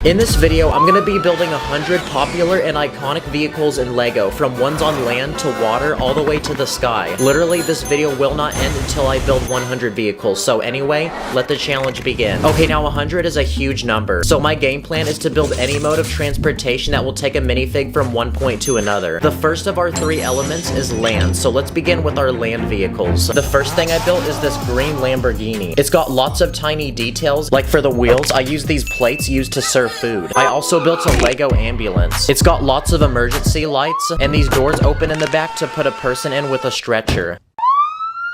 In this video, I'm gonna be building 100 popular and iconic vehicles in LEGO, from ones on land to water all the way to the sky. Literally, this video will not end until I build 100 vehicles, so anyway, let the challenge begin. Okay, now 100 is a huge number, so my game plan is to build any mode of transportation that will take a minifig from one point to another. The first of our three elements is land, so let's begin with our land vehicles. The first thing I built is this green Lamborghini. It's got lots of tiny details, like for the wheels, I use these plates used to serve food. I also built a Lego ambulance. It's got lots of emergency lights, and these doors open in the back to put a person in with a stretcher.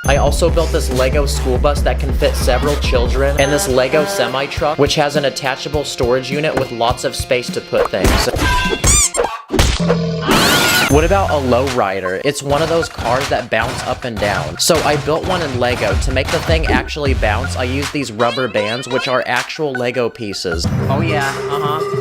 I also built this Lego school bus that can fit several children, and this Lego semi-truck, which has an attachable storage unit with lots of space to put things. What about a lowrider? It's one of those cars that bounce up and down. So I built one in Lego. To make the thing actually bounce, I used these rubber bands, which are actual Lego pieces. Oh yeah,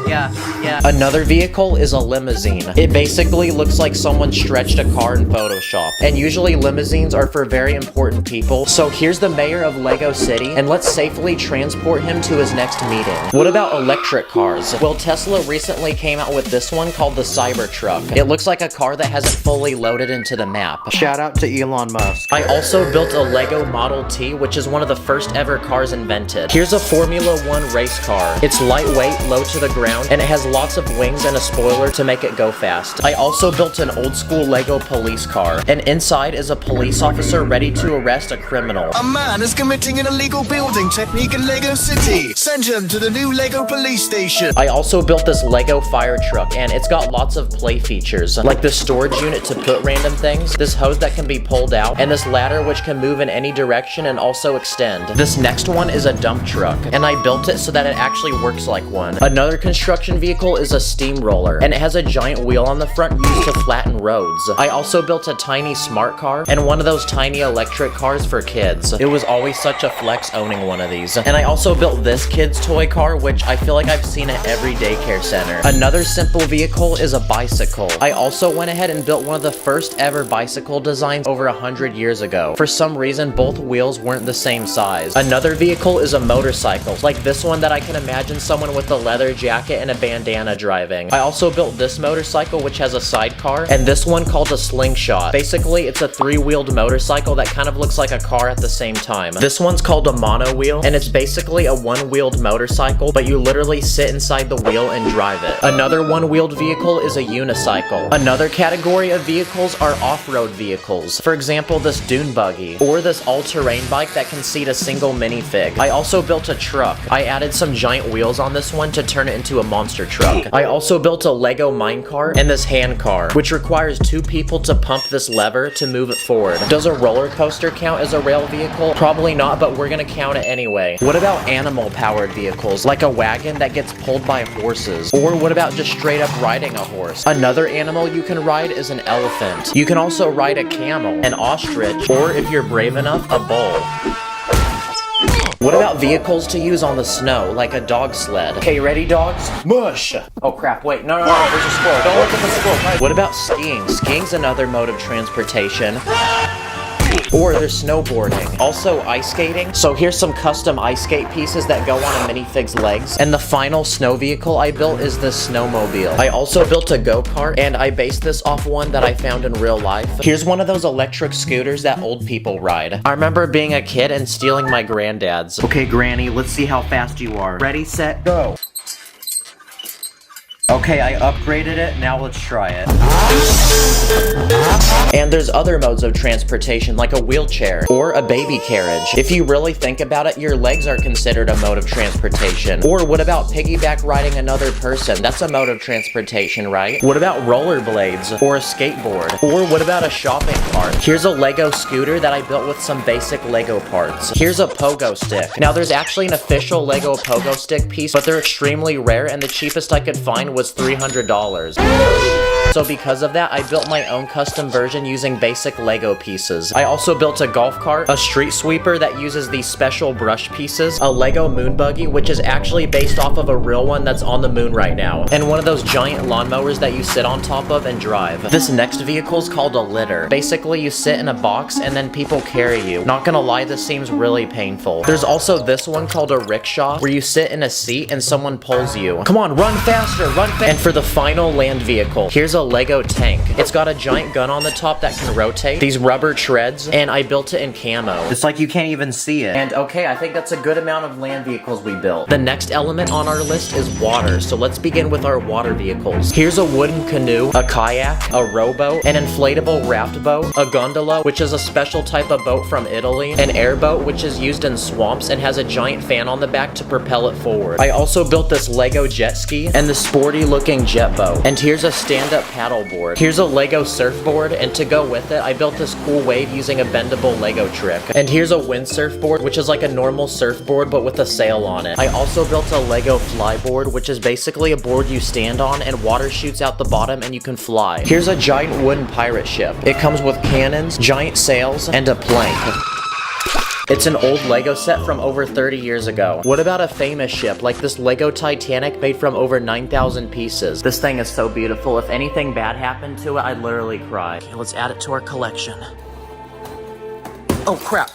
yeah. Another vehicle is a limousine. It basically looks like someone stretched a car in Photoshop. And usually limousines are for very important people. So here's the mayor of Lego City, and let's safely transport him to his next meeting. What about electric cars? Well, Tesla recently came out with this one called the Cybertruck. It looks like a car that hasn't fully loaded into the map. Shout out to Elon Musk. I also built a Lego Model T, which is one of the first ever cars invented. Here's a Formula 1 race car. It's lightweight, low to the ground, and it has lots of wings and a spoiler to make it go fast. I also built an old school Lego police car, and inside is a police officer ready to arrest a criminal. A man is committing an illegal building technique in Lego City. Send him to the new Lego police station. I also built this Lego fire truck, and it's got lots of play features, like this storage unit to put random things, this hose that can be pulled out, and this ladder which can move in any direction and also extend. This next one is a dump truck, and I built it so that it actually works like one. Another construction vehicle is a steamroller, and it has a giant wheel on the front used to flatten roads. I also built a tiny smart car, and one of those tiny electric cars for kids. It was always such a flex owning one of these. And I also built this kid's toy car, which I feel like I've seen at every daycare center. Another simple vehicle is a bicycle. I also went ahead and built one of the first ever bicycle designs over 100 years ago. For some reason, both wheels weren't the same size. Another vehicle is a motorcycle, like this one that I can imagine someone with a leather jacket and a bandana driving. I also built this motorcycle, which has a sidecar, and this one called a slingshot. Basically, it's a three-wheeled motorcycle that kind of looks like a car at the same time. This one's called a mono wheel, and it's basically a one-wheeled motorcycle, but you literally sit inside the wheel and drive it. Another one-wheeled vehicle is a unicycle. Another category of vehicles are off-road vehicles. For example, this dune buggy, or this all-terrain bike that can seat a single minifig. I also built a truck. I added some giant wheels on this one to turn it into a monster truck. I also built a Lego minecart and this hand car, which requires two people to pump this lever to move it forward. Does a roller coaster count as a rail vehicle? Probably not, but we're gonna count it anyway. What about animal-powered vehicles, like a wagon that gets pulled by horses? Or what about just straight up riding a horse? Another animal you can ride is an elephant. You can also ride a camel, an ostrich, or if you're brave enough, a bull. What about vehicles to use on the snow, like a dog sled? Okay, ready, dogs? Mush! Oh crap, wait, no, there's a squirrel. Don't look at the squirrel. What about skiing? Skiing's another mode of transportation. Or there's snowboarding. Also ice skating. So here's some custom ice skate pieces that go on a minifig's legs. And the final snow vehicle I built is this snowmobile. I also built a go-kart, and I based this off one that I found in real life. Here's one of those electric scooters that old people ride. I remember being a kid and stealing my granddad's. Okay, Granny, let's see how fast you are. Ready, set, go. Okay, I upgraded it, now let's try it. And there's other modes of transportation, like a wheelchair or a baby carriage. If you really think about it, your legs are considered a mode of transportation. Or what about piggyback riding another person? That's a mode of transportation, right? What about rollerblades or a skateboard? Or what about a shopping cart? Here's a Lego scooter that I built with some basic Lego parts. Here's a pogo stick. Now there's actually an official Lego pogo stick piece, but they're extremely rare, and the cheapest I could find was $300. So because of that, I built my own custom version using basic Lego pieces. I also built a golf cart, a street sweeper that uses these special brush pieces, a Lego moon buggy, which is actually based off of a real one that's on the moon right now, and one of those giant lawnmowers that you sit on top of and drive. This next vehicle is called a litter. Basically, you sit in a box and then people carry you. Not gonna lie, this seems really painful. There's also this one called a rickshaw, where you sit in a seat and someone pulls you. Come on, run faster, run faster! And for the final land vehicle, here's a Lego tank. It's got a giant gun on the top that can rotate, these rubber treads, and I built it in camo. It's like you can't even see it. And okay, I think that's a good amount of land vehicles we built. The next element on our list is water, so let's begin with our water vehicles. Here's a wooden canoe, a kayak, a rowboat, an inflatable raft boat, a gondola, which is a special type of boat from Italy, an airboat, which is used in swamps and has a giant fan on the back to propel it forward. I also built this Lego jet ski and this sporty looking jet boat. And here's a stand-up paddleboard. Here's a Lego surfboard, and to go with it, I built this cool wave using a bendable Lego trick. And here's a windsurfboard, which is like a normal surfboard but with a sail on it. I also built a Lego flyboard, which is basically a board you stand on and water shoots out the bottom and you can fly. Here's a giant wooden pirate ship. It comes with cannons, giant sails, and a plank. It's an old Lego set from over 30 years ago. What about a famous ship, like this Lego Titanic made from over 9,000 pieces? This thing is so beautiful. If anything bad happened to it, I'd literally cry. Okay, let's add it to our collection. Oh crap.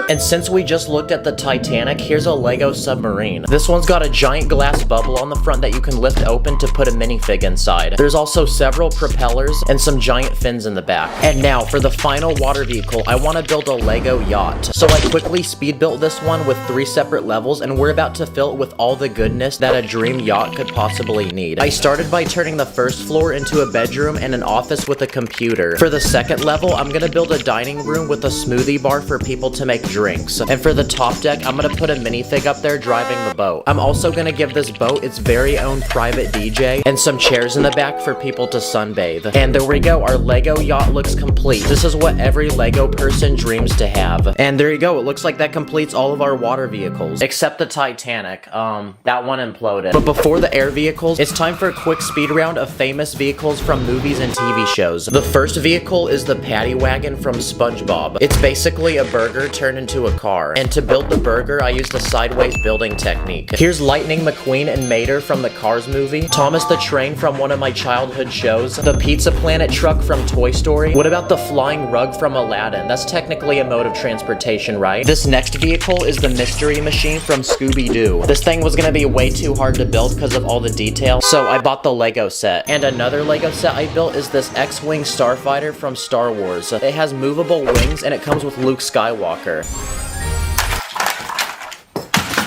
And since we just looked at the Titanic, here's a Lego submarine. This one's got a giant glass bubble on the front that you can lift open to put a minifig inside. There's also several propellers and some giant fins in the back. And now, for the final water vehicle, I want to build a Lego yacht. So I quickly speed built this one with 3 separate levels, and we're about to fill it with all the goodness that a dream yacht could possibly need. I started by turning the first floor into a bedroom and an office with a computer. For the second level, I'm gonna build a dining room with a smoothie bar for people to make drinks. And for the top deck, I'm gonna put a minifig up there driving the boat. I'm also gonna give this boat its very own private DJ and some chairs in the back for people to sunbathe. And there we go, our Lego yacht looks complete. This is what every Lego person dreams to have. And there you go, it looks like that completes all of our water vehicles. Except the Titanic. That one imploded. But before the air vehicles, it's time for a quick speed round of famous vehicles from movies and TV shows. The first vehicle is the Paddy Wagon from SpongeBob. It's basically a burger turned into a car. And to build the burger, I used a sideways building technique. Here's Lightning McQueen and Mater from the Cars movie, Thomas the Train from one of my childhood shows, the Pizza Planet truck from Toy Story. What about the flying rug from Aladdin? That's technically a mode of transportation, right? This next vehicle is the Mystery Machine from Scooby-Doo. This thing was gonna be way too hard to build because of all the details, so I bought the Lego set. And another Lego set I built is this X-Wing Starfighter from Star Wars. It has movable wings and it comes with Luke Skywalker.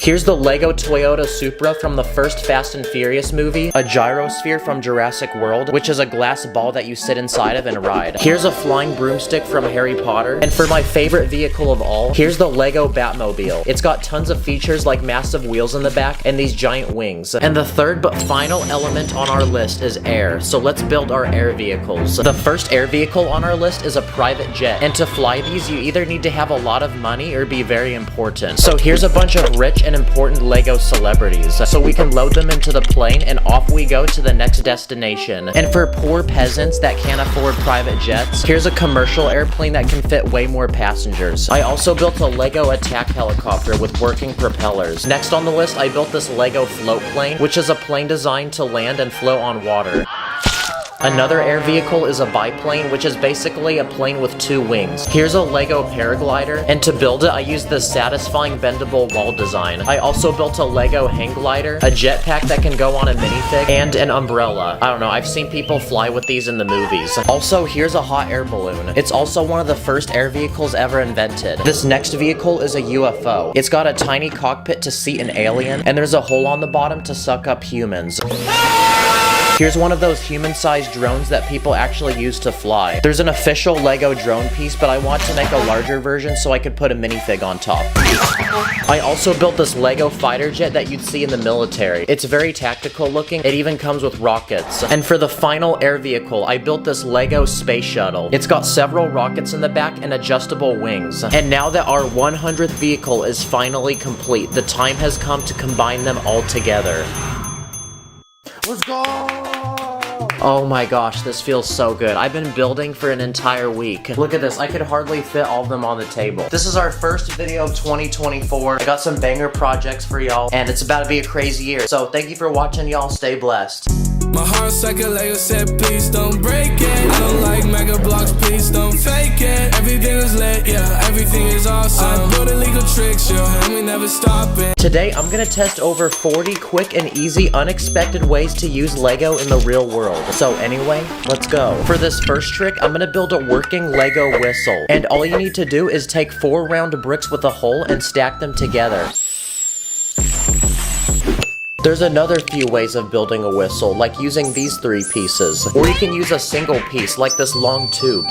Here's the Lego Toyota Supra from the first Fast and Furious movie, a gyrosphere from Jurassic World, which is a glass ball that you sit inside of and ride. Here's a flying broomstick from Harry Potter. And for my favorite vehicle of all, here's the Lego Batmobile. It's got tons of features like massive wheels in the back and these giant wings. And the third but final element on our list is air. So let's build our air vehicles. The first air vehicle on our list is a private jet. And to fly these, you either need to have a lot of money or be very important. So here's a bunch of rich and important Lego celebrities, so we can load them into the plane and off we go to the next destination. And for poor peasants that can't afford private jets, here's a commercial airplane that can fit way more passengers. I also built a Lego attack helicopter with working propellers. Next on the list, I built this Lego float plane, which is a plane designed to land and float on water. Another air vehicle is a biplane, which is basically a plane with 2 wings. Here's a Lego paraglider, and to build it, I used this satisfying bendable wall design. I also built a Lego hang glider, a jetpack that can go on a minifig, and an umbrella. I don't know, I've seen people fly with these in the movies. Also, here's a hot air balloon. It's also one of the first air vehicles ever invented. This next vehicle is a UFO. It's got a tiny cockpit to seat an alien, and there's a hole on the bottom to suck up humans. Here's one of those human-sized drones that people actually use to fly. There's an official Lego drone piece, but I want to make a larger version so I could put a minifig on top. I also built this Lego fighter jet that you'd see in the military. It's very tactical looking. It even comes with rockets. And for the final air vehicle, I built this Lego space shuttle. It's got several rockets in the back and adjustable wings. And now that our 100th vehicle is finally complete, the time has come to combine them all together. Let's go! Oh my gosh, this feels so good. I've been building for an entire week. Look at this, I could hardly fit all of them on the table. This is our first video of 2024. I got some banger projects for y'all, and it's about to be a crazy year. So thank you for watching, y'all. Stay blessed. My heart's like a Lego set, please don't break it. I don't like mega blocks, please don't fake it. Everything is lit, yeah, everything is awesome. I build illegal tricks, yo, and we never stopping. Today, I'm gonna test over 40 quick and easy unexpected ways to use Lego in the real world. So anyway, let's go. For this first trick, I'm gonna build a working Lego whistle. And all you need to do is take 4 round bricks with a hole and stack them together. There's another few ways of building a whistle, like using these 3 pieces. Or you can use a single piece, like this long tube.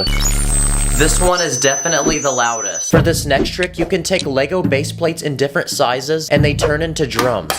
This one is definitely the loudest. For this next trick, you can take Lego base plates in different sizes, and they turn into drums.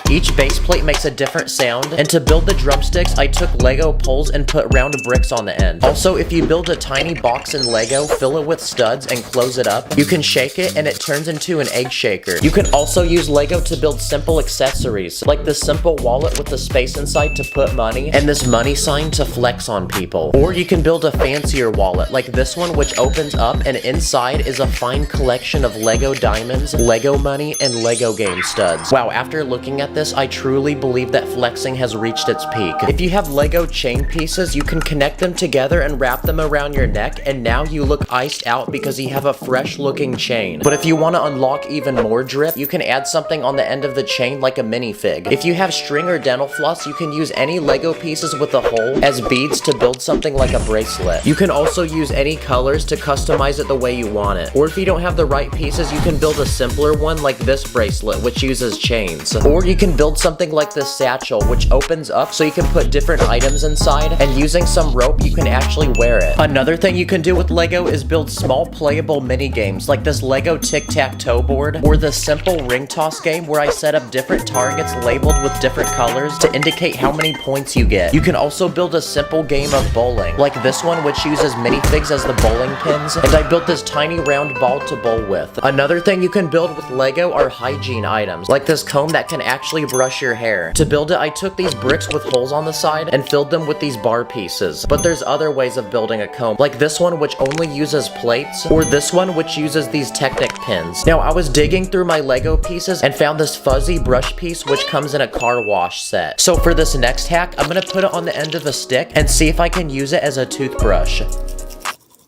Each base plate makes a different sound, and to build the drumsticks, I took Lego poles and put round bricks on the end. Also, if you build a tiny box in Lego, fill it with studs and close it up, you can shake it and it turns into an egg shaker. You can also use Lego to build simple accessories, like this simple wallet with the space inside to put money, and this money sign to flex on people. Or you can build a fancier wallet, like this one, which opens up and inside is a fine collection of Lego diamonds, Lego money, and Lego game studs. Wow, after looking at this, I truly believe that flexing has reached its peak. If you have Lego chain pieces, you can connect them together and wrap them around your neck, and now you look iced out because you have a fresh looking chain. But if you want to unlock even more drip, you can add something on the end of the chain like a minifig. If you have string or dental floss, you can use any Lego pieces with a hole as beads to build something like a bracelet. You can also use any colors to customize it the way you want it. Or if you don't have the right pieces, you can build a simpler one like this bracelet, which uses chains. Or you can build something like this satchel, which opens up so you can put different items inside, and using some rope you can actually wear it. Another thing you can do with Lego is build small playable mini games like this Lego tic-tac-toe board, or the simple ring toss game where I set up different targets labeled with different colors to indicate how many points you get. You can also build a simple game of bowling, like this one, which uses minifigs as the bowling pins, and I built this tiny round ball to bowl with. Another thing you can build with Lego are hygiene items, like this comb that can actually brush your hair. To build it, I took these bricks with holes on the side and filled them with these bar pieces. But there's other ways of building a comb, like this one, which only uses plates, or this one, which uses these Technic pins. Now, I was digging through my Lego pieces and found this fuzzy brush piece, which comes in a car wash set. So for this next hack, I'm gonna put it on the end of a stick and see if I can use it as a toothbrush.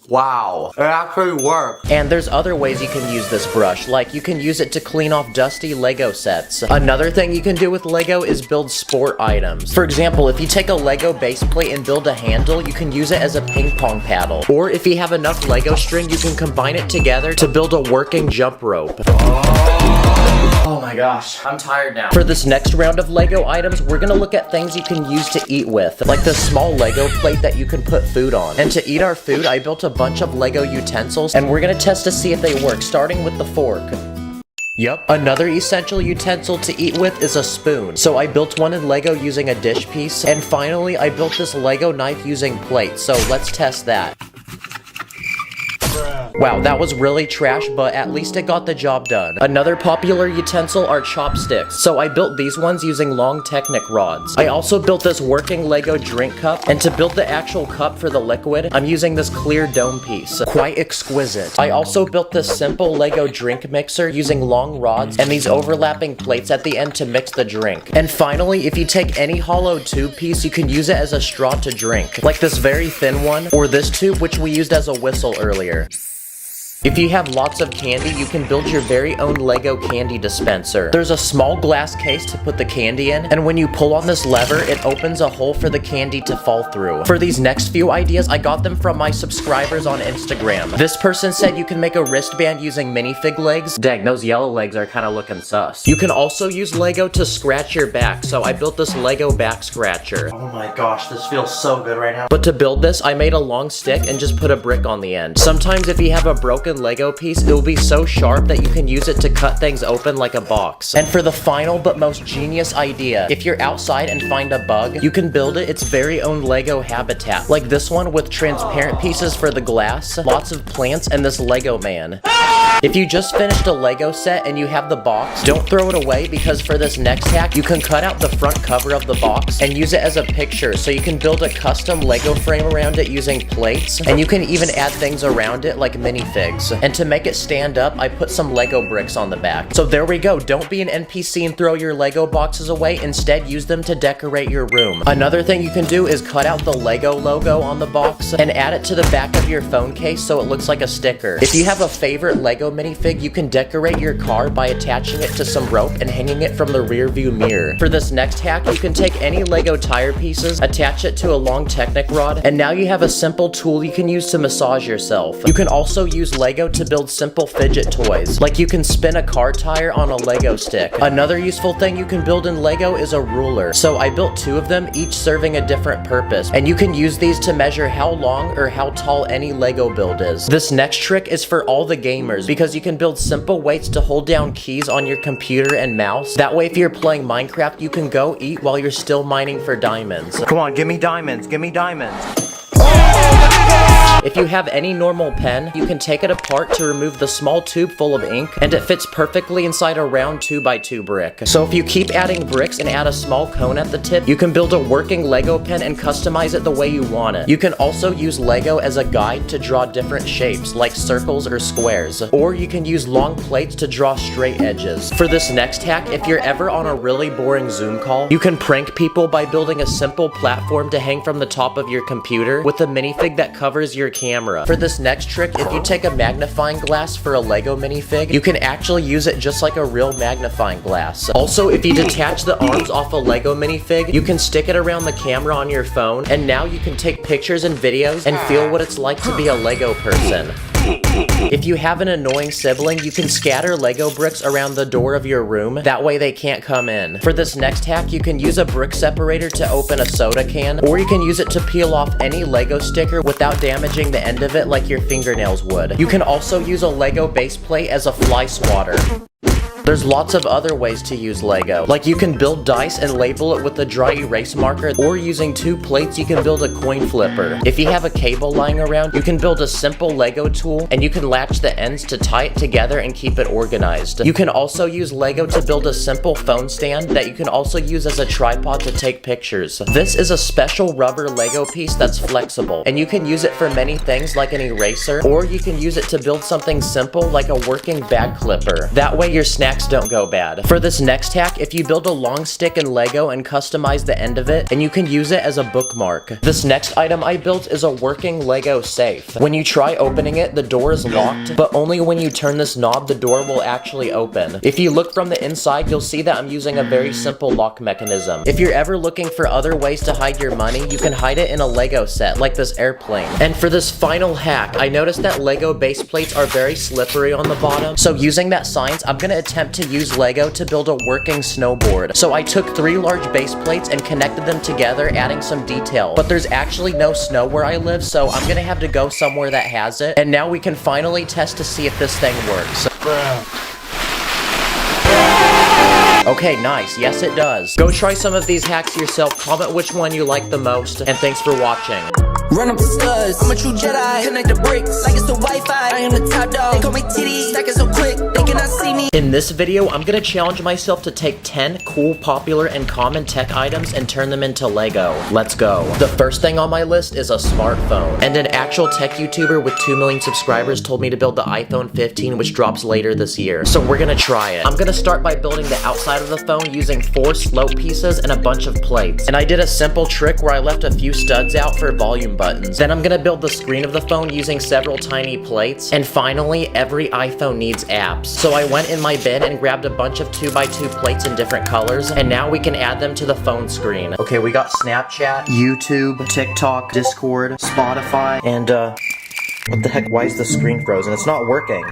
Wow, it actually works. And there's other ways you can use this brush, like you can use it to clean off dusty Lego sets. Another thing you can do with Lego is build sport items. For example, if you take a Lego base plate and build a handle, you can use it as a ping pong paddle. Or if you have enough Lego string, you can combine it together to build a working jump rope. Oh my gosh, I'm tired now. For this next round of Lego items, we're gonna look at things you can use to eat with, like this small Lego plate that you can put food on. And to eat our food, I built a bunch of Lego utensils, and we're gonna test to see if they work, starting with the fork. Yup. Another essential utensil to eat with is a spoon. So I built one in Lego using a dish piece, and finally I built this Lego knife using plates, so let's test that. Wow, that was really trash, but at least it got the job done. Another popular utensil are chopsticks, so I built these ones using long Technic rods. I also built this working Lego drink cup, and to build the actual cup for the liquid, I'm using this clear dome piece. Quite exquisite. I also built this simple Lego drink mixer using long rods and these overlapping plates at the end to mix the drink. And finally, if you take any hollow tube piece, you can use it as a straw to drink, like this very thin one, or this tube which we used as a whistle earlier. If you have lots of candy, you can build your very own Lego candy dispenser. There's a small glass case to put the candy in, and when you pull on this lever, it opens a hole for the candy to fall through. For these next few ideas, I got them from my subscribers on Instagram. This person said you can make a wristband using minifig legs. Dang, those yellow legs are kind of looking sus. You can also use Lego to scratch your back, so I built this Lego back scratcher. Oh my gosh, this feels so good right now. But to build this, I made a long stick and just put a brick on the end. Sometimes if you have a broken Lego piece, it will be so sharp that you can use it to cut things open like a box. And for the final but most genius idea, if you're outside and find a bug, you can build it its very own Lego habitat, like this one with transparent pieces for the glass, lots of plants, and this Lego man. If you just finished a Lego set and you have the box, don't throw it away, because for this next hack, you can cut out the front cover of the box and use it as a picture, so you can build a custom Lego frame around it using plates, and you can even add things around it like minifigs. And to make it stand up, I put some Lego bricks on the back. So there we go. Don't be an NPC and throw your Lego boxes away. Instead, use them to decorate your room. Another thing you can do is cut out the Lego logo on the box and add it to the back of your phone case so it looks like a sticker. If you have a favorite Lego minifig, you can decorate your car by attaching it to some rope and hanging it from the rear view mirror. For this next hack, you can take any Lego tire pieces, attach it to a long Technic rod, and now you have a simple tool you can use to massage yourself. You can also use Lego to build simple fidget toys, like you can spin a car tire on a Lego stick. Another useful thing you can build in Lego is a ruler. So I built 2 of them, each serving a different purpose, and you can use these to measure how long or how tall any Lego build is. This next trick is for all the gamers, because you can build simple weights to hold down keys on your computer and mouse. That way, if you're playing Minecraft, you can go eat while you're still mining for diamonds. Come on, give me diamonds, give me diamonds. If you have any normal pen, you can take it apart to remove the small tube full of ink, and it fits perfectly inside a round 2x2 brick. So if you keep adding bricks and add a small cone at the tip, you can build a working Lego pen and customize it the way you want it. You can also use Lego as a guide to draw different shapes, like circles or squares, or you can use long plates to draw straight edges. For this next hack, if you're ever on a really boring Zoom call, you can prank people by building a simple platform to hang from the top of your computer with a minifig that covers your camera. For this next trick, if you take a magnifying glass for a Lego minifig, you can actually use it just like a real magnifying glass. Also, if you detach the arms off a Lego minifig, you can stick it around the camera on your phone, and now you can take pictures and videos and feel what it's like to be a Lego person. If you have an annoying sibling, you can scatter Lego bricks around the door of your room. That way they can't come in. For this next hack, you can use a brick separator to open a soda can, or you can use it to peel off any Lego sticker without damaging the end of it like your fingernails would. You can also use a Lego base plate as a fly swatter. There's lots of other ways to use Lego, like you can build dice and label it with a dry erase marker, or using 2 plates you can build a coin flipper. If you have a cable lying around, you can build a simple Lego tool, and you can latch the ends to tie it together and keep it organized. You can also use Lego to build a simple phone stand that you can also use as a tripod to take pictures. This is a special rubber Lego piece that's flexible, and you can use it for many things like an eraser, or you can use it to build something simple like a working bag clipper. That way your snacks don't go bad. For this next hack, if you build a long stick in Lego and customize the end of it, and you can use it as a bookmark. This next item I built is a working Lego safe. When you try opening it, the door is locked, but only when you turn this knob, the door will actually open. If you look from the inside, you'll see that I'm using a very simple lock mechanism. If you're ever looking for other ways to hide your money, you can hide it in a Lego set, like this airplane. And for this final hack, I noticed that Lego base plates are very slippery on the bottom, so using that science, I'm gonna attempt to use Lego to build a working snowboard. So I took 3 large base plates and connected them together, adding some detail. But there's actually no snow where I live, so I'm gonna have to go somewhere that has it. And now we can finally test to see if this thing works. Okay, nice. Yes, it does. Go try some of these hacks yourself. Comment which one you like the most, and thanks for watching. Run up the studs, I'm a true Jedi. Connect the bricks like it's the Wi-Fi. I am the top dog. They call me titty, stacking so quick, they cannot see me. In this video, I'm gonna challenge myself to take 10 cool, popular, and common tech items and turn them into Lego. Let's go. The first thing on my list is a smartphone. And an actual tech YouTuber with 2 million subscribers told me to build the iPhone 15, which drops later this year. So we're gonna try it. I'm gonna start by building the outside of the phone using 4 slope pieces and a bunch of plates. And I did a simple trick where I left a few studs out for volume buttons. Then I'm gonna build the screen of the phone using several tiny plates. And finally, every iPhone needs apps. So I went in my bin and grabbed a bunch of 2x2 plates in different colors, and now we can add them to the phone screen. Okay, we got Snapchat, YouTube, TikTok, Discord, Spotify, and what the heck, why is the screen frozen? It's not working.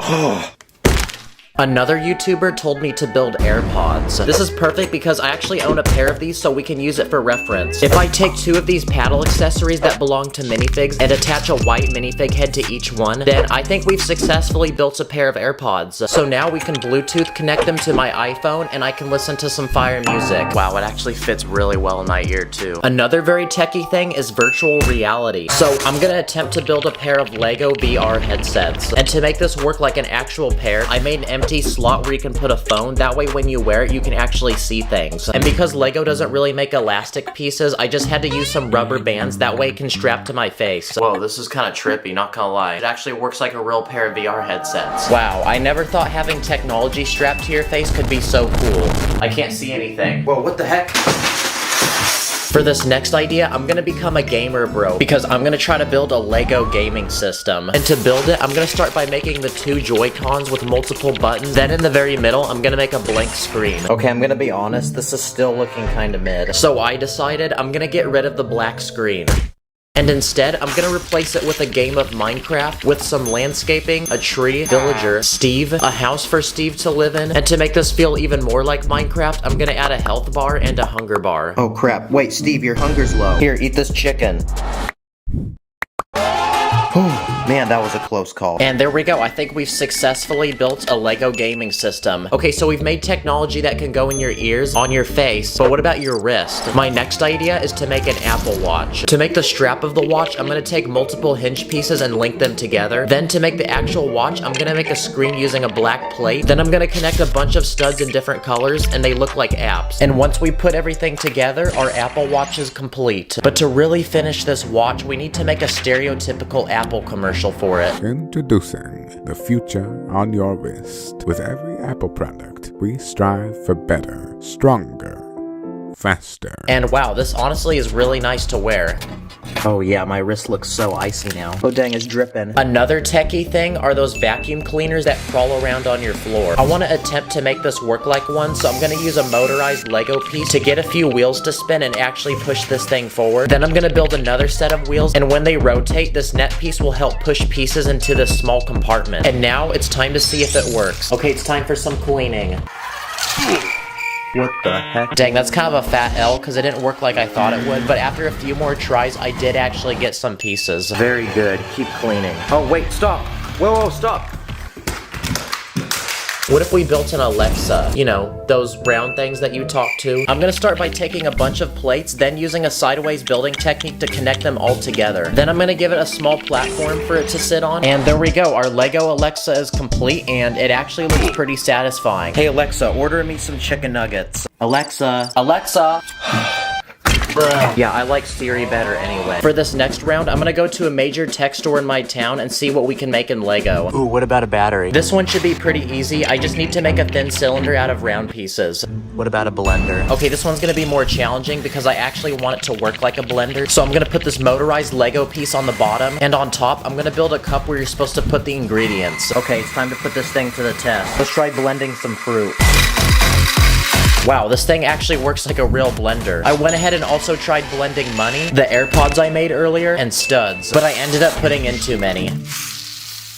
Another YouTuber told me to build AirPods. This is perfect because I actually own a pair of these, so we can use it for reference. If I take 2 of these paddle accessories that belong to minifigs and attach a white minifig head to each one, then I think we've successfully built a pair of AirPods. So now we can Bluetooth connect them to my iPhone and I can listen to some fire music. Wow, it actually fits really well in my ear too. Another very techie thing is virtual reality. So I'm gonna attempt to build a pair of Lego VR headsets. And to make this work like an actual pair, I made an empty slot where you can put a phone. That way when you wear it, you can actually see things. And because Lego doesn't really make elastic pieces, I just had to use some rubber bands. That way it can strap to my face. Whoa, this is kind of trippy, not gonna lie. It actually works like a real pair of VR headsets. Wow, I never thought having technology strapped to your face could be so cool. I can't see anything. Whoa, what the heck? For this next idea, I'm gonna become a gamer bro because I'm gonna try to build a Lego gaming system. And to build it, I'm gonna start by making the 2 Joy-Cons with multiple buttons. Then in the very middle, I'm gonna make a blank screen. Okay, I'm gonna be honest, this is still looking kinda mid. So I decided I'm gonna get rid of the black screen. And instead, I'm gonna replace it with a game of Minecraft with some landscaping, a tree, villager, Steve, a house for Steve to live in, and to make this feel even more like Minecraft, I'm gonna add a health bar and a hunger bar. Oh crap, wait Steve, your hunger's low. Here, eat this chicken. Man, that was a close call. And there we go. I think we've successfully built a Lego gaming system. Okay, so we've made technology that can go in your ears, on your face, but what about your wrist? My next idea is to make an Apple Watch. To make the strap of the watch, I'm gonna take multiple hinge pieces and link them together. Then to make the actual watch, I'm gonna make a screen using a black plate. Then I'm gonna connect a bunch of studs in different colors, and they look like apps. And once we put everything together, our Apple Watch is complete. But to really finish this watch, we need to make a stereotypical Apple commercial for it. Introducing the future on your wrist. With every Apple product, we strive for better, stronger, faster. And wow, this honestly is really nice to wear. Oh yeah, my wrist looks so icy now. Oh dang, it's dripping. Another techie thing are those vacuum cleaners that crawl around on your floor. I want to attempt to make this work like one, so I'm going to use a motorized Lego piece to get a few wheels to spin and actually push this thing forward. Then I'm going to build another set of wheels, and when they rotate, this net piece will help push pieces into this small compartment. And now it's time to see if it works. Okay, it's time for some cleaning. What the heck? Dang, that's kind of a fat L because it didn't work like I thought it would, but after a few more tries, I did actually get some pieces. Very good. Keep cleaning. Oh, wait, stop. Whoa, stop. What if we built an Alexa? You know, those round things that you talk to? I'm gonna start by taking a bunch of plates, then using a sideways building technique to connect them all together. Then I'm gonna give it a small platform for it to sit on. And there we go, our Lego Alexa is complete, and it actually looks pretty satisfying. Hey Alexa, order me some chicken nuggets. Alexa. Yeah, I like Siri better anyway. For this next round, I'm gonna go to a major tech store in my town and see what we can make in Lego. Ooh, what about a battery? This one should be pretty easy. I just need to make a thin cylinder out of round pieces. What about a blender? Okay, this one's gonna be more challenging because I actually want it to work like a blender. So I'm gonna put this motorized Lego piece on the bottom, and on top, I'm gonna build a cup where you're supposed to put the ingredients. Okay, it's time to put this thing to the test. Let's try blending some fruit. Wow, this thing actually works like a real blender. I went ahead and also tried blending money, the AirPods I made earlier, and studs, but I ended up putting in too many.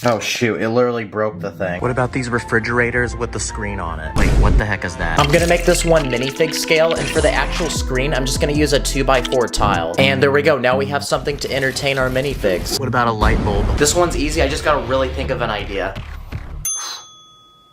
Oh shoot, it literally broke the thing. What about these refrigerators with the screen on it? Wait, what the heck is that? I'm gonna make this one minifig scale, and for the actual screen, I'm just gonna use a 2x4 tile. And there we go, now we have something to entertain our minifigs. What about a light bulb? This one's easy, I just gotta really think of an idea.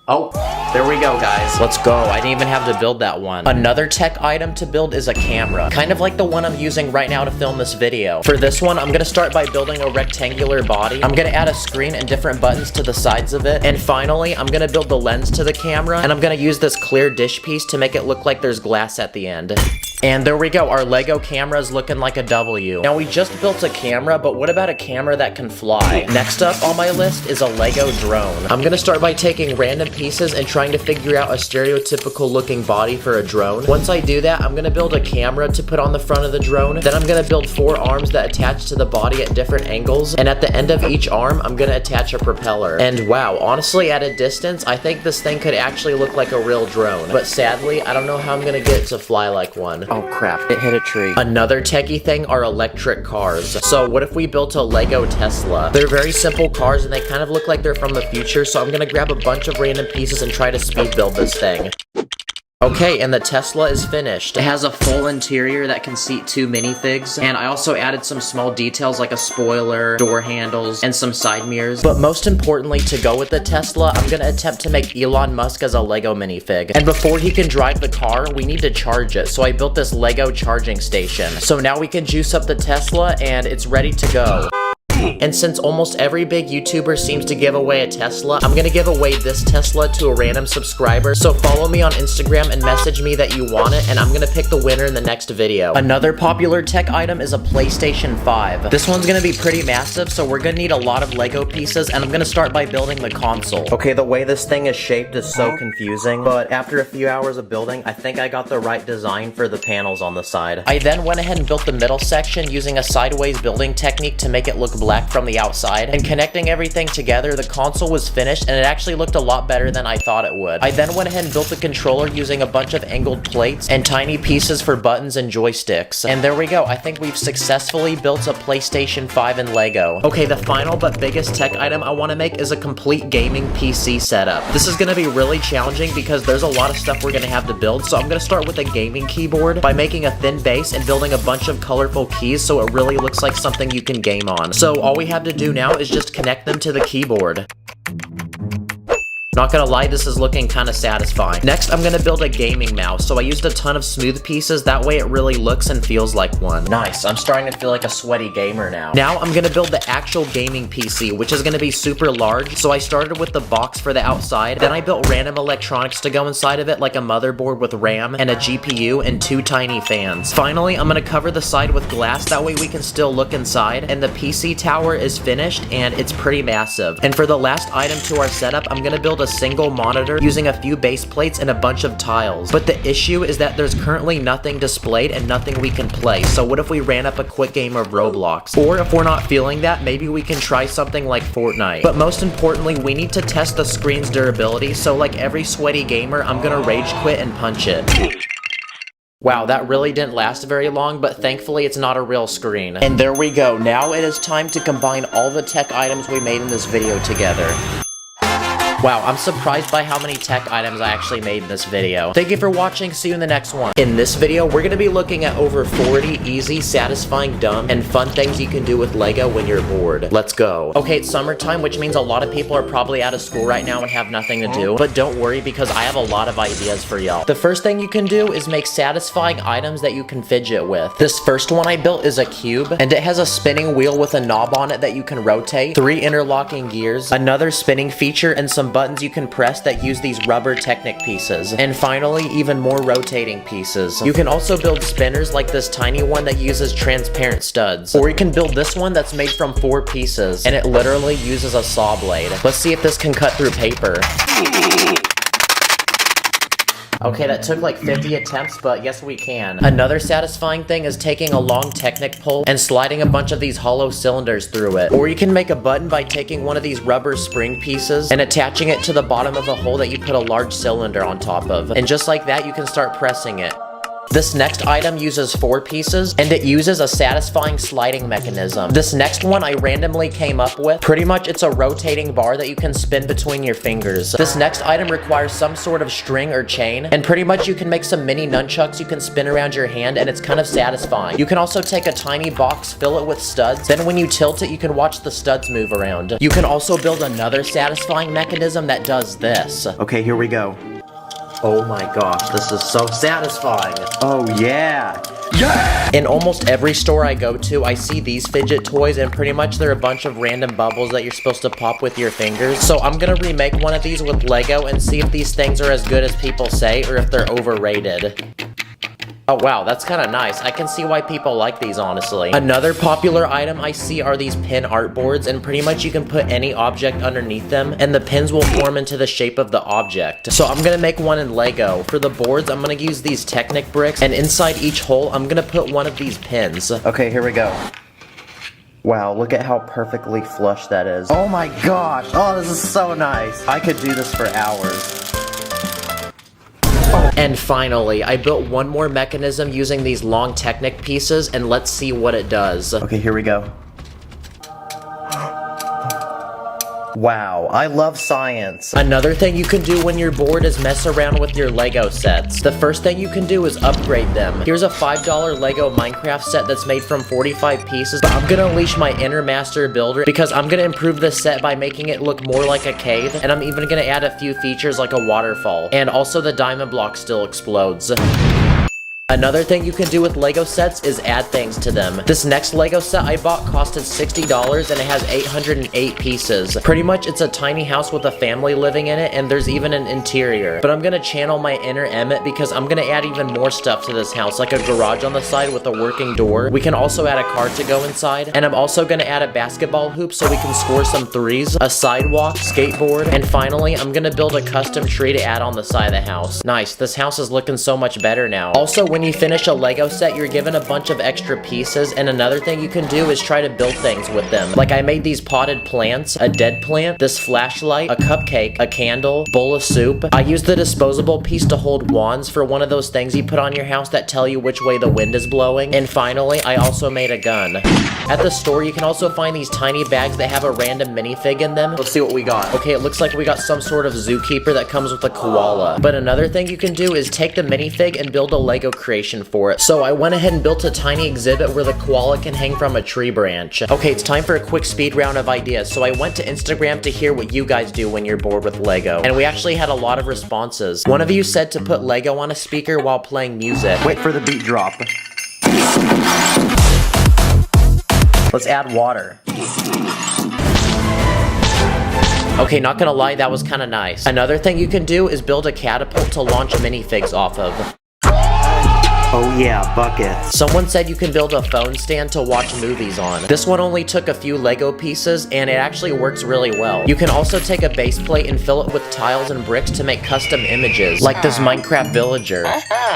Oh, there we go, guys. Let's go. I didn't even have to build that one. Another tech item to build is a camera, kind of like the one I'm using right now to film this video. For this one, I'm gonna start by building a rectangular body. I'm gonna add a screen and different buttons to the sides of it. And finally, I'm gonna build the lens to the camera, and I'm gonna use this clear dish piece to make it look like there's glass at the end. And there we go, our Lego camera is looking like a W. Now we just built a camera, but what about a camera that can fly? Next up on my list is a Lego drone. I'm gonna start by taking random pieces and trying to figure out a stereotypical looking body for a drone. Once I do that, I'm gonna build a camera to put on the front of the drone. Then I'm gonna build 4 arms that attach to the body at different angles. And at the end of each arm, I'm gonna attach a propeller. And wow, honestly, at a distance, I think this thing could actually look like a real drone. But sadly, I don't know how I'm gonna get it to fly like one. Oh crap, it hit a tree. Another techie thing are electric cars. So what if we built a Lego Tesla? They're very simple cars and they kind of look like they're from the future, so I'm gonna grab a bunch of random pieces and try to speed build this thing. Okay, and the Tesla is finished. It has a full interior that can seat 2 minifigs, and I also added some small details like a spoiler, door handles, and some side mirrors. But most importantly, to go with the Tesla, I'm gonna attempt to make Elon Musk as a Lego minifig. And before he can drive the car, we need to charge it, so I built this Lego charging station. So now we can juice up the Tesla, and it's ready to go. And since almost every big YouTuber seems to give away a Tesla, I'm gonna give away this Tesla to a random subscriber. So follow me on Instagram and message me that you want it, and I'm gonna pick the winner in the next video. Another popular tech item is a PlayStation 5. This one's gonna be pretty massive, so we're gonna need a lot of Lego pieces, and I'm gonna start by building the console. Okay, the way this thing is shaped is so confusing, but after a few hours of building, I think I got the right design for the panels on the side. I then went ahead and built the middle section using a sideways building technique to make it look black from the outside, and connecting everything together, the console was finished and it actually looked a lot better than I thought it would. I then went ahead and built the controller using a bunch of angled plates and tiny pieces for buttons and joysticks. And there we go, I think we've successfully built a PlayStation 5 in Lego. Okay, the final but biggest tech item I want to make is a complete gaming PC setup. This is going to be really challenging because there's a lot of stuff we're going to have to build, so I'm going to start with a gaming keyboard by making a thin base and building a bunch of colorful keys so it really looks like something you can game on. So all we have to do now is just connect them to the keyboard. Not gonna lie, this is looking kind of satisfying. Next, I'm gonna build a gaming mouse. So I used a ton of smooth pieces, that way it really looks and feels like one. Nice, I'm starting to feel like a sweaty gamer now. Now I'm gonna build the actual gaming PC, which is gonna be super large. So I started with the box for the outside, then I built random electronics to go inside of it, like a motherboard with RAM and a GPU and 2 tiny fans. Finally, I'm gonna cover the side with glass, that way we can still look inside. And the PC tower is finished and it's pretty massive. And for the last item to our setup, I'm gonna build a single monitor using a few base plates and a bunch of tiles. But the issue is that there's currently nothing displayed and nothing we can play. So what if we ran up a quick game of Roblox? Or if we're not feeling that, maybe we can try something like Fortnite. But most importantly, we need to test the screen's durability. So like every sweaty gamer, I'm gonna rage quit and punch it. Wow, that really didn't last very long, but thankfully it's not a real screen. And there we go. Now it is time to combine all the tech items we made in this video together. Wow, I'm surprised by how many tech items I actually made in this video. Thank you for watching, see you in the next one. In this video, we're gonna be looking at over 40 easy, satisfying, dumb, and fun things you can do with Lego when you're bored. Let's go. Okay, it's summertime, which means a lot of people are probably out of school right now and have nothing to do. But don't worry, because I have a lot of ideas for y'all. The first thing you can do is make satisfying items that you can fidget with. This first one I built is a cube, and it has a spinning wheel with a knob on it that you can rotate, 3 interlocking gears, another spinning feature, and some buttons you can press that use these rubber Technic pieces. And finally, even more rotating pieces. You can also build spinners like this tiny one that uses transparent studs. Or you can build this one that's made from 4 pieces, and it literally uses a saw blade. Let's see if this can cut through paper. Okay, that took like 50 attempts, but yes we can. Another satisfying thing is taking a long Technic pole and sliding a bunch of these hollow cylinders through it. Or you can make a button by taking one of these rubber spring pieces and attaching it to the bottom of a hole that you put a large cylinder on top of. And just like that, you can start pressing it. This next item uses 4 pieces, and it uses a satisfying sliding mechanism. This next one I randomly came up with. Pretty much it's a rotating bar that you can spin between your fingers. This next item requires some sort of string or chain, and pretty much you can make some mini nunchucks you can spin around your hand, and it's kind of satisfying. You can also take a tiny box, fill it with studs, then when you tilt it, you can watch the studs move around. You can also build another satisfying mechanism that does this. Okay, here we go. Oh my gosh, this is so satisfying. Oh yeah. Yeah! In almost every store I go to, I see these fidget toys, and pretty much they're a bunch of random bubbles that you're supposed to pop with your fingers. So I'm gonna remake one of these with Lego and see if these things are as good as people say or if they're overrated. Oh wow, that's kind of nice. I can see why people like these, honestly. Another popular item I see are these pin art boards, and pretty much you can put any object underneath them, and the pins will form into the shape of the object. So I'm gonna make one in Lego. For the boards, I'm gonna use these Technic bricks, and inside each hole, I'm gonna put one of these pins. Okay, here we go. Wow, look at how perfectly flush that is. Oh my gosh, oh this is so nice. I could do this for hours. Oh And finally, I built one more mechanism using these long Technic pieces, and let's see what it does. Okay, here we go. Wow, I love science. Another thing you can do when you're bored is mess around with your Lego sets. The first thing you can do is upgrade them. Here's a $5 Lego Minecraft set that's made from 45 pieces, but I'm gonna unleash my inner master builder because I'm gonna improve this set by making it look more like a cave, and I'm even gonna add a few features like a waterfall. And also the diamond block still explodes. Another thing you can do with Lego sets is add things to them. This next Lego set I bought costed $60 and it has 808 pieces. Pretty much it's a tiny house with a family living in it, and there's even an interior. But I'm gonna channel my inner Emmett because I'm gonna add even more stuff to this house, like a garage on the side with a working door. We can also add a car to go inside, and I'm also gonna add a basketball hoop so we can score some threes, a sidewalk, skateboard, and finally I'm gonna build a custom tree to add on the side of the house. Nice, this house is looking so much better now. Also, when you finish a Lego set, you're given a bunch of extra pieces, and another thing you can do is try to build things with them. Like I made these potted plants, a dead plant, this flashlight, a cupcake, a candle, bowl of soup. I used the disposable piece to hold wands for one of those things you put on your house that tell you which way the wind is blowing. And finally, I also made a gun. At the store, you can also find these tiny bags that have a random minifig in them. Let's see what we got. Okay, it looks like we got some sort of zookeeper that comes with a koala. But another thing you can do is take the minifig and build a Lego creation for it. So I went ahead and built a tiny exhibit where the koala can hang from a tree branch. Okay, it's time for a quick speed round of ideas. So I went to Instagram to hear what you guys do when you're bored with Lego, and we actually had a lot of responses. One of you said to put Lego on a speaker while playing music. Wait for the beat drop. Let's add water. Okay, not gonna lie, that was kinda nice. Another thing you can do is build a catapult to launch minifigs off of. Oh yeah, buckets. Someone said you can build a phone stand to watch movies on. This one only took a few Lego pieces, and it actually works really well. You can also take a base plate and fill it with tiles and bricks to make custom images, like this Minecraft villager.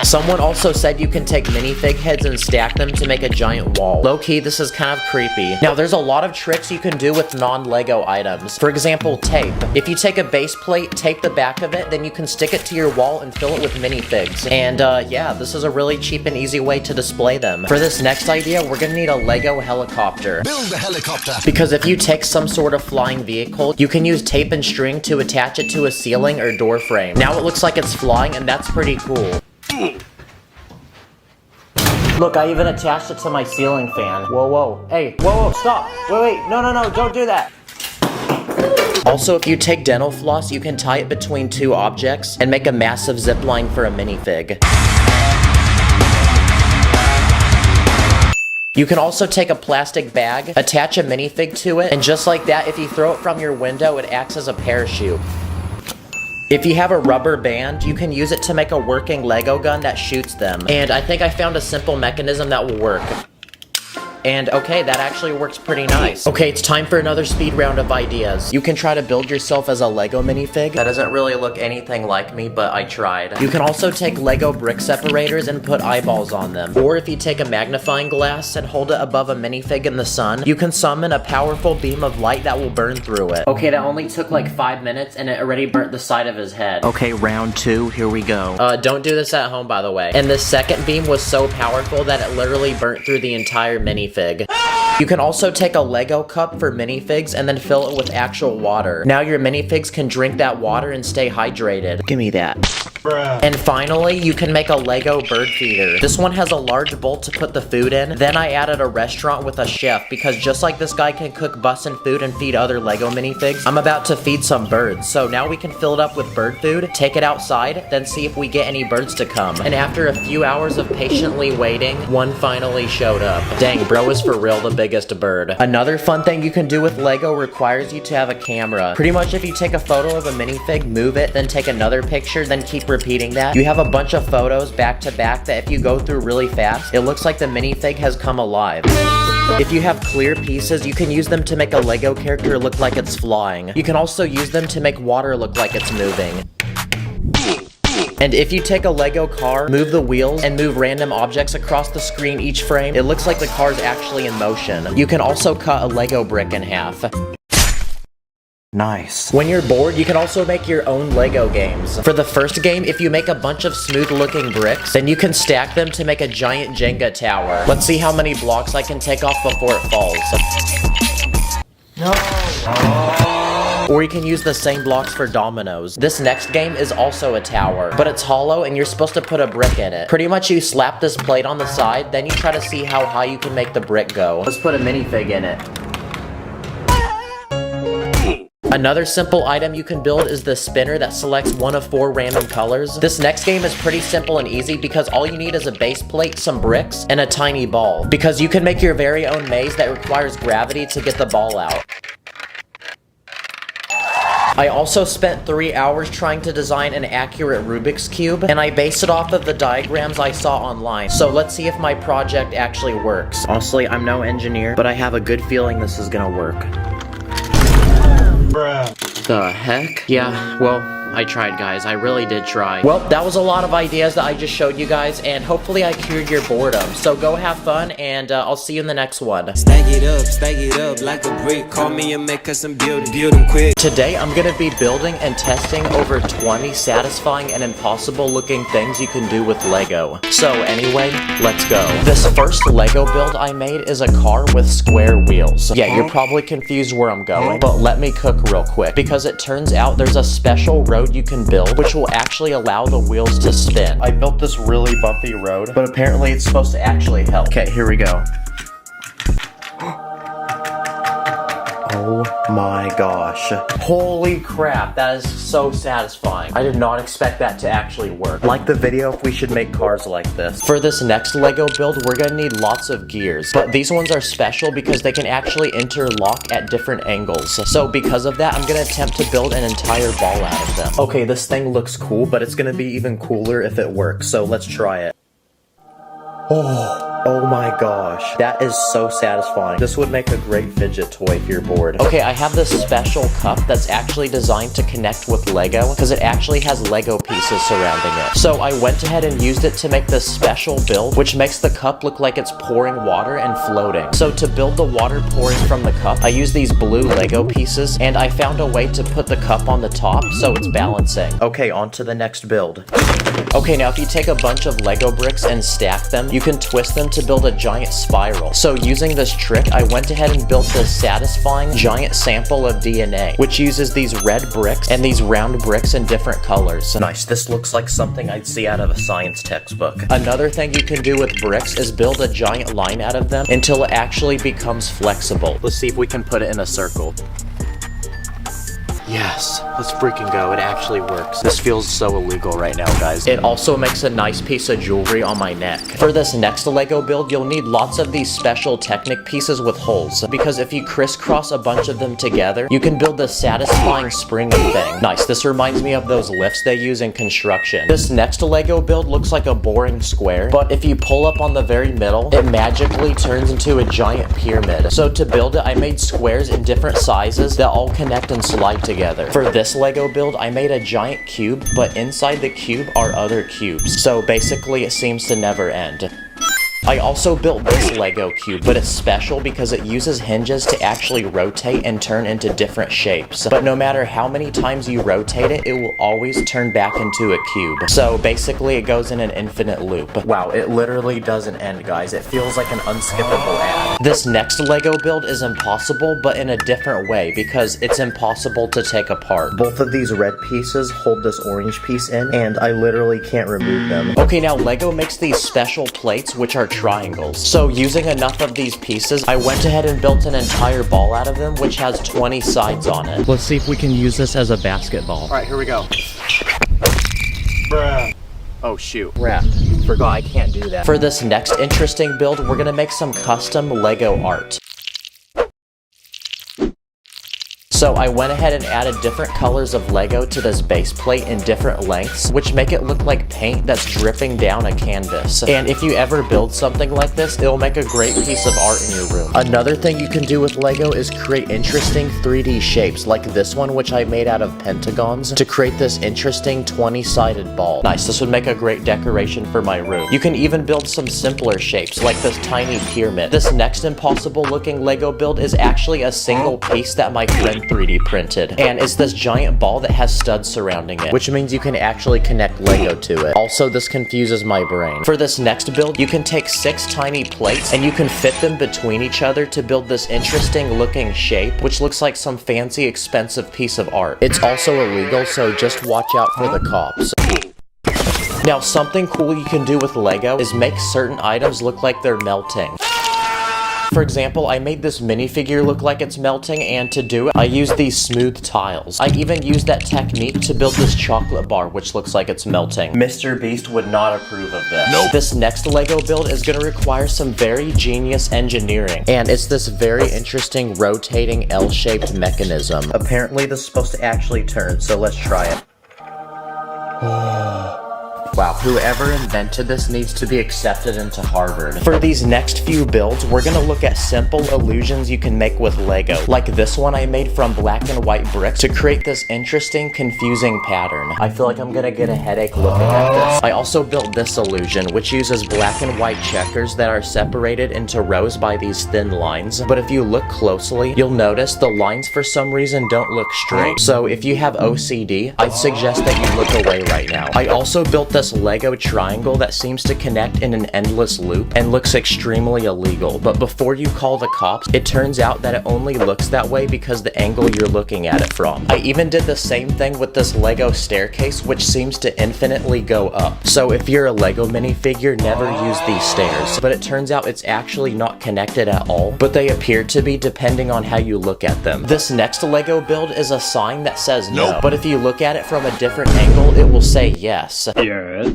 Someone also said you can take minifig heads and stack them to make a giant wall. Low-key, this is kind of creepy. Now, there's a lot of tricks you can do with non-Lego items. For example, tape. If you take a base plate, tape the back of it, then you can stick it to your wall and fill it with minifigs. And yeah, this is a really cheap and easy way to display them. For this next idea, we're gonna need a Lego helicopter. Build a helicopter. Because if you take some sort of flying vehicle, you can use tape and string to attach it to a ceiling or door frame. Now it looks like it's flying, and that's pretty cool. Look, I even attached it to my ceiling fan. Whoa, whoa. Hey, whoa, stop. Wait, no, don't do that. Also, if you take dental floss, you can tie it between two objects and make a massive zip line for a minifig. You can also take a plastic bag, attach a minifig to it, and just like that, if you throw it from your window, it acts as a parachute. If you have a rubber band, you can use it to make a working Lego gun that shoots them. And I think I found a simple mechanism that will work. And okay, that actually works pretty nice. Okay, it's time for another speed round of ideas. You can try to build yourself as a Lego minifig. That doesn't really look anything like me, but I tried. You can also take Lego brick separators and put eyeballs on them. Or if you take a magnifying glass and hold it above a minifig in the sun, you can summon a powerful beam of light that will burn through it. Okay, that only took like 5 minutes and it already burnt the side of his head. Okay, round 2, here we go. Don't do this at home, by the way. And this second beam was so powerful that it literally burnt through the entire minifig. You can also take a Lego cup for minifigs and then fill it with actual water. Now your minifigs can drink that water and stay hydrated. Give me that. Bruh. And finally, you can make a Lego bird feeder. This one has a large bowl to put the food in. Then I added a restaurant with a chef because just like this guy can cook bussin' food and feed other Lego minifigs, I'm about to feed some birds. So now we can fill it up with bird food, take it outside, then see if we get any birds to come. And after a few hours of patiently waiting, one finally showed up. Dang, bro is for real the biggest bird. Another fun thing you can do with Lego requires you to have a camera. Pretty much if you take a photo of a minifig, move it, then take another picture, then keep repeating that, you have a bunch of photos back to back that if you go through really fast, it looks like the minifig has come alive. If you have clear pieces, you can use them to make a Lego character look like it's flying. You can also use them to make water look like it's moving. And if you take a Lego car, move the wheels, and move random objects across the screen each frame, it looks like the car's actually in motion. You can also cut a Lego brick in half. Nice. When you're bored, you can also make your own Lego games. For the first game, if you make a bunch of smooth-looking bricks, then you can stack them to make a giant Jenga tower. Let's see how many blocks I can take off before it falls. No. Or you can use the same blocks for dominoes. This next game is also a tower, but it's hollow and you're supposed to put a brick in it. Pretty much you slap this plate on the side, then you try to see how high you can make the brick go. Let's put a minifig in it. Another simple item you can build is the spinner that selects one of 4 random colors. This next game is pretty simple and easy because all you need is a base plate, some bricks, and a tiny ball. Because you can make your very own maze that requires gravity to get the ball out. I also spent 3 hours trying to design an accurate Rubik's Cube, and I based it off of the diagrams I saw online. So let's see if my project actually works. Honestly, I'm no engineer, but I have a good feeling this is gonna work. Bruh. The heck? Yeah, well, I tried, guys. I really did try. Well, that was a lot of ideas that I just showed you guys, and hopefully I cured your boredom. So go have fun, and I'll see you in the next one. Stack it up like a brick. Call me and make us some build them quick. Today, I'm gonna be building and testing over 20 satisfying and impossible looking things you can do with Lego. So anyway, let's go. This first Lego build I made is a car with square wheels. Yeah, you're probably confused where I'm going, but let me cook real quick, because it turns out there's a special road you can build which will actually allow the wheels to spin. I built this really bumpy road, but apparently it's supposed to actually help. Okay, here we go. Oh my gosh. Holy crap, that is so satisfying. I did not expect that to actually work. Like the video if we should make cars like this. For this next Lego build, we're gonna need lots of gears, but these ones are special because they can actually interlock at different angles. So because of that, I'm gonna attempt to build an entire ball out of them. Okay, this thing looks cool, but it's gonna be even cooler if it works, so let's try it. Oh my gosh, that is so satisfying. This would make a great fidget toy if you're bored. Okay, I have this special cup that's actually designed to connect with Lego because it actually has Lego pieces surrounding it. So I went ahead and used it to make this special build, which makes the cup look like it's pouring water and floating. So to build the water pouring from the cup, I used these blue Lego pieces, and I found a way to put the cup on the top so it's balancing. Okay, on to the next build. Okay, now if you take a bunch of Lego bricks and stack them, you can twist them to build a giant spiral. So using this trick, I went ahead and built this satisfying giant sample of DNA, which uses these red bricks and these round bricks in different colors. Nice, this looks like something I'd see out of a science textbook. Another thing you can do with bricks is build a giant line out of them until it actually becomes flexible. Let's see if we can put it in a circle. Yes, let's freaking go. It actually works. This feels so illegal right now, guys. It also makes a nice piece of jewelry on my neck. For this next Lego build, you'll need lots of these special Technic pieces with holes, because if you crisscross a bunch of them together, you can build this satisfying springy thing. Nice, this reminds me of those lifts they use in construction. This next Lego build looks like a boring square, but if you pull up on the very middle, it magically turns into a giant pyramid. So to build it, I made squares in different sizes that all connect and slide together. For this Lego build, I made a giant cube, but inside the cube are other cubes. So basically, it seems to never end. I also built this Lego cube, but it's special because it uses hinges to actually rotate and turn into different shapes. But no matter how many times you rotate it, it will always turn back into a cube. So basically, it goes in an infinite loop. Wow, it literally doesn't end, guys. It feels like an unskippable ad. This next Lego build is impossible, but in a different way, because it's impossible to take apart. Both of these red pieces hold this orange piece in, and I literally can't remove them. Okay, now Lego makes these special plates, which are triangles. So using enough of these pieces, I went ahead and built an entire ball out of them, which has 20 sides on it. Let's see if we can use this as a basketball. All right, here we go. Bruh. Oh shoot. Crap. Forgot I can't do that. For this next interesting build, we're gonna make some custom Lego art. So I went ahead and added different colors of Lego to this base plate in different lengths, which make it look like paint that's dripping down a canvas. And if you ever build something like this, it'll make a great piece of art in your room. Another thing you can do with Lego is create interesting 3D shapes, like this one, which I made out of pentagons, to create this interesting 20-sided ball. Nice, this would make a great decoration for my room. You can even build some simpler shapes, like this tiny pyramid. This next impossible looking Lego build is actually a single piece that my friend 3D printed. And it's this giant ball that has studs surrounding it, which means you can actually connect Lego to it. Also, this confuses my brain. For this next build, you can take 6 tiny plates and you can fit them between each other to build this interesting looking shape, which looks like some fancy expensive piece of art. It's also illegal, so just watch out for the cops. Now, something cool you can do with Lego is make certain items look like they're melting. For example, I made this minifigure look like it's melting, and to do it, I used these smooth tiles. I even used that technique to build this chocolate bar, which looks like it's melting. Mr. Beast would not approve of this. Nope. This next Lego build is gonna require some very genius engineering, and it's this very interesting rotating L-shaped mechanism. Apparently, this is supposed to actually turn, so let's try it. Wow, whoever invented this needs to be accepted into Harvard. For these next few builds, we're gonna look at simple illusions you can make with Lego, like this one I made from black and white bricks to create this interesting, confusing pattern. I feel like I'm gonna get a headache looking at this. I also built this illusion, which uses black and white checkers that are separated into rows by these thin lines, but if you look closely, you'll notice the lines for some reason don't look straight. So if you have OCD, I'd suggest that you look away right now. I also built this Lego triangle that seems to connect in an endless loop and looks extremely illegal, but before you call the cops, it turns out that it only looks that way because the angle you're looking at it from. I even did the same thing with this Lego staircase, which seems to infinitely go up. So if you're a Lego minifigure, never use these stairs. But it turns out it's actually not connected at all, but they appear to be depending on how you look at them. This next Lego build is a sign that says no, but if you look at it from a different angle, it will say yes.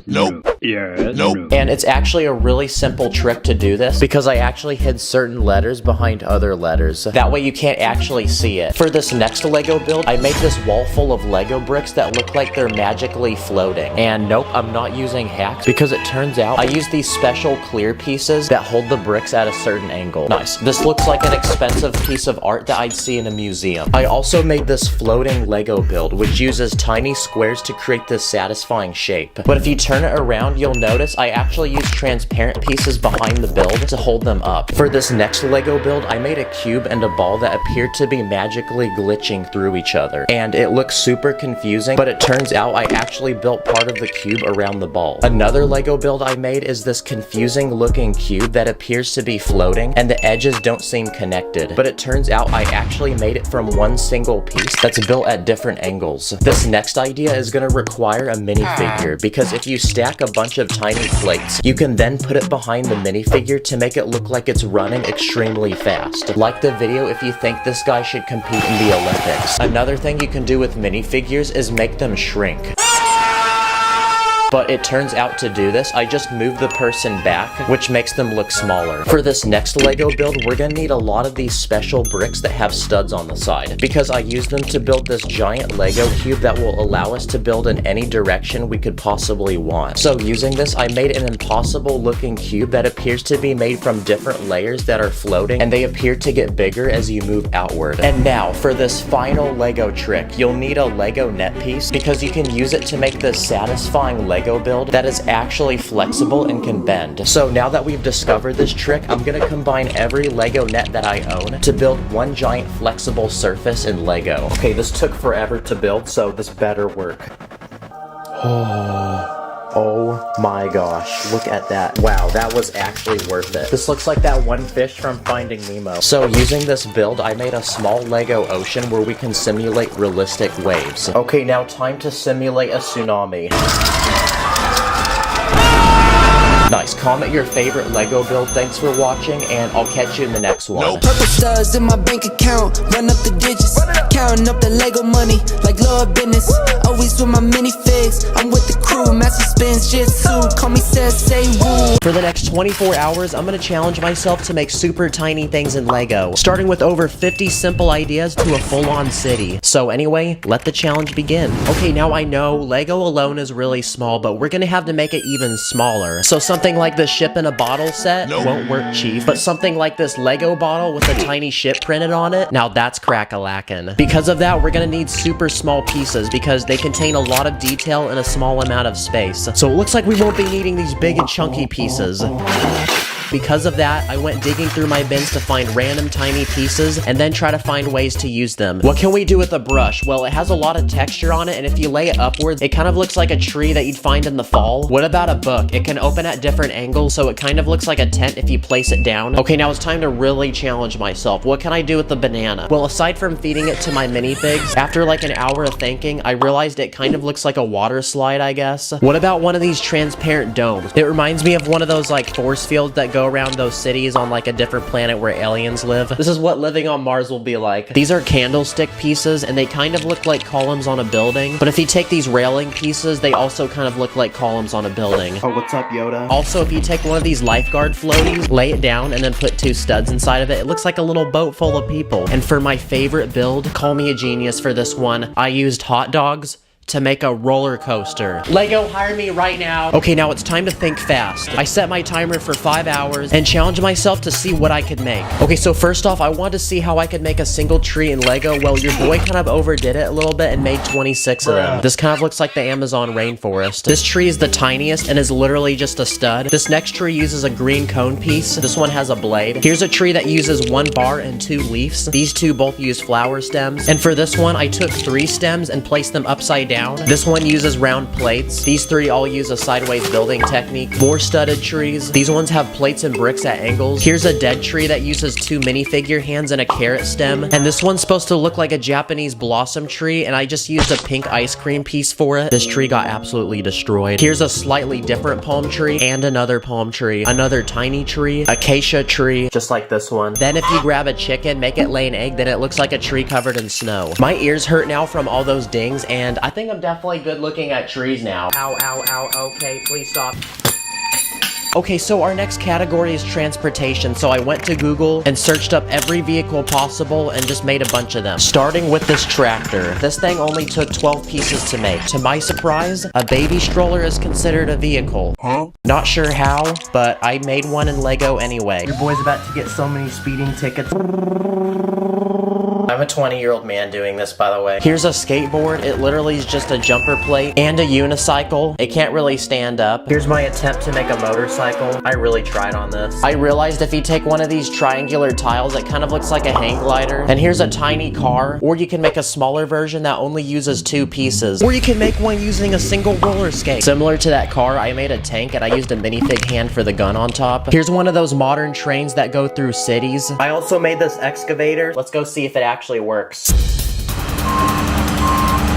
Nope. Nope. And it's actually a really simple trick to do this because I actually hid certain letters behind other letters. That way you can't actually see it. For this next Lego build, I made this wall full of Lego bricks that look like they're magically floating. And nope, I'm not using hacks because it turns out I use these special clear pieces that hold the bricks at a certain angle. Nice. This looks like an expensive piece of art that I'd see in a museum. I also made this floating Lego build, which uses tiny squares to create this satisfying shape. But if you turn it around, you'll notice I actually use transparent pieces behind the build to hold them up. For this next Lego build, I made a cube and a ball that appeared to be magically glitching through each other. And it looks super confusing, but it turns out I actually built part of the cube around the ball. Another Lego build I made is this confusing looking cube that appears to be floating, and the edges don't seem connected. But it turns out I actually made it from one single piece that's built at different angles. This next idea is gonna require a minifigure, because if you stack a bunch of tiny plates, you can then put it behind the minifigure to make it look like it's running extremely fast. Like the video if you think this guy should compete in the Olympics. Another thing you can do with minifigures is make them shrink. But it turns out to do this, I just move the person back, which makes them look smaller. For this next Lego build, we're gonna need a lot of these special bricks that have studs on the side, because I use them to build this giant Lego cube that will allow us to build in any direction we could possibly want. So using this, I made an impossible looking cube that appears to be made from different layers that are floating, and they appear to get bigger as you move outward. And now, for this final Lego trick, you'll need a Lego net piece, because you can use it to make this satisfying Lego build that is actually flexible and can bend. So now that we've discovered this trick, I'm gonna combine every Lego net that I own to build one giant flexible surface in Lego. Okay, this took forever to build, so this better work. Oh my gosh, look at that. Wow, that was actually worth it. This looks like that one fish from Finding Nemo. So using this build, I made a small Lego ocean where we can simulate realistic waves. Okay, now time to simulate a tsunami. Nice. Comment your favorite Lego build. Thanks for watching, and I'll catch you in the next one. Purple studs in my bank account, run up the digits, counting up the Lego money like Lord business. Always with my minifigs, I'm with the crew, master spins jitsu, call me say woo. For the next 24 hours, I'm gonna challenge myself to make super tiny things in Lego, starting with over 50 simple ideas to a full-on city. So anyway, let the challenge begin. Okay, now I know Lego alone is really small, but we're gonna have to make it even smaller. So something like the ship in a bottle set won't work, chief, but something like this Lego bottle with a tiny ship printed on it, now that's crack-a-lackin'. Because of that, we're gonna need super small pieces because they contain a lot of detail in a small amount of space. So it looks like we won't be needing these big and chunky pieces. Because of that, I went digging through my bins to find random tiny pieces and then try to find ways to use them. What can we do with a brush? Well, it has a lot of texture on it, and if you lay it upwards, it kind of looks like a tree that you'd find in the fall. What about a book? It can open at different angles, so it kind of looks like a tent if you place it down. Okay, now it's time to really challenge myself. What can I do with the banana? Well, aside from feeding it to my minifigs, after like an hour of thinking, I realized it kind of looks like a water slide, I guess. What about one of these transparent domes? It reminds me of one of those like force fields that go around those cities on like a different planet where aliens live. This is what living on Mars will be like. These are candlestick pieces, and they kind of look like columns on a building, but if you take these railing pieces, they also kind of look like columns on a building. Oh, what's up, Yoda? Also, if you take one of these lifeguard floaties, lay it down, and then put 2 studs inside of it, it looks like a little boat full of people. And for my favorite build, call me a genius for this one, I used hot dogs to make a roller coaster. Lego, hire me right now. Okay, now it's time to think fast. I set my timer for 5 hours and challenged myself to see what I could make. Okay, so first off, I wanted to see how I could make a single tree in Lego. Well, your boy kind of overdid it a little bit and made 26 of them. This kind of looks like the Amazon rainforest. This tree is the tiniest and is literally just a stud. This next tree uses a green cone piece. This one has a blade. Here's a tree that uses 1 bar and 2 leaves. These 2 both use flower stems. And for this one, I took 3 stems and placed them upside down. This one uses round plates. These 3 all use a sideways building technique. More studded trees. These ones have plates and bricks at angles. Here's a dead tree that uses 2 minifigure hands and a carrot stem. And this one's supposed to look like a Japanese blossom tree, and I just used a pink ice cream piece for it. This tree got absolutely destroyed. Here's a slightly different palm tree and another palm tree. Another tiny tree. Acacia tree, just like this one. Then if you grab a chicken, make it lay an egg, then it looks like a tree covered in snow. My ears hurt now from all those dings, and I think I'm definitely good looking at trees now. Ow, ow, ow, okay, please stop. Okay, so our next category is transportation, so I went to Google and searched up every vehicle possible and just made a bunch of them. Starting with this tractor. This thing only took 12 pieces to make. To my surprise, a baby stroller is considered a vehicle. Huh? Not sure how, but I made one in Lego anyway. Your boy's about to get so many speeding tickets. I'm a 20-year-old man doing this, by the way. Here's a skateboard. It literally is just a jumper plate and a unicycle. It can't really stand up. Here's my attempt to make a motorcycle. I really tried on this. I realized if you take one of these triangular tiles, it kind of looks like a hang glider. And here's a tiny car, or you can make a smaller version that only uses 2 pieces. Or you can make one using a single roller skate. Similar to that car, I made a tank and I used a minifig hand for the gun on top. Here's one of those modern trains that go through cities. I also made this excavator. Let's go see if it actually works.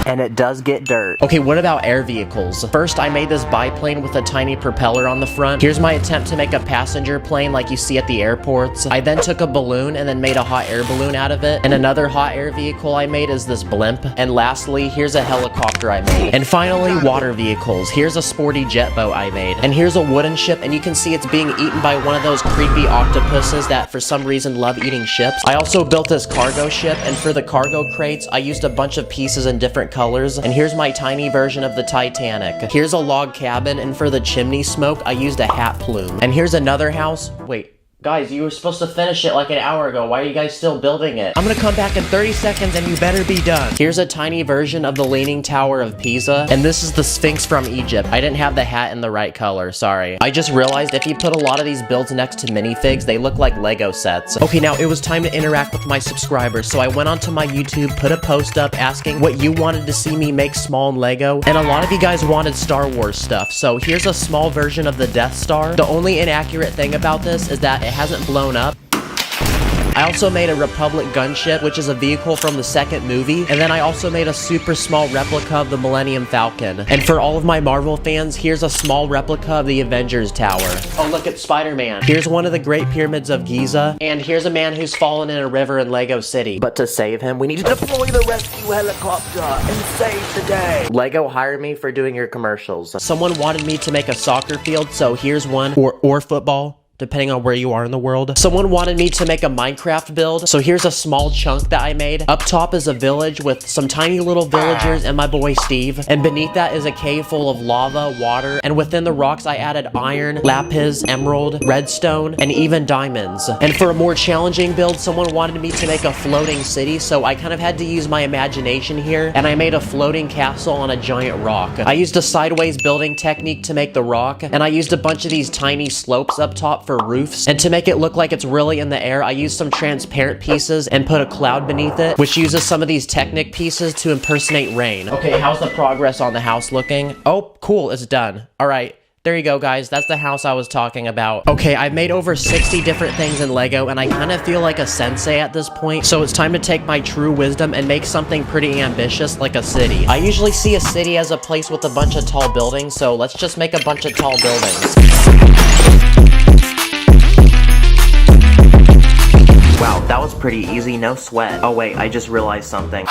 And it does get dirt. Okay, what about air vehicles? First, I made this biplane with a tiny propeller on the front. Here's my attempt to make a passenger plane like you see at the airports. I then took a balloon and then made a hot air balloon out of it. And another hot air vehicle I made is this blimp. And lastly, here's a helicopter I made. And finally, water vehicles. Here's a sporty jet boat I made. And here's a wooden ship, and you can see it's being eaten by one of those creepy octopuses that for some reason love eating ships. I also built this cargo ship, and for the cargo crates, I used a bunch of pieces in different colors. And here's my tiny version of the Titanic. Here's a log cabin, and for the chimney smoke, I used a hat plume. And here's another house. Wait. Guys, you were supposed to finish it like an hour ago. Why are you guys still building it? I'm gonna come back in 30 seconds and you better be done. Here's a tiny version of the Leaning Tower of Pisa. And this is the Sphinx from Egypt. I didn't have the hat in the right color, sorry. I just realized if you put a lot of these builds next to minifigs, they look like Lego sets. Okay, now it was time to interact with my subscribers. So I went onto my YouTube, put a post up asking what you wanted to see me make small in Lego. And a lot of you guys wanted Star Wars stuff. So here's a small version of the Death Star. The only inaccurate thing about this is that it hasn't blown up. I also made a Republic gunship, which is a vehicle from the second movie, and then I also made a super small replica of the Millennium Falcon. And for all of my Marvel fans, here's a small replica of the Avengers Tower. Oh, look at Spider-Man. Here's one of the Great Pyramids of Giza, and here's a man who's fallen in a river in Lego City. But to save him, we need to deploy the rescue helicopter and save the day. Lego hired me for doing your commercials. Someone wanted me to make a soccer field, so here's one, or football, depending on where you are in the world. Someone wanted me to make a Minecraft build, so here's a small chunk that I made. Up top is a village with some tiny little villagers and my boy Steve. And beneath that is a cave full of lava, water, and within the rocks I added iron, lapis, emerald, redstone, and even diamonds. And for a more challenging build, someone wanted me to make a floating city, so I kind of had to use my imagination here, and I made a floating castle on a giant rock. I used a sideways building technique to make the rock, and I used a bunch of these tiny slopes up top for roofs. And to make it look like it's really in the air, I used some transparent pieces and put a cloud beneath it, which uses some of these Technic pieces to impersonate rain. Okay, how's the progress on the house looking? Oh, cool, it's done. All right. There you go, guys. That's the house I was talking about. Okay, I've made over 60 different things in Lego, and I kind of feel like a sensei at this point, so it's time to take my true wisdom and make something pretty ambitious, like a city. I usually see a city as a place with a bunch of tall buildings, so let's just make a bunch of tall buildings. Wow, that was pretty easy, no sweat. Oh wait, I just realized something.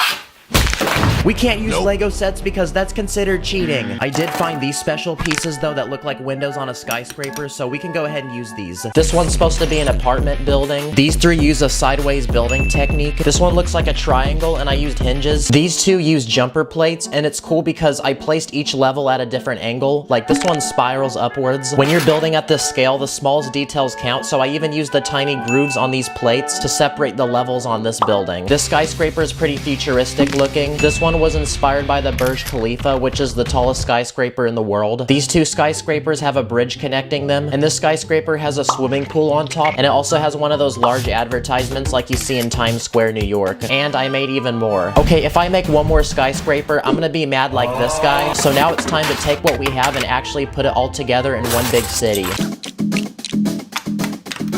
We can't use Lego sets because that's considered cheating. I did find these special pieces though that look like windows on a skyscraper, so we can go ahead and use these. This one's supposed to be an apartment building. These three use a sideways building technique. This one looks like a triangle and I used hinges. These two use jumper plates, and it's cool because I placed each level at a different angle. Like this one spirals upwards. When you're building at this scale, the smallest details count, so I even used the tiny grooves on these plates to separate the levels on this building. This skyscraper is pretty futuristic looking. This one was inspired by the Burj Khalifa, which is the tallest skyscraper in the world. These two skyscrapers have a bridge connecting them, and this skyscraper has a swimming pool on top, and it also has one of those large advertisements like you see in Times Square, New York. And I made even more. Okay, if I make one more skyscraper, I'm gonna be mad like this guy. So now it's time to take what we have and actually put it all together in one big city.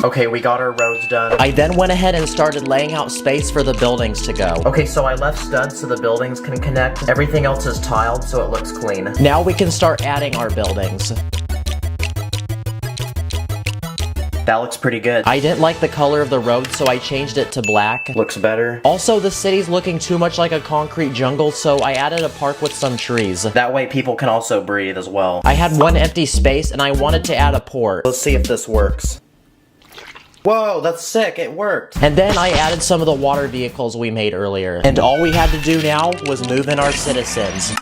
Okay, we got our roads done. I then went ahead and started laying out space for the buildings to go. Okay, so I left studs so the buildings can connect. Everything else is tiled so it looks clean. Now we can start adding our buildings. That looks pretty good. I didn't like the color of the road, so I changed it to black. Looks better. Also, the city's looking too much like a concrete jungle, so I added a park with some trees. That way people can also breathe as well. I had one empty space and I wanted to add a port. Let's see if this works. Whoa, that's sick, it worked. And then I added some of the water vehicles we made earlier. And all we had to do now was move in our citizens.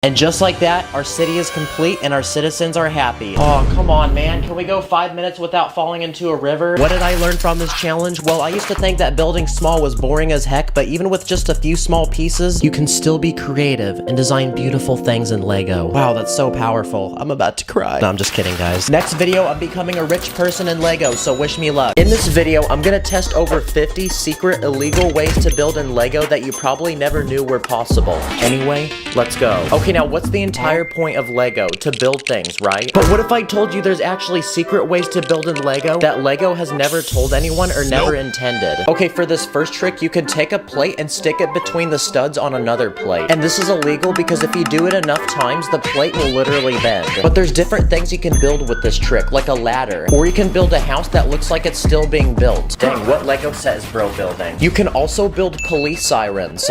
And just like that, our city is complete and our citizens are happy. Oh, come on, man. Can we go 5 minutes without falling into a river? What did I learn from this challenge? Well, I used to think that building small was boring as heck, but even with just a few small pieces, you can still be creative and design beautiful things in Lego. Wow, that's so powerful. I'm about to cry. No, I'm just kidding, guys. Next video, I'm becoming a rich person in Lego, so wish me luck. In this video, I'm gonna test over 50 secret illegal ways to build in Lego that you probably never knew were possible. Anyway, let's go. Okay, now what's the entire point of Lego? To build things, right? But what if I told you there's actually secret ways to build in Lego that Lego has never told anyone or never intended? Okay, for this first trick, you could take a plate and stick it between the studs on another plate. And this is illegal because if you do it enough times, the plate will literally bend. But there's different things you can build with this trick, like a ladder. Or you can build a house that looks like it's still being built. Dang, what Lego set is bro building? You can also build police sirens.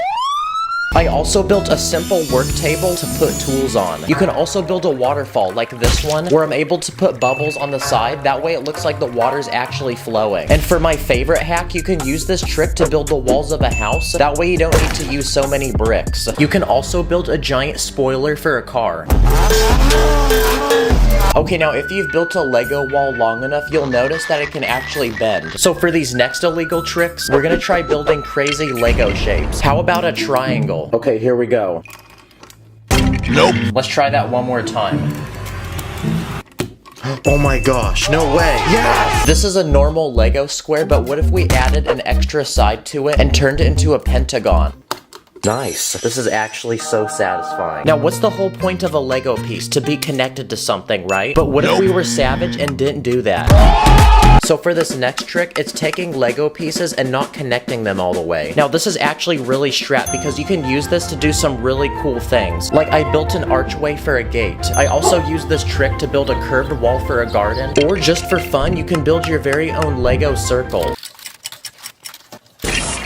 I also built a simple work table to put tools on. You can also build a waterfall like this one, where I'm able to put bubbles on the side. That way it looks like the water's actually flowing. And for my favorite hack, you can use this trick to build the walls of a house. That way you don't need to use so many bricks. You can also build a giant spoiler for a car. Okay, now if you've built a Lego wall long enough, you'll notice that it can actually bend. So for these next illegal tricks, we're gonna try building crazy Lego shapes. How about a triangle? Okay, here we go. Nope. Let's try that one more time. Oh my gosh, no way. Yes! This is a normal Lego square, but what if we added an extra side to it and turned it into a pentagon? Nice. This is actually so satisfying. Now, what's the whole point of a Lego piece? To be connected to something, right? But what if we were savage and didn't do that? So for this next trick, it's taking Lego pieces and not connecting them all the way. Now, this is actually really strapped because you can use this to do some really cool things. Like, I built an archway for a gate. I also used this trick to build a curved wall for a garden. Or just for fun, you can build your very own Lego circle.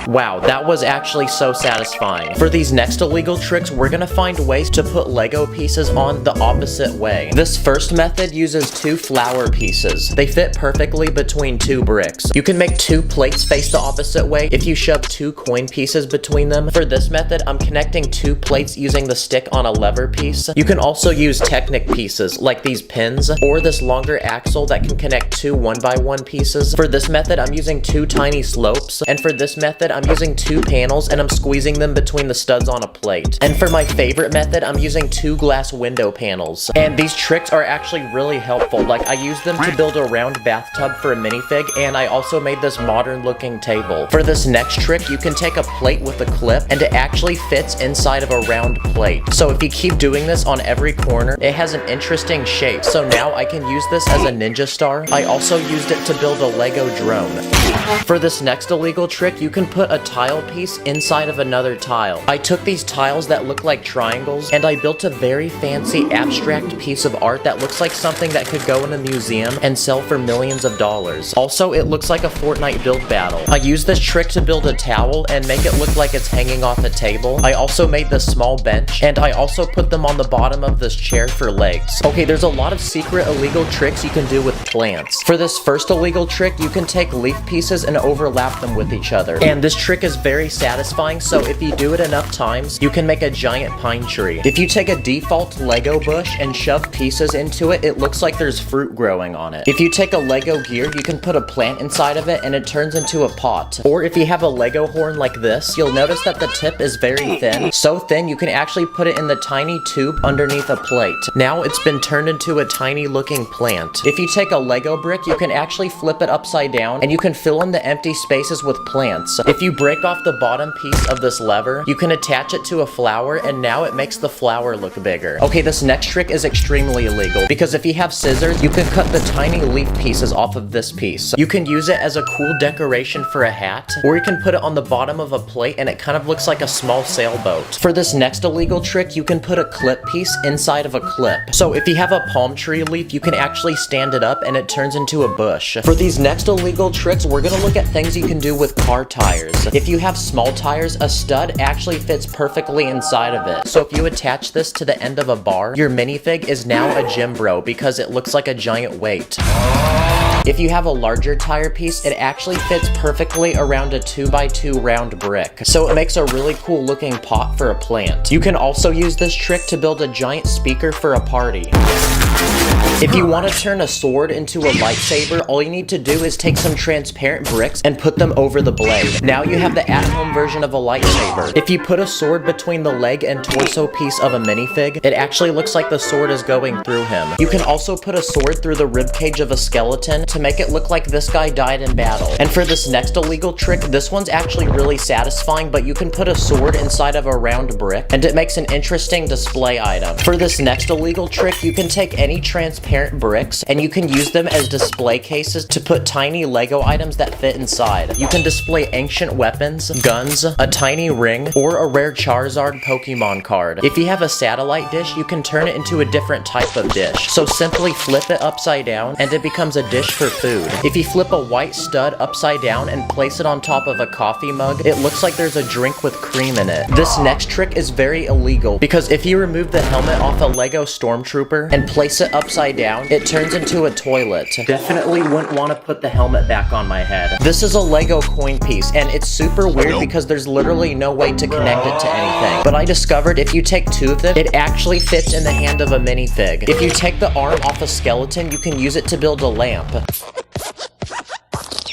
Wow, that was actually so satisfying. For these next illegal tricks, we're gonna find ways to put Lego pieces on the opposite way. This first method uses 2 flower pieces. They fit perfectly between 2 bricks. You can make 2 plates face the opposite way if you shove 2 coin pieces between them. For this method, I'm connecting 2 plates using the stick on a lever piece. You can also use Technic pieces, like these pins, or this longer axle that can connect 2 1x1 pieces. For this method, I'm using 2 tiny slopes, and for this method, I'm I'm using 2 panels and I'm squeezing them between the studs on a plate. And for my favorite method, I'm using 2 glass window panels. And these tricks are actually really helpful. Like, I used them to build a round bathtub for a minifig, and I also made this modern looking table. For this next trick, you can take a plate with a clip, and it actually fits inside of a round plate. So if you keep doing this on every corner, it has an interesting shape. So now I can use this as a ninja star. I also used it to build a Lego drone. For this next illegal trick, you can put a tile piece inside of another tile. I took these tiles that look like triangles, and I built a very fancy abstract piece of art that looks like something that could go in a museum and sell for millions of dollars. Also, it looks like a Fortnite build battle. I used this trick to build a towel and make it look like it's hanging off a table. I also made this small bench, and I also put them on the bottom of this chair for legs. Okay, there's a lot of secret illegal tricks you can do with plants. For this first illegal trick, you can take leaf pieces and overlap them with each other. And this trick is very satisfying, so if you do it enough times, you can make a giant pine tree. If you take a default Lego bush and shove pieces into it, it looks like there's fruit growing on it. If you take a Lego gear, you can put a plant inside of it and it turns into a pot. Or if you have a Lego horn like this, you'll notice that the tip is very thin. So thin, you can actually put it in the tiny tube underneath a plate. Now it's been turned into a tiny looking plant. If you take a Lego brick, you can actually flip it upside down and you can fill in the empty spaces with plants. If you break off the bottom piece of this lever, you can attach it to a flower and now it makes the flower look bigger. Okay, this next trick is extremely illegal because if you have scissors, you can cut the tiny leaf pieces off of this piece. You can use it as a cool decoration for a hat, or you can put it on the bottom of a plate and it kind of looks like a small sailboat. For this next illegal trick, you can put a clip piece inside of a clip. So if you have a palm tree leaf, you can actually stand it up and it turns into a bush. For these next illegal tricks, we're gonna look at things you can do with car tires. If you have small tires, a stud actually fits perfectly inside of it. So if you attach this to the end of a bar, your minifig is now a gym bro because it looks like a giant weight. If you have a larger tire piece, it actually fits perfectly around a 2x2 round brick. So it makes a really cool looking pot for a plant. You can also use this trick to build a giant speaker for a party. If you want to turn a sword into a lightsaber, all you need to do is take some transparent bricks and put them over the blade. Now you have the at-home version of a lightsaber. If you put a sword between the leg and torso piece of a minifig, it actually looks like the sword is going through him. You can also put a sword through the ribcage of a skeleton to make it look like this guy died in battle. And for this next illegal trick, this one's actually really satisfying, but you can put a sword inside of a round brick, and it makes an interesting display item. For this next illegal trick, you can take any transparent bricks and you can use them as display cases to put tiny Lego items that fit inside. You can display ancient weapons, guns, a tiny ring, or a rare Charizard Pokemon card. If you have a satellite dish, you can turn it into a different type of dish. So simply flip it upside down and it becomes a dish for food. If you flip a white stud upside down and place it on top of a coffee mug, it looks like there's a drink with cream in it. This next trick is very illegal because if you remove the helmet off a Lego Stormtrooper and place it upside down, it turns into a toilet. Definitely wouldn't want to put the helmet back on my head. This is a Lego coin piece and it's super weird because there's literally no way to connect it to anything. But I discovered if you take 2 of them, it actually fits in the hand of a minifig. If you take the arm off a skeleton, you can use it to build a lamp.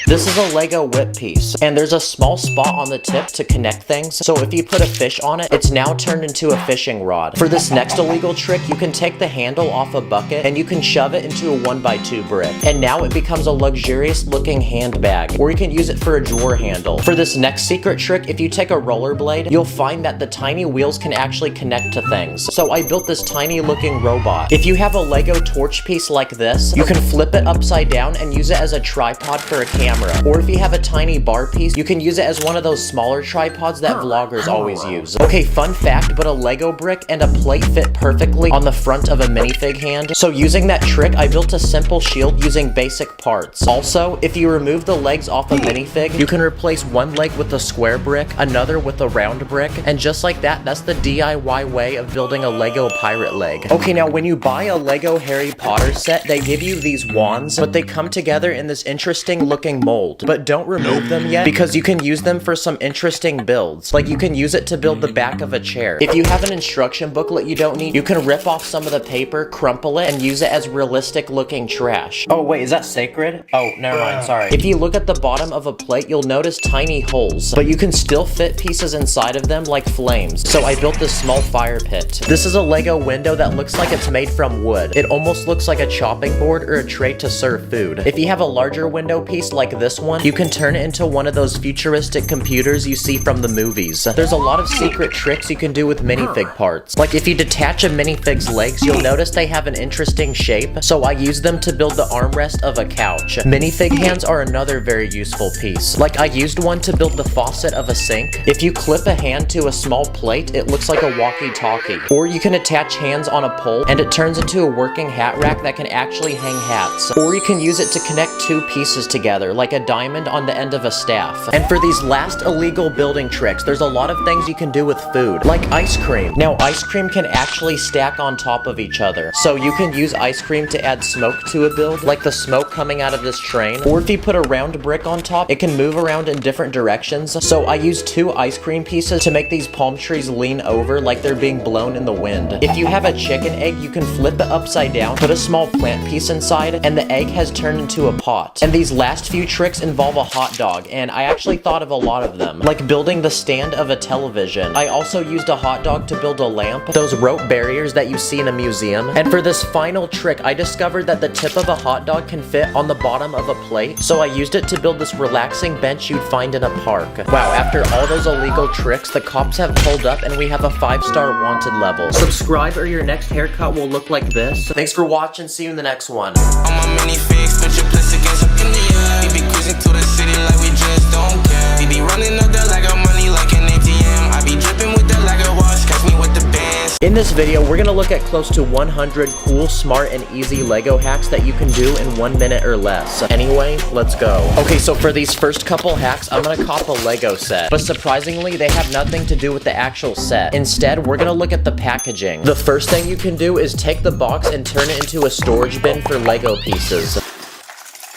This is a Lego whip piece, and there's a small spot on the tip to connect things, so if you put a fish on it, it's now turned into a fishing rod. For this next illegal trick, you can take the handle off a bucket, and you can shove it into a 1x2 brick, and now it becomes a luxurious looking handbag, or you can use it for a drawer handle. For this next secret trick, if you take a rollerblade, you'll find that the tiny wheels can actually connect to things. So I built this tiny looking robot. If you have a Lego torch piece like this, you can flip it upside down and use it as a tripod for a camera. Or if you have a tiny bar piece, you can use it as one of those smaller tripods that vloggers always use. Okay, fun fact, but a Lego brick and a plate fit perfectly on the front of a minifig hand. So using that trick, I built a simple shield using basic parts. Also, if you remove the legs off a minifig, you can replace one leg with a square brick, another with a round brick, and just like that, that's the DIY way of building a Lego pirate leg. Okay, now when you buy a Lego Harry Potter set, they give you these wands, but they come together in this interesting looking mold. But don't remove them yet, because you can use them for some interesting builds. Like, you can use it to build the back of a chair. If you have an instruction booklet you don't need, you can rip off some of the paper, crumple it, and use it as realistic looking trash. Oh wait, is that sacred? Oh, never mind, sorry. If you look at the bottom of a plate, you'll notice tiny holes, but you can still fit pieces inside of them like flames. So I built this small fire pit. This is a Lego window that looks like it's made from wood. It almost looks like a chopping board or a tray to serve food. If you have a larger window piece like this one, you can turn it into one of those futuristic computers you see from the movies. There's a lot of secret tricks you can do with minifig parts. Like, if you detach a minifig's legs, you'll notice they have an interesting shape, so I use them to build the armrest of a couch. Minifig hands are another very useful piece. Like, I used one to build the faucet of a sink. If you clip a hand to a small plate, it looks like a walkie-talkie. Or you can attach hands on a pole, and it turns into a working hat rack that can actually hang hats. Or you can use it to connect two pieces together, like a diamond on the end of a staff. And for these last illegal building tricks, there's a lot of things you can do with food, like ice cream. Now, ice cream can actually stack on top of each other, so you can use ice cream to add smoke to a build, like the smoke coming out of this train. Or if you put a round brick on top, it can move around in different directions. So I used two ice cream pieces to make these palm trees lean over like they're being blown in the wind. If you have a chicken egg, you can flip it upside down, put a small plant piece inside, and the egg has turned into a pot. And these last few tricks involve a hot dog, and I actually thought of a lot of them, like building the stand of a television. I also used a hot dog to build a lamp, those rope barriers that you see in a museum. And for this final trick, I discovered that the tip of a hot dog can fit on the bottom of a plate, so I used it to build this relaxing bench you'd find in a park. Wow, after all those illegal tricks, the cops have pulled up and we have a 5-star wanted level. Subscribe or your next haircut will look like this. Thanks for watching, see you in the next one. On my minifigs, put your plastic up in the air. We be cruising to the city like we just don't care. We be running up the Lego money like an ATM. I be dripping with the Lego wash, catch me with the bands. In this video, we're gonna look at close to 100 cool, smart, and easy Lego hacks that you can do in 1 minute or less. Anyway, let's go. Okay, so for these first couple hacks, I'm gonna cop a Lego set. But surprisingly, they have nothing to do with the actual set. Instead, we're gonna look at the packaging. The first thing you can do is take the box and turn it into a storage bin for Lego pieces.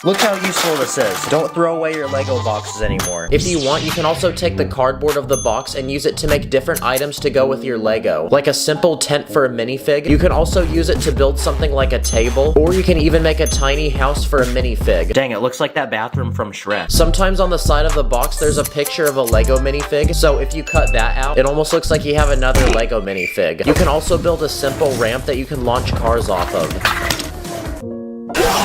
Look how useful this is. Don't throw away your Lego boxes anymore. If you want, you can also take the cardboard of the box and use it to make different items to go with your Lego. Like a simple tent for a minifig. You can also use it to build something like a table, or you can even make a tiny house for a minifig. Dang, it looks like that bathroom from Shrek. Sometimes on the side of the box, there's a picture of a Lego minifig, so if you cut that out, it almost looks like you have another Lego minifig. You can also build a simple ramp that you can launch cars off of.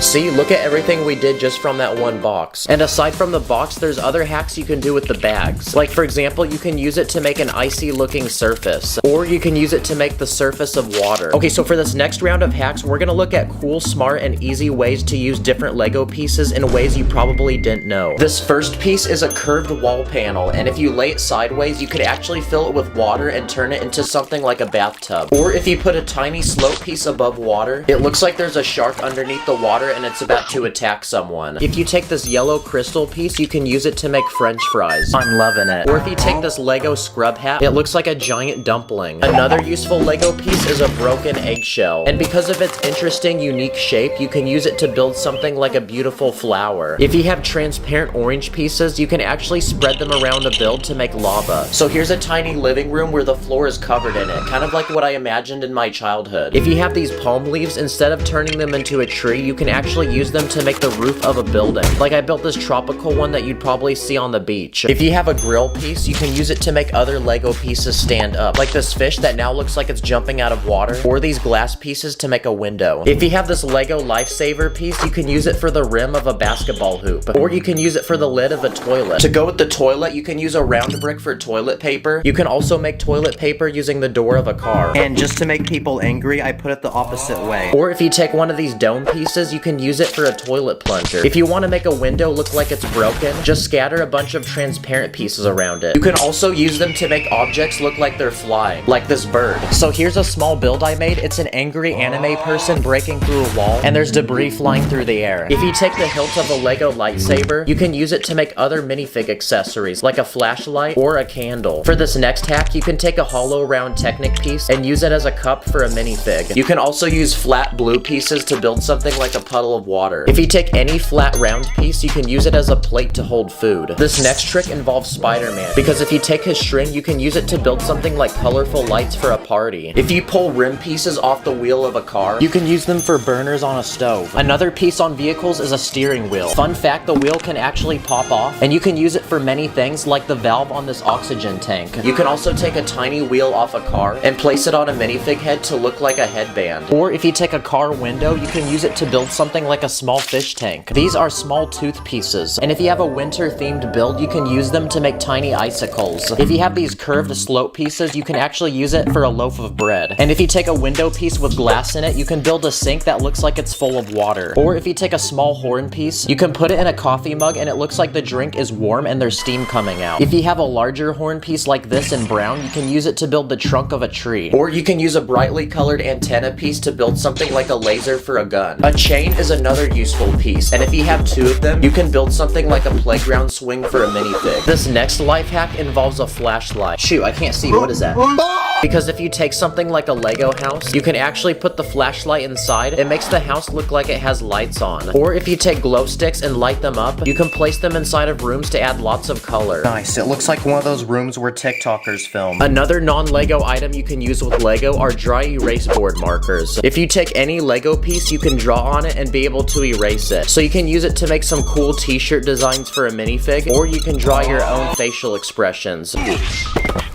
See, look at everything we did just from that one box. And aside from the box, there's other hacks you can do with the bags. Like, for example, you can use it to make an icy looking surface, or you can use it to make the surface of water. Okay, so for this next round of hacks, we're gonna look at cool, smart, and easy ways to use different Lego pieces in ways you probably didn't know. This first piece is a curved wall panel, and if you lay it sideways, you could actually fill it with water and turn it into something like a bathtub. Or if you put a tiny slope piece above water, it looks like there's a shark underneath the water and it's about to attack someone. If you take this yellow crystal piece, you can use it to make French fries. I'm loving it. Or if you take this Lego scrub hat, it looks like a giant dumpling. Another useful Lego piece is a broken eggshell. And because of its interesting, unique shape, you can use it to build something like a beautiful flower. If you have transparent orange pieces, you can actually spread them around a build to make lava. So here's a tiny living room where the floor is covered in it, kind of like what I imagined in my childhood. If you have these palm leaves, instead of turning them into a tree, you can actually use them to make the roof of a building. Like I built this tropical one that you'd probably see on the beach. If you have a grill piece, you can use it to make other Lego pieces stand up. Like this fish that now looks like it's jumping out of water, or these glass pieces to make a window. If you have this Lego lifesaver piece, you can use it for the rim of a basketball hoop, or you can use it for the lid of a toilet. To go with the toilet, you can use a round brick for toilet paper. You can also make toilet paper using the door of a car. And just to make people angry, I put it the opposite way. Or if you take one of these dome pieces, you can use it for a toilet plunger. If you want to make a window look like it's broken, just scatter a bunch of transparent pieces around it. You can also use them to make objects look like they're flying, like this bird. So here's a small build I made. It's an angry anime person breaking through a wall, and there's debris flying through the air. If you take the hilt of a Lego lightsaber, you can use it to make other minifig accessories, like a flashlight or a candle. For this next hack, you can take a hollow round Technic piece and use it as a cup for a minifig. You can also use flat blue pieces to build something like like a puddle of water. If you take any flat round piece, you can use it as a plate to hold food. This next trick involves Spider-Man, because if you take his string, you can use it to build something like colorful lights for a party. If you pull rim pieces off the wheel of a car, you can use them for burners on a stove. Another piece on vehicles is a steering wheel. Fun fact, the wheel can actually pop off, and you can use it for many things, like the valve on this oxygen tank. You can also take a tiny wheel off a car and place it on a minifig head to look like a headband. Or if you take a car window, you can use it to build something like a small fish tank. These are small tooth pieces, and if you have a winter themed build, you can use them to make tiny icicles. If you have these curved slope pieces, you can actually use it for a loaf of bread. And if you take a window piece with glass in it, you can build a sink that looks like it's full of water. Or if you take a small horn piece, you can put it in a coffee mug and it looks like the drink is warm and there's steam coming out. If you have a larger horn piece like this in brown, you can use it to build the trunk of a tree. Or you can use a brightly colored antenna piece to build something like a laser for a gun. A chain is another useful piece, and if you have two of them, you can build something like a playground swing for a minifig. This next life hack involves a flashlight. Shoot, I can't see. What is that? Because if you take something like a Lego house, you can actually put the flashlight inside. It makes the house look like it has lights on. Or if you take glow sticks and light them up, you can place them inside of rooms to add lots of color. Nice, it looks like one of those rooms where TikTokers film. Another non-Lego item you can use with Lego are dry erase board markers. If you take any Lego piece, you can draw on it and be able to erase it. So you can use it to make some cool t-shirt designs for a minifig, or you can draw your own facial expressions.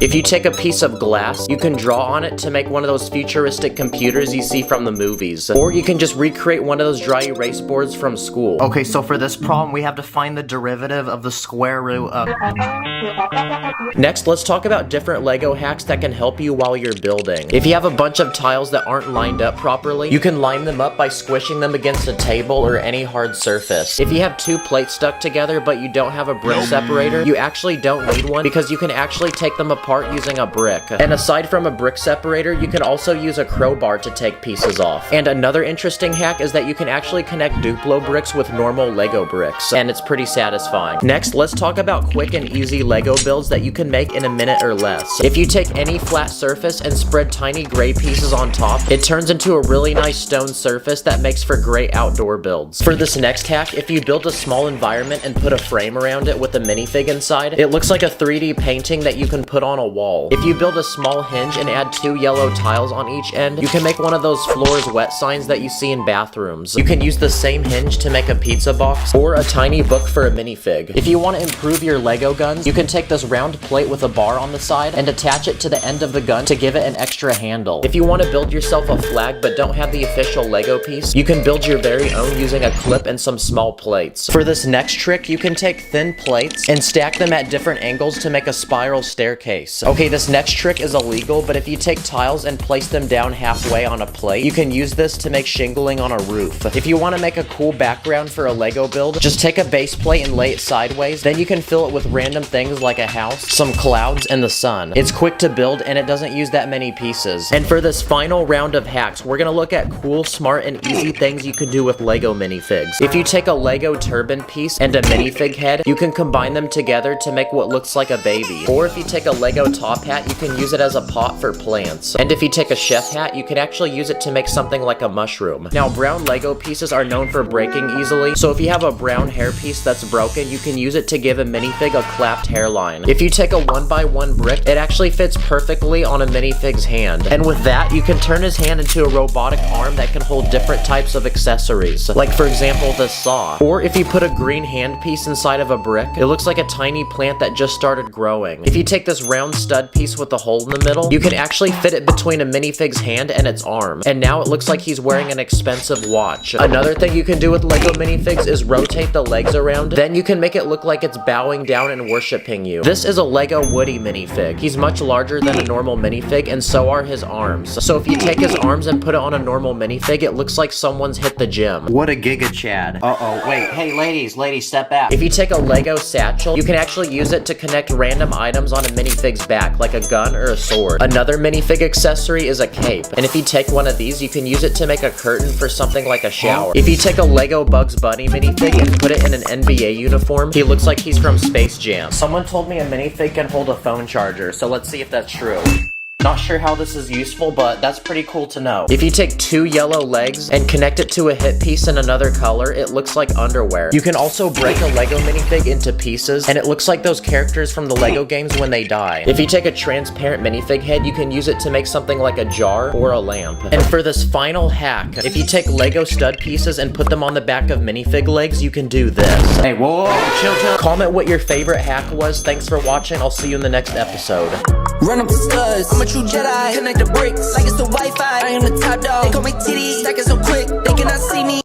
If you take a piece of glass, you can draw on it to make one of those futuristic computers you see from the movies. Or you can just recreate one of those dry erase boards from school. Okay, so for this problem, we have to find the derivative of the square root of... Next, let's talk about different Lego hacks that can help you while you're building. If you have a bunch of tiles that aren't lined up properly, you can line them up by squishing them against a table or any hard surface. If you have two plates stuck together but you don't have a brick separator, you actually don't need one because you can actually take them apart using a brick. And aside from a brick separator, you can also use a crowbar to take pieces off. And another interesting hack is that you can actually connect Duplo bricks with normal Lego bricks, and it's pretty satisfying. Next, let's talk about quick and easy Lego builds that you can make in a minute or less. If you take any flat surface and spread tiny gray pieces on top, it turns into a really nice stone surface that makes for great outdoor builds. For this next hack, if you build a small environment and put a frame around it with a minifig inside, it looks like a 3D painting that you can put on a wall. If you build a small hinge and add two yellow tiles on each end, you can make one of those floors wet signs that you see in bathrooms. You can use the same hinge to make a pizza box or a tiny book for a minifig. If you want to improve your Lego guns, you can take this round plate with a bar on the side and attach it to the end of the gun to give it an extra handle. If you want to build yourself a flag but don't have the official Lego piece, you can build your very own using a clip and some small plates. For this next trick, you can take thin plates and stack them at different angles to make a spiral staircase. Okay, this next trick is illegal, but if you take tiles and place them down halfway on a plate, you can use this to make shingling on a roof. If you want to make a cool background for a Lego build, just take a base plate and lay it sideways, then you can fill it with random things like a house, some clouds, and the sun. It's quick to build and it doesn't use that many pieces. And for this final round of hacks, we're gonna look at cool, smart, and easy things you can do with Lego minifigs. If you take a Lego turban piece and a minifig head, you can combine them together to make what looks like a baby. Or if you take a Lego top hat, you can use it as a pot for plants. And if you take a chef hat, you can actually use it to make something like a mushroom. Now, brown Lego pieces are known for breaking easily, so if you have a brown hair piece that's broken, you can use it to give a minifig a clapped hairline. If you take a 1x1 brick, it actually fits perfectly on a minifig's hand. And with that, you can turn his hand into a robotic arm that can hold different types of accessories, like for example this saw. Or if you put a green hand piece inside of a brick, it looks like a tiny plant that just started growing. If you take this round stud piece with a hole in the middle, you can actually fit it between a minifig's hand and its arm, and now it looks like he's wearing an expensive watch. Another thing you can do with Lego minifigs is rotate the legs around, then you can make it look like it's bowing down and worshipping you. This is a Lego Woody minifig. He's much larger than a normal minifig, and so are his arms. So if you take his arms and put it on a normal minifig, it looks like someone's hit the gym. What a giga chad. Uh-oh, wait, hey ladies, step back. If you take a Lego satchel, you can actually use it to connect random items on a minifig's back, like a gun or a sword. Another minifig accessory is a cape, and if you take one of these, you can use it to make a curtain for something like a shower. If you take a Lego Bugs Bunny minifig and put it in an NBA uniform, he looks like he's from Space Jam. Someone told me a minifig can hold a phone charger, so let's see if that's true. Not sure how this is useful, but that's pretty cool to know. If you take 2 yellow legs and connect it to a hip piece in another color, it looks like underwear. You can also break a Lego minifig into pieces, and it looks like those characters from the Lego games when they die. If you take a transparent minifig head, you can use it to make something like a jar or a lamp. And for this final hack, if you take Lego stud pieces and put them on the back of minifig legs, you can do this. Hey, whoa, chill. Comment what your favorite hack was. Thanks for watching. I'll see you in the next episode. Run up the studs, I'm a true Jedi. Connect the bricks like it's the Wi-Fi. I am the top dog. They call me titties, stacking so quick they cannot see me.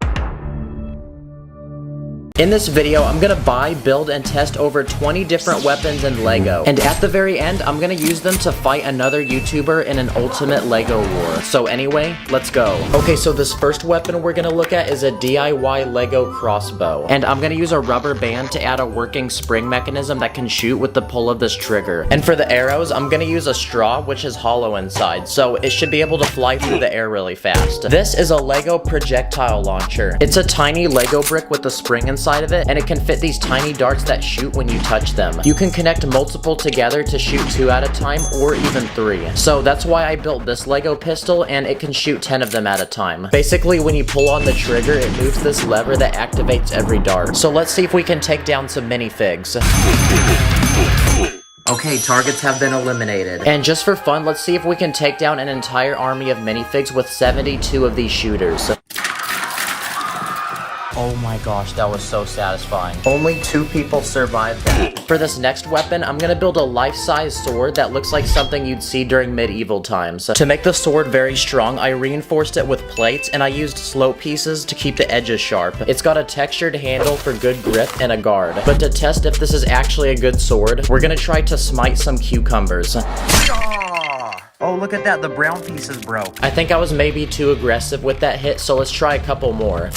In this video, I'm gonna buy, build, and test over 20 different weapons in Lego. And at the very end, I'm gonna use them to fight another YouTuber in an ultimate Lego war. So anyway, let's go. Okay, so this first weapon we're gonna look at is a DIY Lego crossbow. And I'm gonna use a rubber band to add a working spring mechanism that can shoot with the pull of this trigger. And for the arrows, I'm gonna use a straw, which is hollow inside, so it should be able to fly through the air really fast. This is a Lego projectile launcher. It's a tiny Lego brick with a spring inside of it, and it can fit these tiny darts that shoot when you touch them. You can connect multiple together to shoot 2 at a time, or even 3. So that's why I built this Lego pistol, and it can shoot 10 of them at a time. Basically, when you pull on the trigger, it moves this lever that activates every dart. So let's see if we can take down some minifigs. Okay, targets have been eliminated. And just for fun, let's see if we can take down an entire army of minifigs with 72 of these shooters. Oh my gosh, that was so satisfying. Only 2 people survived that. For this next weapon, I'm gonna build a life-size sword that looks like something you'd see during medieval times. To make the sword very strong, I reinforced it with plates, and I used slope pieces to keep the edges sharp. It's got a textured handle for good grip and a guard. But to test if this is actually a good sword, we're gonna try to smite some cucumbers. Oh, look at that, the brown pieces broke. I think I was maybe too aggressive with that hit, so let's try a couple more.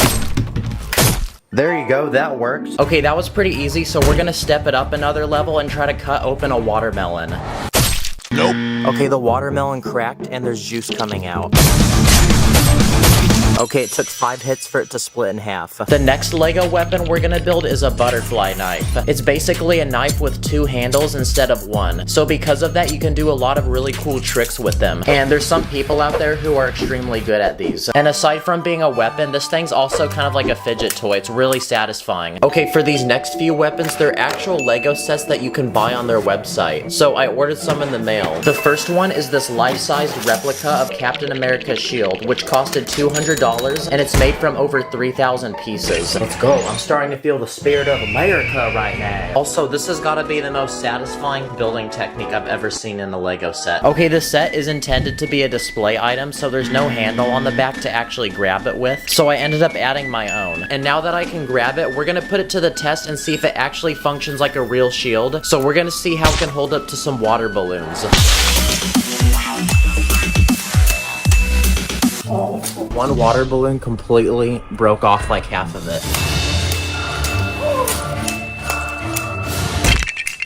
There you go, that worked. Okay, that was pretty easy, so we're gonna step it up another level and try to cut open a watermelon. Nope. Okay, the watermelon cracked and there's juice coming out. Okay, it took 5 hits for it to split in half. The next Lego weapon we're gonna build is a butterfly knife. It's basically a knife with 2 handles instead of 1. So because of that, you can do a lot of really cool tricks with them. And there's some people out there who are extremely good at these. And aside from being a weapon, this thing's also kind of like a fidget toy. It's really satisfying. Okay, for these next few weapons, they're actual Lego sets that you can buy on their website. So I ordered some in the mail. The first one is this life-sized replica of Captain America's shield, which costed $200. And it's made from over 3,000 pieces. Let's go. I'm starting to feel the spirit of America right now. Also, this has got to be the most satisfying building technique I've ever seen in a Lego set. Okay, this set is intended to be a display item, so there's no handle on the back to actually grab it with. So I ended up adding my own. And now that I can grab it, we're gonna put it to the test and see if it actually functions like a real shield. So we're gonna see how it can hold up to some water balloons. One water balloon completely broke off like half of it.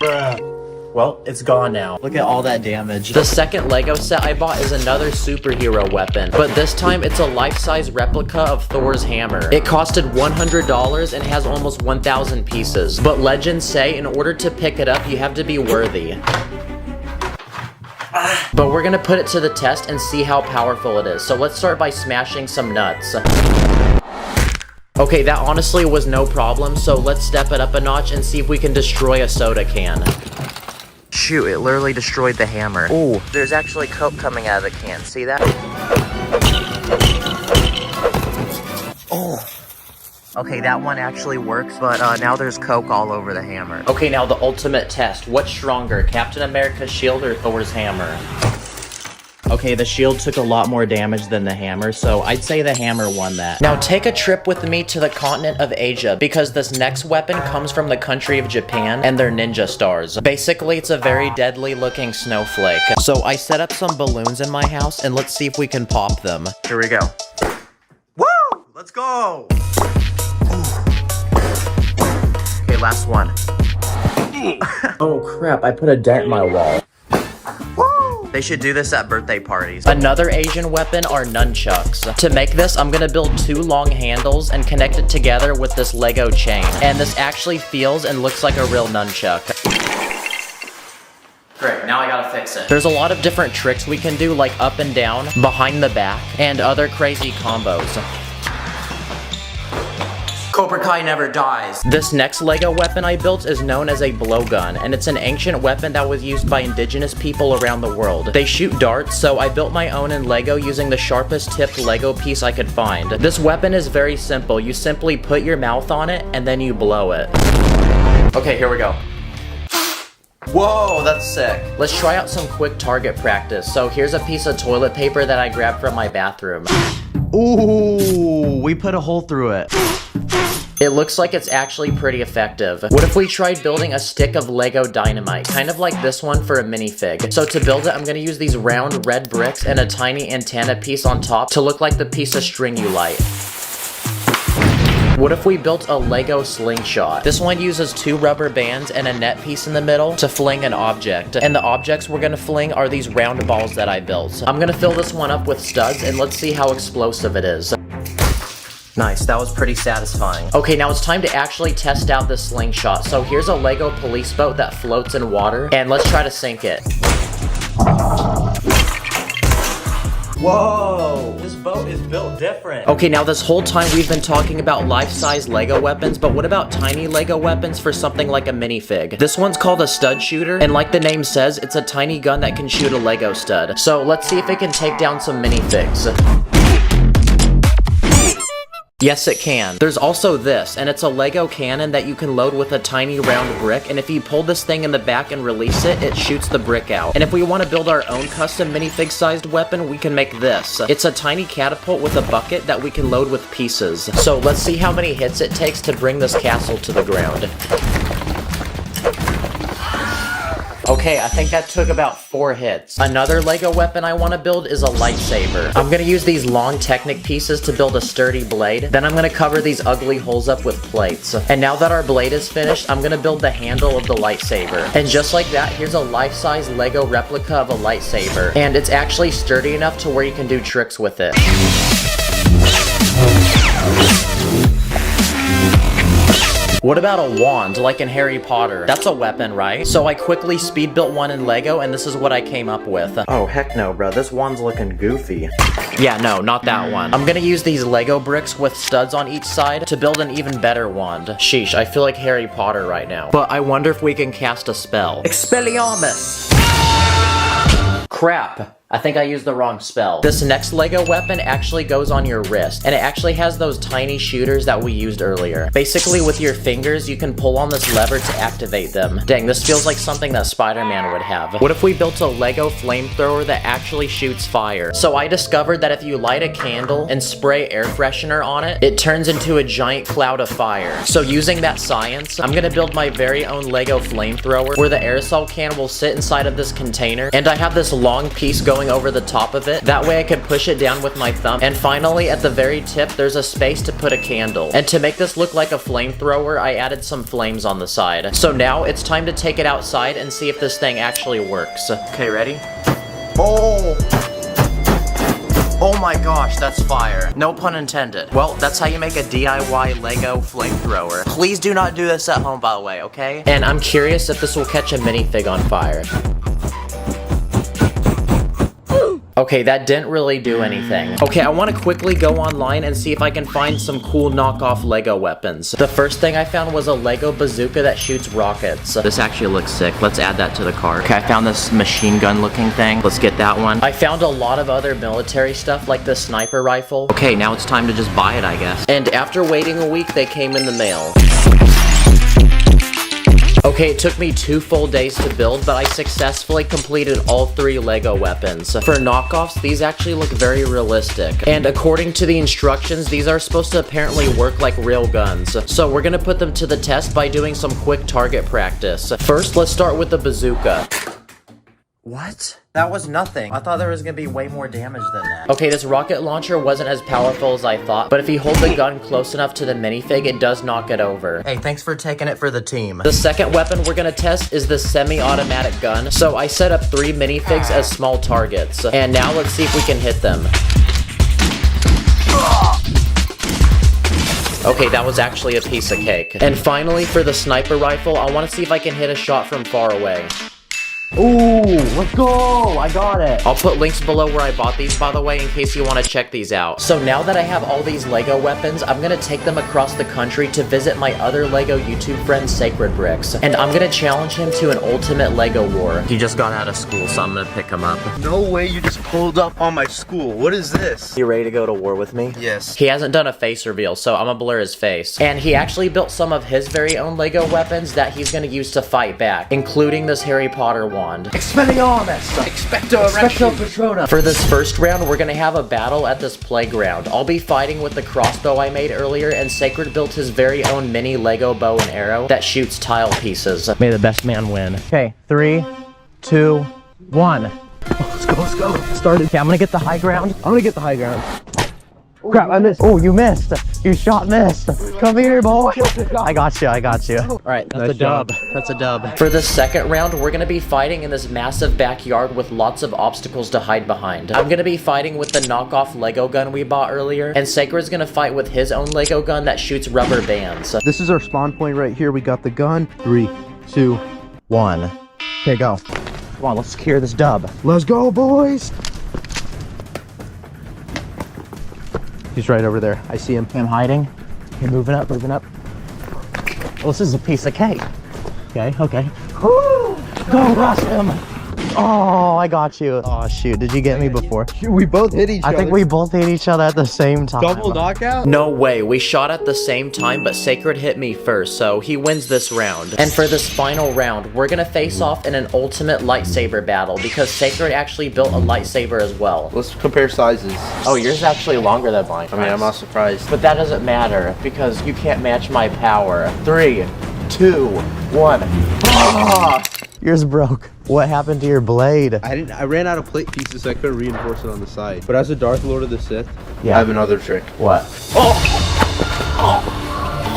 Bruh. Well, it's gone now. Look at all that damage. The second Lego set I bought is another superhero weapon, but this time it's a life-size replica of Thor's hammer. It costed $100 and has almost 1,000 pieces, but legends say in order to pick it up, you have to be worthy. But we're gonna put it to the test and see how powerful it is. So let's start by smashing some nuts. Okay, that honestly was no problem, so let's step it up a notch and see if we can destroy a soda can. Shoot, it literally destroyed the hammer. Ooh, there's actually Coke coming out of the can. See that? Oh. Okay, that one actually works, but now there's Coke all over the hammer. Okay, now the ultimate test. What's stronger, Captain America's shield or Thor's hammer? Okay, the shield took a lot more damage than the hammer, so I'd say the hammer won that. Now take a trip with me to the continent of Asia, because this next weapon comes from the country of Japan, and they're ninja stars. Basically, it's a very deadly looking snowflake. So I set up some balloons in my house, and let's see if we can pop them. Here we go. Woo! Let's go! Okay, last one. Oh crap, I put a dent in my wall. Woo! They should do this at birthday parties. Another Asian weapon are nunchucks. To make this, I'm gonna build 2 long handles and connect it together with this Lego chain. And this actually feels and looks like a real nunchuck. Great, now I gotta fix it. There's a lot of different tricks we can do, like up and down, behind the back, and other crazy combos. Cobra Kai never dies. This next Lego weapon I built is known as a blowgun, and it's an ancient weapon that was used by indigenous people around the world. They shoot darts, so I built my own in Lego using the sharpest tipped Lego piece I could find. This weapon is very simple. You simply put your mouth on it, and then you blow it. Okay, here we go. Whoa, that's sick. Let's try out some quick target practice. So here's a piece of toilet paper that I grabbed from my bathroom. Ooh, we put a hole through it. It looks like it's actually pretty effective. What if we tried building a stick of Lego dynamite, kind of like this one for a minifig? So to build it, I'm gonna use these round red bricks and a tiny antenna piece on top to look like the piece of string you light. What if we built a Lego slingshot? This one uses 2 rubber bands and a net piece in the middle to fling an object. And the objects we're gonna fling are these round balls that I built. I'm gonna fill this one up with studs and let's see how explosive it is. Nice, that was pretty satisfying. Okay, now it's time to actually test out this slingshot. So here's a Lego police boat that floats in water, and let's try to sink it. Whoa, this boat is built different. Okay, now this whole time we've been talking about life-size Lego weapons, but what about tiny Lego weapons for something like a minifig? This one's called a stud shooter, and like the name says, it's a tiny gun that can shoot a Lego stud. So let's see if it can take down some minifigs. Yes, it can. There's also this, and it's a Lego cannon that you can load with a tiny round brick, and if you pull this thing in the back and release it, it shoots the brick out. And if we want to build our own custom minifig-sized weapon, we can make this. It's a tiny catapult with a bucket that we can load with pieces. So let's see how many hits it takes to bring this castle to the ground. Okay, I think that took about 4 hits. Another Lego weapon I want to build is a lightsaber. I'm gonna use these long Technic pieces to build a sturdy blade. Then I'm gonna cover these ugly holes up with plates. And now that our blade is finished, I'm gonna build the handle of the lightsaber. And just like that, here's a life-size Lego replica of a lightsaber. And it's actually sturdy enough to where you can do tricks with it. What about a wand, like in Harry Potter? That's a weapon, right? So I quickly speed built one in Lego, and this is what I came up with. Oh, heck no, bro. This wand's looking goofy. Yeah, no, not that one. I'm gonna use these Lego bricks with studs on each side to build an even better wand. Sheesh, I feel like Harry Potter right now. But I wonder if we can cast a spell. Expelliarmus! Crap. I think I used the wrong spell. This next Lego weapon actually goes on your wrist, and it actually has those tiny shooters that we used earlier. Basically, with your fingers, you can pull on this lever to activate them. Dang, this feels like something that Spider-Man would have. What if we built a Lego flamethrower that actually shoots fire? So I discovered that if you light a candle and spray air freshener on it, it turns into a giant cloud of fire. So using that science, I'm gonna build my very own Lego flamethrower where the aerosol can will sit inside of this container, and I have this long piece going over the top of it. That way I can push it down with my thumb. And finally, at the very tip, there's a space to put a candle. And to make this look like a flamethrower, I added some flames on the side. So now it's time to take it outside and see if this thing actually works. Okay, ready? Oh! Oh my gosh, that's fire. No pun intended. Well, that's how you make a DIY Lego flamethrower. Please do not do this at home, by the way, okay? And I'm curious if this will catch a minifig on fire. Okay, that didn't really do anything. Okay, I want to quickly go online and see if I can find some cool knockoff Lego weapons. The first thing I found was a Lego bazooka that shoots rockets. This actually looks sick. Let's add that to the cart. Okay, I found this machine gun looking thing. Let's get that one. I found a lot of other military stuff like the sniper rifle. Okay, now it's time to just buy it, I guess. And after waiting a week, they came in the mail. Okay, it took me 2 full days to build, but I successfully completed all 3 Lego weapons. For knockoffs, these actually look very realistic. And according to the instructions, these are supposed to apparently work like real guns. So we're gonna put them to the test by doing some quick target practice. First, let's start with the bazooka. What? That was nothing. I thought there was gonna be way more damage than that. Okay, this rocket launcher wasn't as powerful as I thought, but if you hold the gun close enough to the minifig, it does knock it over. Hey, thanks for taking it for the team. The second weapon we're gonna test is the semi-automatic gun. So I set up 3 minifigs as small targets. And now let's see if we can hit them. Okay, that was actually a piece of cake. And finally, for the sniper rifle, I wanna see if I can hit a shot from far away. Ooh, let's go! I got it! I'll put links below where I bought these, by the way, in case you want to check these out. So now that I have all these Lego weapons, I'm gonna take them across the country to visit my other Lego YouTube friend, Sacred Bricks. And I'm gonna challenge him to an ultimate Lego war. He just got out of school, so I'm gonna pick him up. No way you just pulled up on my school. What is this? You ready to go to war with me? Yes. He hasn't done a face reveal, so I'm gonna blur his face. And he actually built some of his very own Lego weapons that he's gonna use to fight back, including this Harry Potter wand. Expelliarmus! Expecto Patronum! For this first round, we're gonna have a battle at this playground. I'll be fighting with the crossbow I made earlier, and Sacred built his very own mini Lego bow and arrow that shoots tile pieces. May the best man win. Okay, 3, 2, 1. Let's go. Started. Okay, I'm gonna get the high ground. I'm gonna get the high ground. Crap, I missed. Oh, you missed. Your shot missed. Come here, boy. I got you. All right, that's a dub. That's a dub. For the second round, we're gonna be fighting in this massive backyard with lots of obstacles to hide behind. I'm gonna be fighting with the knockoff Lego gun we bought earlier, and Sacred's gonna fight with his own Lego gun that shoots rubber bands. This is our spawn point right here. We got the gun. 3, 2, 1. Okay, go. Come on, let's secure this dub. let's go, boys! He's right over there. I see him. I'm hiding. Okay, moving up. Well, this is a piece of cake. Okay. Woo! Go rush him! Oh, I got you. Oh, shoot. Did you get me before? We both hit each other. I think we both hit each other at the same time. Double knockout? No way. We shot at the same time, but Sacred hit me first, so he wins this round. And for this final round, we're gonna face off in an ultimate lightsaber battle because Sacred actually built a lightsaber as well. Let's compare sizes. Oh, yours is actually longer than mine. I mean, I'm not surprised. But that doesn't matter because you can't match my power. 3, 2, 1. Ah! Yours broke. What happened to your blade? I ran out of plate pieces, so I couldn't reinforce it on the side. But as a Darth Lord of the Sith, yeah. I have another trick. What?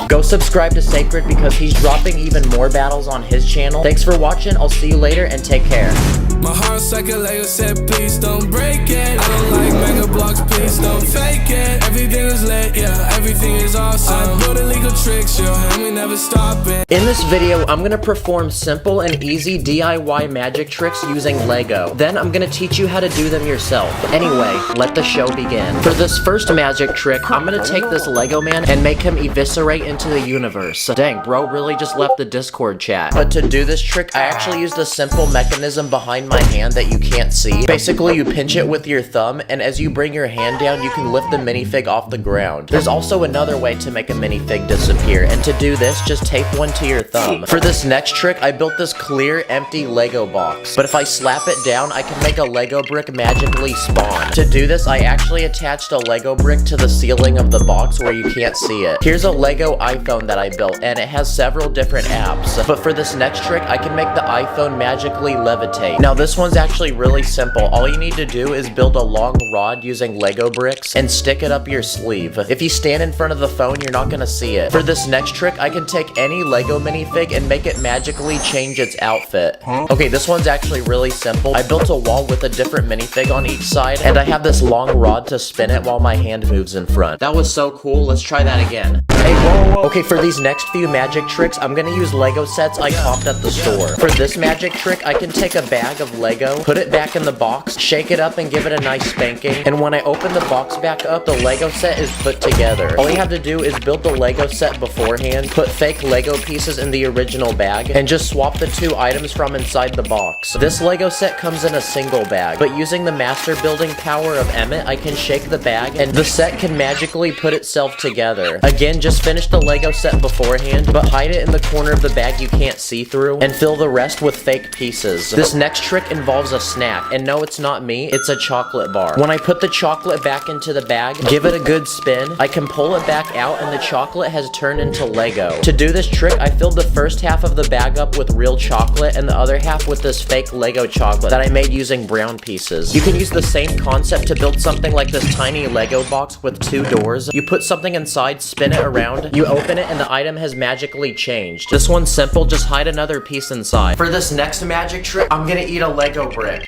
Go subscribe to Sacred because he's dropping even more battles on his channel. Thanks for watching. I'll see you later and take care. My heart's like a Lego set, please don't break it. I don't like mega blocks, please don't fake it. Everything is lit, yeah, everything is awesome. I build illegal tricks, yo, and we never stop it. In this video, I'm gonna perform simple and easy DIY magic tricks using Lego. Then I'm gonna teach you how to do them yourself. Anyway, let the show begin. For this first magic trick, I'm gonna take this Lego man and make him eviscerate into the universe. Dang, bro really just left the Discord chat. But to do this trick, I actually used a simple mechanism behind my hand that you can't see. Basically, you pinch it with your thumb, and as you bring your hand down, you can lift the minifig off the ground. There's also another way to make a minifig disappear, and to do this, just tape one to your thumb. For this next trick, I built this clear, empty Lego box. But if I slap it down, I can make a Lego brick magically spawn. To do this, I actually attached a Lego brick to the ceiling of the box where you can't see it. Here's a Lego iPhone that I built, and it has several different apps. But for this next trick, I can make the iPhone magically levitate. Now this one's actually really simple. All you need to do is build a long rod using Lego bricks and stick it up your sleeve. If you stand in front of the phone, you're not gonna see it. For this next trick, I can take any Lego minifig and make it magically change its outfit. Okay, this one's actually really simple. I built a wall with a different minifig on each side, and I have this long rod to spin it while my hand moves in front. That was so cool. Let's try that again. Hey, whoa. Okay, for these next few magic tricks, I'm gonna use Lego sets I copped at the store. For this magic trick, I can take a bag of Lego, put it back in the box, shake it up and give it a nice spanking, and when I open the box back up, the Lego set is put together. All you have to do is build the Lego set beforehand, put fake Lego pieces in the original bag, and just swap the two items from inside the box. This Lego set comes in a single bag, but using the master building power of Emmett, I can shake the bag, and the set can magically put itself together. Again, just finish the Lego set beforehand, but hide it in the corner of the bag you can't see through, and fill the rest with fake pieces. This next trick involves a snack, and no, it's not me, it's a chocolate bar. When I put the chocolate back into the bag, give it a good spin, I can pull it back out, and the chocolate has turned into Lego. To do this trick, I filled the first half of the bag up with real chocolate, and the other half with this fake Lego chocolate that I made using brown pieces. You can use the same concept to build something like this tiny Lego box with two doors. You put something inside, spin it around, you open it, and the item has magically changed. This one's simple, just hide another piece inside. For this next magic trick, I'm gonna eat a Lego brick.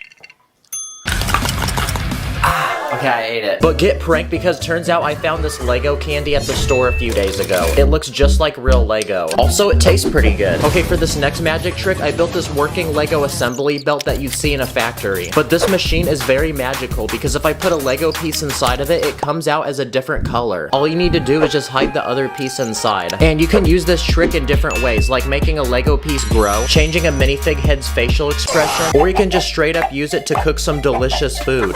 Okay, I ate it. But get pranked because turns out I found this Lego candy at the store a few days ago. It looks just like real Lego. Also, it tastes pretty good. Okay, for this next magic trick, I built this working Lego assembly belt that you'd see in a factory. But this machine is very magical because if I put a Lego piece inside of it, it comes out as a different color. All you need to do is just hide the other piece inside. And you can use this trick in different ways, like making a Lego piece grow, changing a minifig head's facial expression, or you can just straight up use it to cook some delicious food.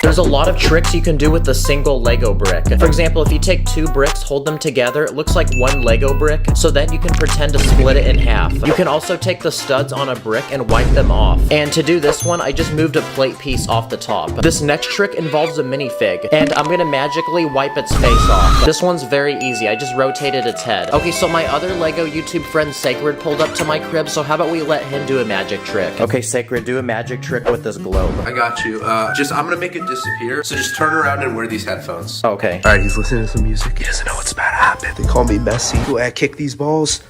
There's a lot of tricks you can do with a single Lego brick. For example, if you take 2 bricks, hold them together, it looks like 1 Lego brick, so then you can pretend to split it in half. You can also take the studs on a brick and wipe them off. And to do this one, I just moved a plate piece off the top. This next trick involves a minifig, and I'm gonna magically wipe its face off. This one's very easy, I just rotated its head. Okay, so my other Lego YouTube friend Sacred pulled up to my crib, so how about we let him do a magic trick? Okay, Sacred, do a magic trick with this globe. I got you. I'm gonna make it disappear. So just turn around and wear these headphones. Okay. Alright, he's listening to some music. He doesn't know what's about to happen. They call me Messi. Do I kick these balls?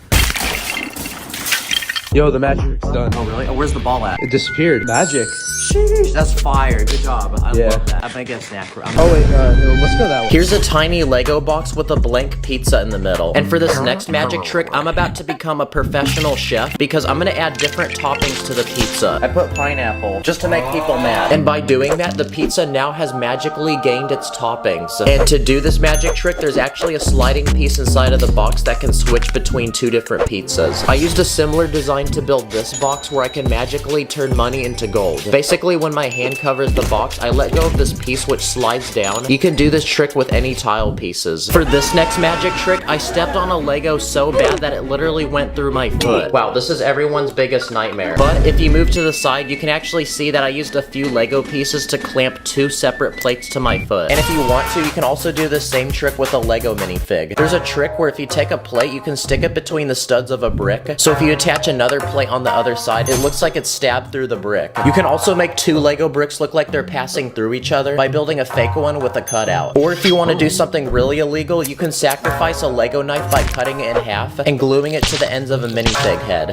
Yo, the magic's done. Oh, really? Oh, where's the ball at? It disappeared. Magic. Sheesh, that's fire. Good job. I Yeah. love that. I'm gonna get a snack. Oh, wait, let's go that way. Here's a tiny Lego box with a blank pizza in the middle. And for this next magic trick, I'm about to become a professional chef because I'm gonna add different toppings to the pizza. I put pineapple just to make people mad. And by doing that, the pizza now has magically gained its toppings. And to do this magic trick, there's actually a sliding piece inside of the box that can switch between 2 different pizzas. I used a similar design to build this box where I can magically turn money into gold. Basically, when my hand covers the box, I let go of this piece which slides down. You can do this trick with any tile pieces. For this next magic trick, I stepped on a Lego so bad that it literally went through my foot. Wow, this is everyone's biggest nightmare. But if you move to the side, you can actually see that I used a few Lego pieces to clamp 2 separate plates to my foot. And if you want to, you can also do the same trick with a Lego minifig. There's a trick where if you take a plate, you can stick it between the studs of a brick. So if you attach another plate on the other side, it looks like it's stabbed through the brick. You can also make 2 Lego bricks look like they're passing through each other by building a fake one with a cutout. Or if you want to do something really illegal, you can sacrifice a Lego knife by cutting it in half and gluing it to the ends of a minifig head.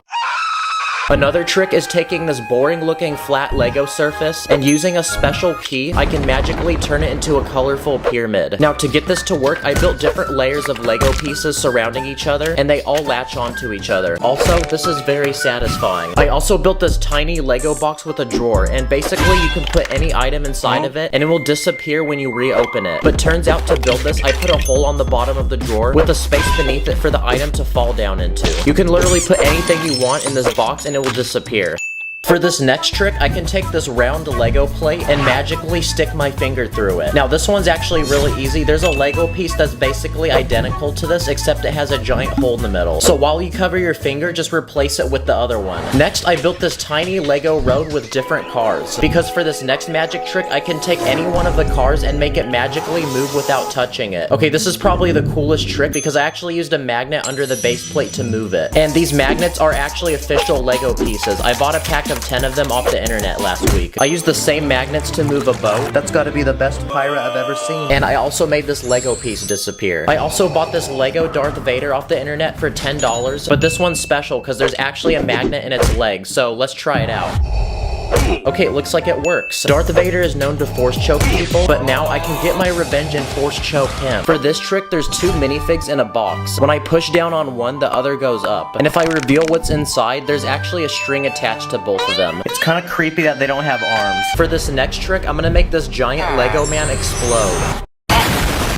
Another trick is taking this boring looking flat Lego surface and using a special key, I can magically turn it into a colorful pyramid. Now to get this to work, I built different layers of Lego pieces surrounding each other and they all latch onto each other. Also, this is very satisfying. I also built this tiny Lego box with a drawer and basically you can put any item inside of it and it will disappear when you reopen it. But turns out to build this, I put a hole on the bottom of the drawer with a space beneath it for the item to fall down into. You can literally put anything you want in this box and it will disappear. For this next trick, I can take this round Lego plate and magically stick my finger through it. Now this one's actually really easy. There's a Lego piece that's basically identical to this, except it has a giant hole in the middle. So while you cover your finger, just replace it with the other one. Next, I built this tiny Lego road with different cars. Because for this next magic trick, I can take any one of the cars and make it magically move without touching it. Okay, this is probably the coolest trick because I actually used a magnet under the base plate to move it. And these magnets are actually official Lego pieces. I bought a pack of 10 of them off the internet last week. I used the same magnets to move a boat. That's gotta be the best pirate I've ever seen. And I also made this Lego piece disappear. I also bought this Lego Darth Vader off the internet for $10, but this one's special because there's actually a magnet in its leg, so let's try it out. Okay, it looks like it works. Darth Vader is known to force choke people, but now I can get my revenge and force choke him. For this trick, there's 2 minifigs in a box. When I push down on one, the other goes up. And if I reveal what's inside, there's actually a string attached to both of them. It's kind of creepy that they don't have arms. For this next trick, I'm gonna make this giant Lego man explode.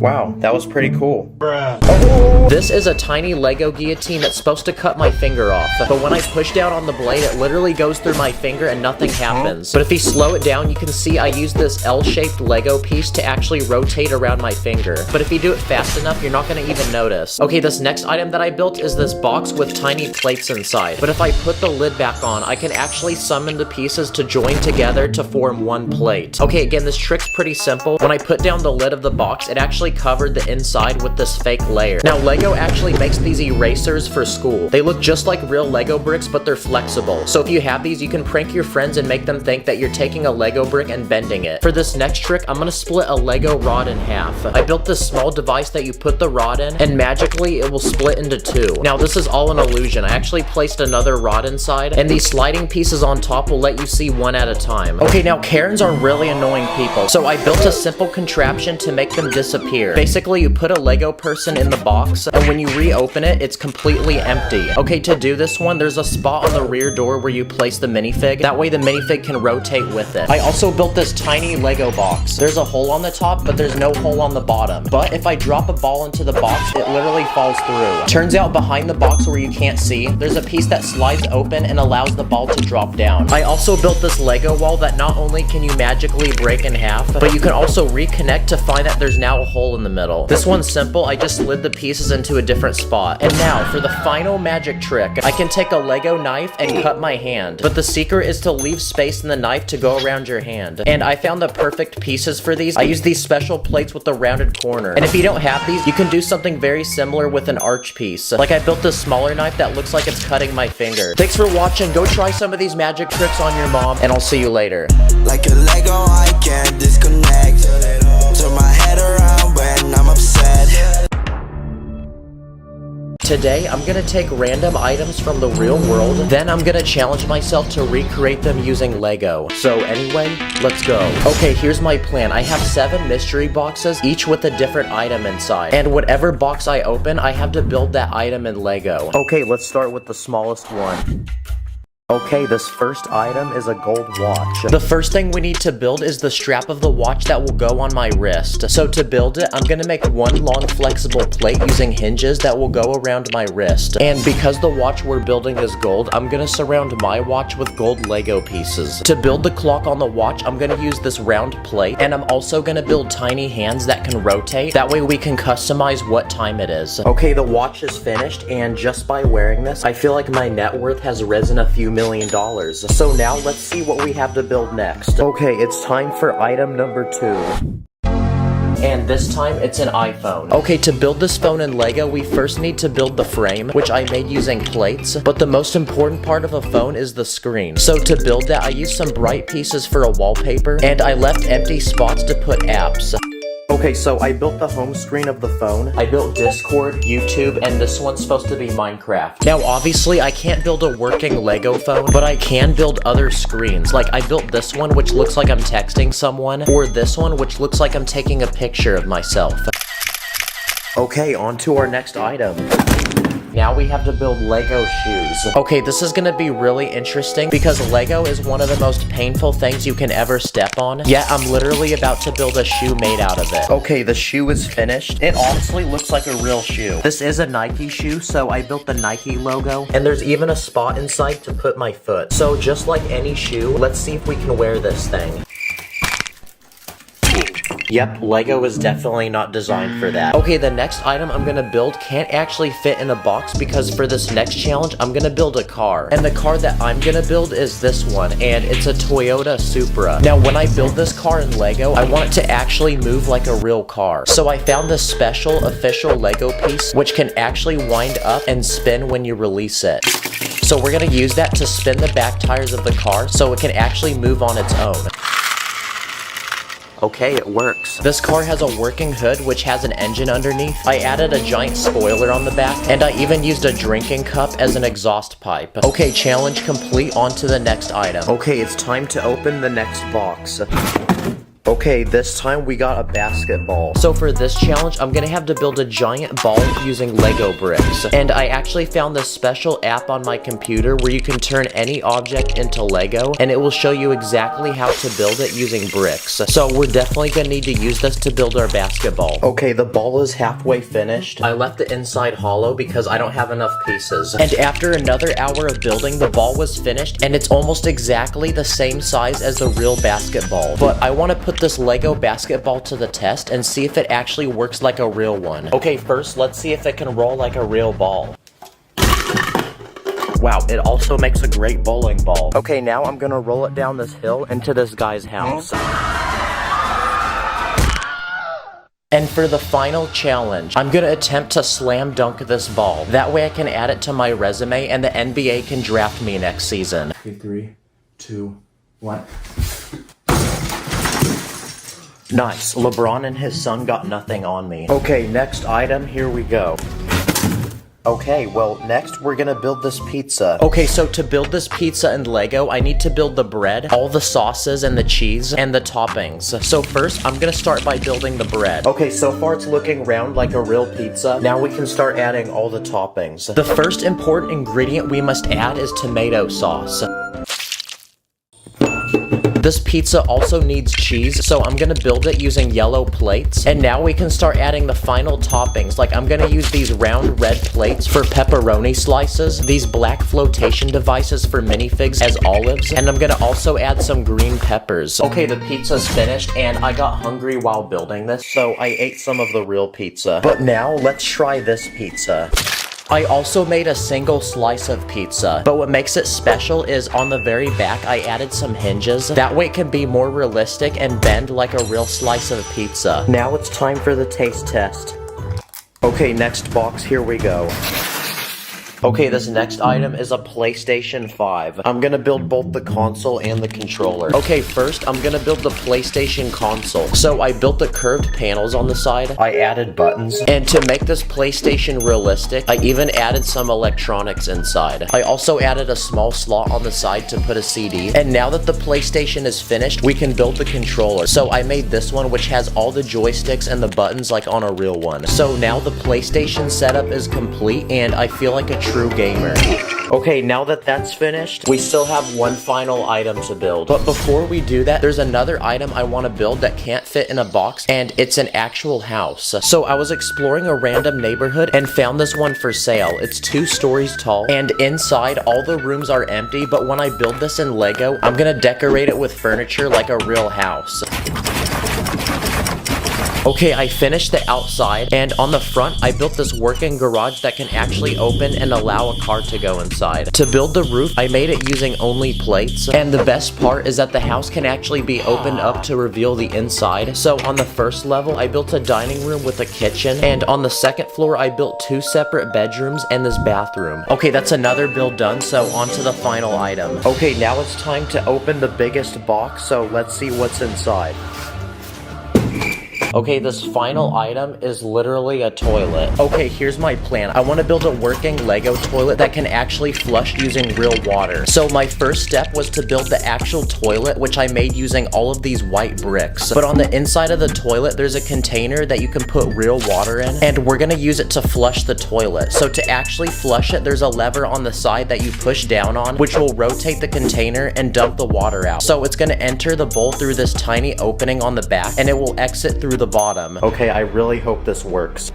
Wow, that was pretty cool. Oh. This is a tiny Lego guillotine that's supposed to cut my finger off, but when I push down on the blade, it literally goes through my finger and nothing happens. But if you slow it down, you can see I use this L-shaped Lego piece to actually rotate around my finger. But if you do it fast enough, you're not gonna even notice. Okay, this next item that I built is this box with tiny plates inside. But if I put the lid back on, I can actually summon the pieces to join together to form one plate. Okay, again, this trick's pretty simple. When I put down the lid of the box, it actually actually covered the inside with this fake layer. Now, Lego actually makes these erasers for school. They look just like real Lego bricks, but they're flexible. So if you have these, you can prank your friends and make them think that you're taking a Lego brick and bending it. For this next trick, I'm gonna split a Lego rod in half. I built this small device that you put the rod in, and magically it will split into two. Now, this is all an illusion. I actually placed another rod inside, and these sliding pieces on top will let you see one at a time. Okay, now Karens are really annoying people, so I built a simple contraption to make them disappear. Basically, you put a Lego person in the box, and when you reopen it, it's completely empty. Okay, to do this one, there's a spot on the rear door where you place the minifig. That way the minifig can rotate with it. I also built this tiny Lego box. There's a hole on the top, but there's no hole on the bottom. But if I drop a ball into the box, it literally falls through. Turns out behind the box where you can't see, there's a piece that slides open and allows the ball to drop down. I also built this Lego wall that not only can you magically break in half, but you can also reconnect to find that there's now a hole in the middle. This one's simple. I just slid the pieces into a different spot. And now for the final magic trick. I can take a Lego knife and cut my hand, but the secret is to leave space in the knife to go around your hand. And I found the perfect pieces for these. I use these special plates with the rounded corner. And if you don't have these, you can do something very similar with an arch piece. Like I built this smaller knife that looks like it's cutting my finger. Thanks for watching. Go try some of these magic tricks on your mom, and I'll see you later. Like a Lego, I can't disconnect. Turn my head around when I'm upset. Today, I'm gonna take random items from the real world, then I'm gonna challenge myself to recreate them using Lego. So anyway, let's go. Okay, here's my plan. I have 7 mystery boxes, each with a different item inside. And whatever box I open, I have to build that item in Lego. Okay, let's start with the smallest one. Okay, this first item is a gold watch. The first thing we need to build is the strap of the watch that will go on my wrist. So to build it, I'm gonna make one long flexible plate using hinges that will go around my wrist. And because the watch we're building is gold, I'm gonna surround my watch with gold Lego pieces. To build the clock on the watch, I'm gonna use this round plate, and I'm also gonna build tiny hands that can rotate. That way we can customize what time it is. Okay, the watch is finished, and just by wearing this, I feel like my net worth has risen a few $1 million. So now let's see what we have to build next. Okay, it's time for item number 2. And this time, it's an iPhone. Okay, to build this phone in Lego, we first need to build the frame, which I made using plates, but the most important part of a phone is the screen. So to build that, I used some bright pieces for a wallpaper, and I left empty spots to put apps. Okay, so I built the home screen of the phone, I built Discord, YouTube, and this one's supposed to be Minecraft. Now, obviously, I can't build a working Lego phone, but I can build other screens. Like, I built this one, which looks like I'm texting someone, or this one, which looks like I'm taking a picture of myself. Okay, on to our next item. Now we have to build Lego shoes. Okay, this is gonna be really interesting because Lego is one of the most painful things you can ever step on. Yet I'm literally about to build a shoe made out of it. Okay, the shoe is finished. It honestly looks like a real shoe. This is a Nike shoe, so I built the Nike logo. And there's even a spot inside to put my foot. So just like any shoe, let's see if we can wear this thing. Yep, Lego is definitely not designed for that. Okay, the next item I'm gonna build can't actually fit in a box because for this next challenge, I'm gonna build a car. And the car that I'm gonna build is this one, and it's a Toyota Supra. Now, when I build this car in Lego, I want it to actually move like a real car. So I found this special official Lego piece, which can actually wind up and spin when you release it. So we're gonna use that to spin the back tires of the car so it can actually move on its own. Okay, it works. This car has a working hood which has an engine underneath. I added a giant spoiler on the back, and I even used a drinking cup as an exhaust pipe. Okay, challenge complete, on to the next item. Okay, it's time to open the next box. Okay, this time we got a basketball. So for this challenge, I'm gonna have to build a giant ball using Lego bricks. And I actually found this special app on my computer where you can turn any object into Lego, and it will show you exactly how to build it using bricks. So we're definitely gonna need to use this to build our basketball. Okay, the ball is halfway finished. I left the inside hollow because I don't have enough pieces. And after another hour of building, the ball was finished, and it's almost exactly the same size as the real basketball. But I want to put this Lego basketball to the test and see if it actually works like a real one. Okay, first let's see if it can roll like a real ball. Wow, it also makes a great bowling ball. Okay, now I'm gonna roll it down this hill into this guy's house. And And for the final challenge, I'm gonna attempt to slam dunk this ball. That way I can add it to my resume and the NBA can draft me next season. 3, 2, 1. Nice. LeBron and his son got nothing on me. Okay, next item, here we go. Okay, well, next we're gonna build this pizza. Okay, so to build this pizza in Lego, I need to build the bread, all the sauces and the cheese, and the toppings. So first, I'm gonna start by building the bread. Okay, so far it's looking round like a real pizza. Now we can start adding all the toppings. The first important ingredient we must add is tomato sauce. This pizza also needs cheese, so I'm gonna build it using yellow plates. And now we can start adding the final toppings. Like, I'm gonna use these round red plates for pepperoni slices, these black flotation devices for minifigs as olives, and I'm gonna also add some green peppers. Okay, the pizza's finished, and I got hungry while building this, so I ate some of the real pizza. But now, let's try this pizza. I also made a single slice of pizza, but what makes it special is on the very back I added some hinges. That way it can be more realistic and bend like a real slice of pizza. Now it's time for the taste test. Okay, next box, here we go. Okay, this next item is a PlayStation 5. I'm gonna build both the console and the controller. Okay, first, I'm gonna build the PlayStation console. So I built the curved panels on the side, I added buttons, and to make this PlayStation realistic, I even added some electronics inside. I also added a small slot on the side to put a CD. And now that the PlayStation is finished, we can build the controller. So I made this one, which has all the joysticks and the buttons like on a real one. So now the PlayStation setup is complete, and I feel like a true gamer. Okay, now that that's finished, we still have one final item to build. But before we do that, there's another item I want to build that can't fit in a box, and it's an actual house. So I was exploring a random neighborhood and found this one for sale. It's 2 stories tall, and inside all the rooms are empty, but when I build this in Lego, I'm gonna decorate it with furniture like a real house. Okay, I finished the outside, and on the front, I built this working garage that can actually open and allow a car to go inside. To build the roof, I made it using only plates, and the best part is that the house can actually be opened up to reveal the inside. So on the first level, I built a dining room with a kitchen, and on the second floor, I built 2 separate bedrooms and this bathroom. Okay, that's another build done, so on to the final item. Okay, now it's time to open the biggest box, so let's see what's inside. Okay, this final item is literally a toilet. Okay, here's my plan. I want to build a working Lego toilet that can actually flush using real water. So my first step was to build the actual toilet, which I made using all of these white bricks. But on the inside of the toilet, there's a container that you can put real water in, and we're gonna use it to flush the toilet. So to actually flush it, there's a lever on the side that you push down on, which will rotate the container and dump the water out. So it's gonna enter the bowl through this tiny opening on the back, and it will exit through the bottom. Okay, I really hope this works.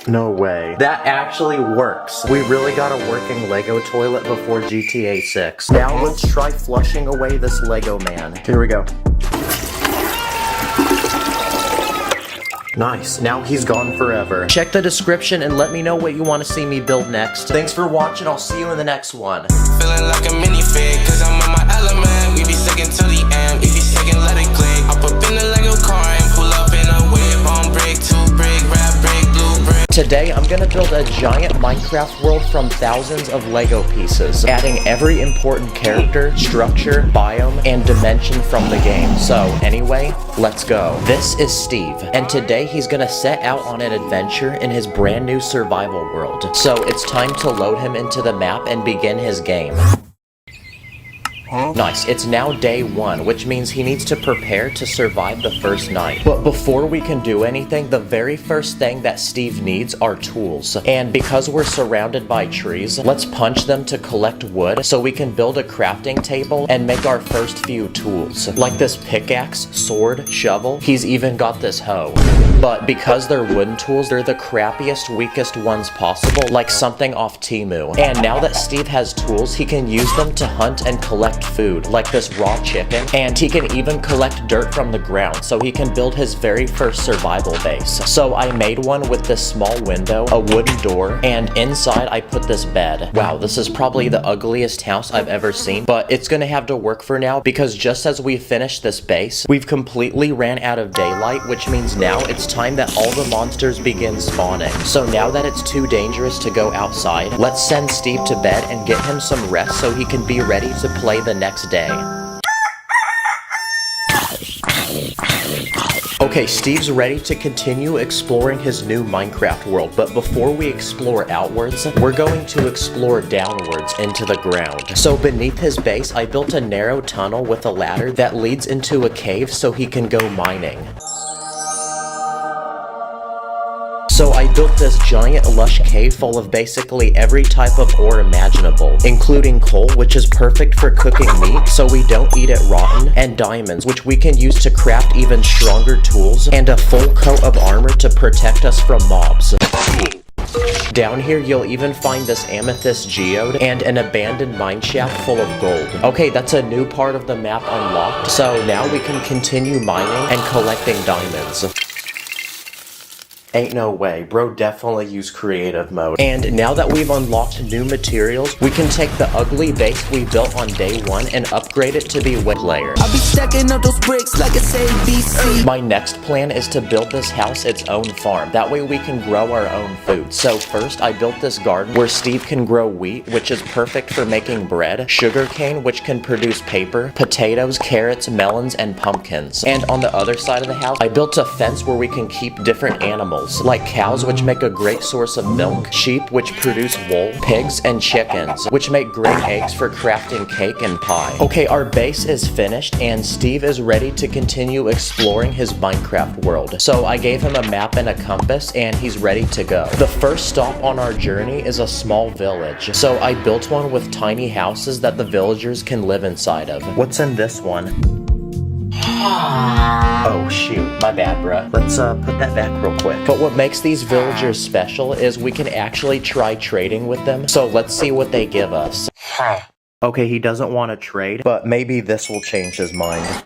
No way. That actually works. We really got a working Lego toilet before GTA 6. Now let's try flushing away this Lego man. Here we go. Nice. Now he's gone forever. Check the description and let me know what you want to see me build next. Thanks for watching. I'll see you in the next one. Feeling like a minifig, cause I'm on my element. We be sticking to the end. If you second, let it click. I pop in the Lego car and pull up in a whip. On brick, 2 brick, red brick, blue brick. Today, I'm gonna build a giant Minecraft world from thousands of Lego pieces, adding every important character, structure, biome, and dimension from the game. So anyway, let's go. This is Steve, and today he's gonna set out on an adventure in his brand new survival world. So it's time to load him into the map and begin his game. Nice, it's now day 1, which means he needs to prepare to survive the first night. But before we can do anything, the very first thing that Steve needs are tools. And because we're surrounded by trees, let's punch them to collect wood so we can build a crafting table and make our first few tools. Like this pickaxe, sword, shovel, he's even got this hoe. But because they're wooden tools, they're the crappiest, weakest ones possible, like something off Temu. And now that Steve has tools, he can use them to hunt and collect collect food, like this raw chicken, and he can even collect dirt from the ground, so he can build his very first survival base. So I made one with this small window, a wooden door, and inside I put this bed. Wow, this is probably the ugliest house I've ever seen, but it's gonna have to work for now because just as we finish this base, we've completely ran out of daylight, which means now it's time that all the monsters begin spawning. So now that it's too dangerous to go outside, let's send Steve to bed and get him some rest so he can be ready to play the next day. Okay, Steve's ready to continue exploring his new Minecraft world, but before we explore outwards, we're going to explore downwards into the ground. So beneath his base, I built a narrow tunnel with a ladder that leads into a cave so he can go mining. So I built this giant lush cave full of basically every type of ore imaginable, including coal, which is perfect for cooking meat so we don't eat it rotten, and diamonds, which we can use to craft even stronger tools, and a full coat of armor to protect us from mobs. Down here, you'll even find this amethyst geode and an abandoned mineshaft full of gold. Okay, that's a new part of the map unlocked, so now we can continue mining and collecting diamonds. Ain't no way, bro definitely used creative mode. And now that we've unlocked new materials, we can take the ugly base we built on day 1 and upgrade it to be wood layer. I'll be stacking up those bricks like it's ABC. My next plan is to build this house its own farm. That way we can grow our own food. So first, I built this garden where Steve can grow wheat, which is perfect for making bread, sugarcane, which can produce paper, potatoes, carrots, melons, and pumpkins. And on the other side of the house, I built a fence where we can keep different animals, like cows, which make a great source of milk, sheep, which produce wool, pigs, and chickens, which make great eggs for crafting cake and pie. Okay, our base is finished, and Steve is ready to continue exploring his Minecraft world. So I gave him a map and a compass, and he's ready to go. The first stop on our journey is a small village. So I built one with tiny houses that the villagers can live inside of. What's in this one? Oh shoot, my bad bruh. Let's put that back real quick. But what makes these villagers special is we can actually try trading with them. So let's see what they give us. Okay, he doesn't want to trade, but maybe this will change his mind.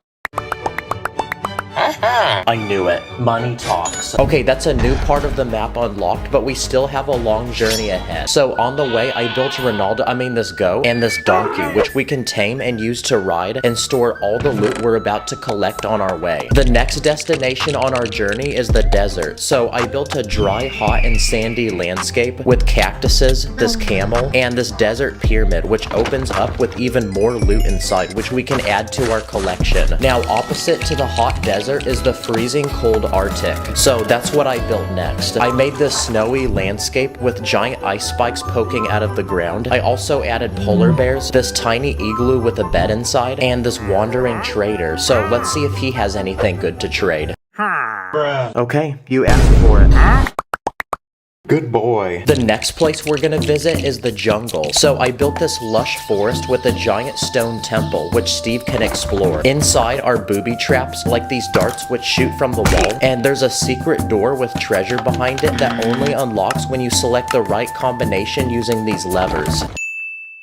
I knew it. Money talks. Okay, that's a new part of the map unlocked, but we still have a long journey ahead. So on the way, I built this goat and this donkey, which we can tame and use to ride and store all the loot we're about to collect on our way. The next destination on our journey is the desert. So I built a dry, hot, and sandy landscape with cactuses, this camel, and this desert pyramid, which opens up with even more loot inside, which we can add to our collection. Now, opposite to the hot desert is the freezing cold Arctic. So that's what I built next. I made this snowy landscape with giant ice spikes poking out of the ground. I also added polar bears, this tiny igloo with a bed inside, and this wandering trader. So let's see if he has anything good to trade. Okay, you asked for it. Good boy. The next place we're gonna visit is the jungle. So I built this lush forest with a giant stone temple, which Steve can explore. Inside are booby traps, like these darts which shoot from the wall, and there's a secret door with treasure behind it that only unlocks when you select the right combination using these levers.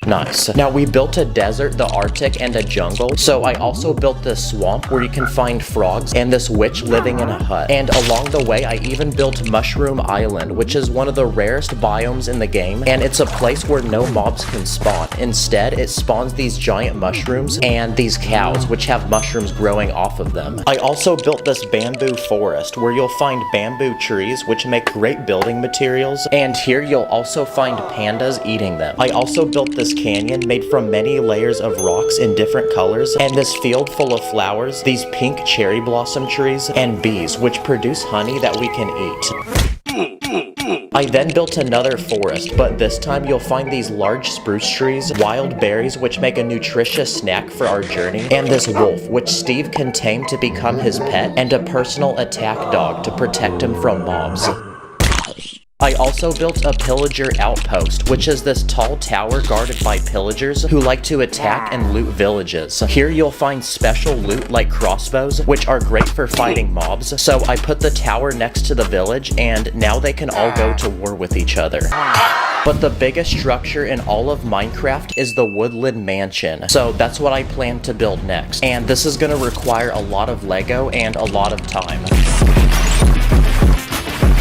Nice. Now we built a desert, the Arctic, and a jungle. So I also built this swamp where you can find frogs and this witch living in a hut. And along the way, I even built Mushroom Island, which is one of the rarest biomes in the game. And it's a place where no mobs can spawn. Instead, it spawns these giant mushrooms and these cows, which have mushrooms growing off of them. I also built this bamboo forest where you'll find bamboo trees, which make great building materials. And here you'll also find pandas eating them. I also built this canyon made from many layers of rocks in different colors, and this field full of flowers, these pink cherry blossom trees, and bees, which produce honey that we can eat. I then built another forest, but this time you'll find these large spruce trees, wild berries which make a nutritious snack for our journey, and this wolf which Steve can tame to become his pet, and a personal attack dog to protect him from mobs. I also built a pillager outpost, which is this tall tower guarded by pillagers who like to attack and loot villages. Here you'll find special loot like crossbows, which are great for fighting mobs. So I put the tower next to the village, and now they can all go to war with each other. But the biggest structure in all of Minecraft is the woodland mansion. So that's what I plan to build next. And this is gonna require a lot of Lego and a lot of time.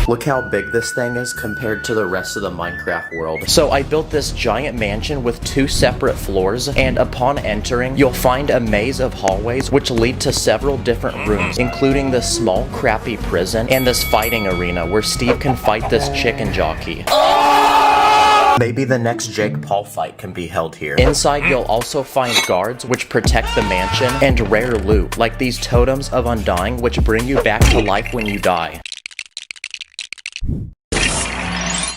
Look how big this thing is compared to the rest of the Minecraft world. So I built this giant mansion with 2 separate floors, and upon entering, you'll find a maze of hallways which lead to several different rooms, including this small crappy prison and this fighting arena where Steve can fight this chicken jockey. Maybe the next Jake Paul fight can be held here. Inside, you'll also find guards which protect the mansion and rare loot, like these totems of undying which bring you back to life when you die.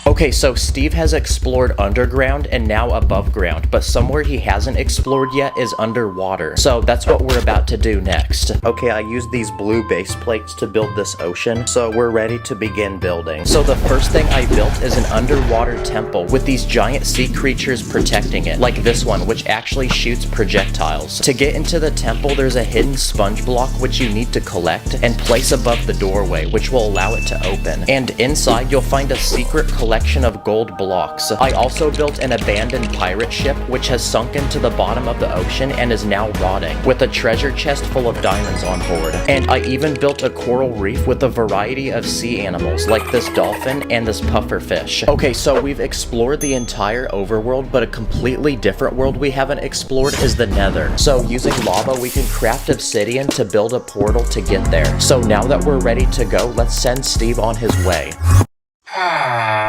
Okay, so Steve has explored underground and now above ground, but somewhere he hasn't explored yet is underwater. So that's what we're about to do next. Okay, I used these blue base plates to build this ocean, so we're ready to begin building. So the first thing I built is an underwater temple with these giant sea creatures protecting it, like this one, which actually shoots projectiles. To get into the temple, there's a hidden sponge block which you need to collect and place above the doorway, which will allow it to open. And inside, you'll find a secret collection of gold blocks. I also built an abandoned pirate ship which has sunk into the bottom of the ocean and is now rotting, with a treasure chest full of diamonds on board. And I even built a coral reef with a variety of sea animals like this dolphin and this puffer fish. Okay, so we've explored the entire overworld, but a completely different world we haven't explored is the Nether. So using lava, we can craft obsidian to build a portal to get there. So now that we're ready to go, let's send Steve on his way.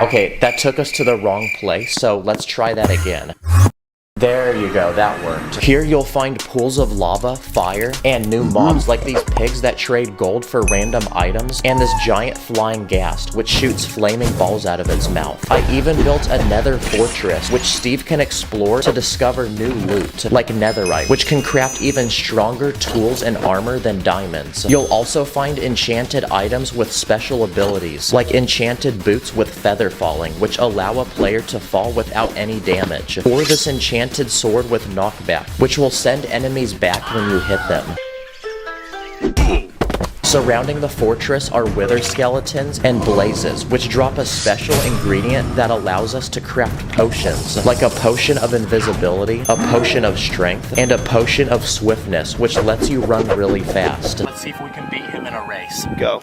Okay, that took us to the wrong place, so let's try that again. There you go, that worked. Here you'll find pools of lava, fire, and new mobs like these pigs that trade gold for random items, and this giant flying ghast which shoots flaming balls out of its mouth. I even built a nether fortress which Steve can explore to discover new loot, like netherite, which can craft even stronger tools and armor than diamonds. You'll also find enchanted items with special abilities, like enchanted boots with feather falling, which allow a player to fall without any damage, or this enchanted sword with knockback, which will send enemies back when you hit them. Surrounding the fortress are wither skeletons and blazes, which drop a special ingredient that allows us to craft potions, like a potion of invisibility, a potion of strength, and a potion of swiftness, which lets you run really fast. Let's see if we can beat him in a race. Go.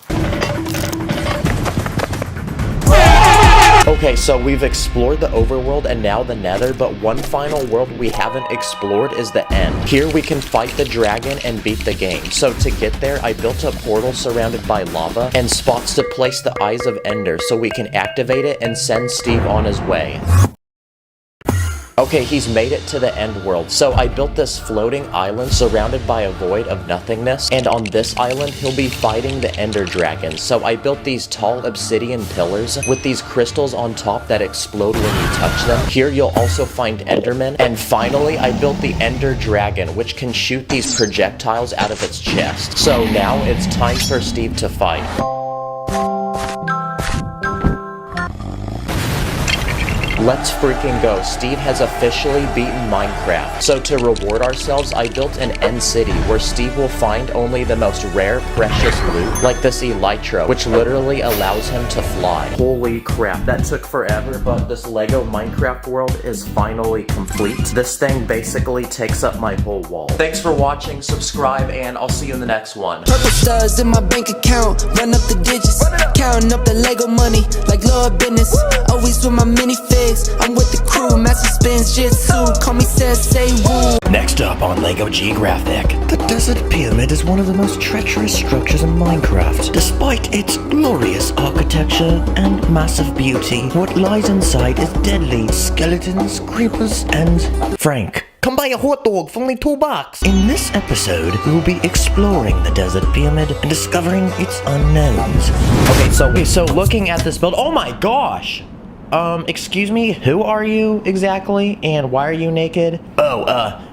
Okay, so we've explored the overworld and now the nether, but one final world we haven't explored is the end. Here we can fight the dragon and beat the game. So to get there, I built a portal surrounded by lava and spots to place the eyes of Ender so we can activate it and send Steve on his way. Okay, he's made it to the end world. So I built this floating island surrounded by a void of nothingness, and on this island he'll be fighting the ender dragon. So I built these tall obsidian pillars with these crystals on top that explode when you touch them. Here you'll also find endermen, and finally I built the ender dragon, which can shoot these projectiles out of its chest. So now it's time for Steve to fight. Let's freaking go. Steve has officially beaten Minecraft. So to reward ourselves, I built an end city where Steve will find only the most rare, precious loot, like this elytra, which literally allows him to fly. Holy crap, that took forever, but this Lego Minecraft world is finally complete. This thing basically takes up my whole wall. Thanks for watching, subscribe, and I'll see you in the next one. Purple stars in my bank account, run up the digits, counting up the Lego money like Lord business. Always with my minifigs, I'm with the crew, master spins jitsu, call me say woo. Next up on LEGO Geographic, the Desert Pyramid is one of the most treacherous structures in Minecraft. Despite its glorious architecture and massive beauty, what lies inside is deadly skeletons, creepers, and Frank. Come buy a hot dog for only $2. In this episode, we'll be exploring the Desert Pyramid and discovering its unknowns. Okay, so looking at this build, oh my gosh! Excuse me, who are you exactly, and why are you naked?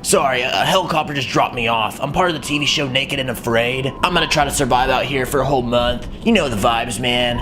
Sorry, a helicopter just dropped me off. I'm part of the TV show Naked and Afraid. I'm gonna try to survive out here for a whole month. You know the vibes, man.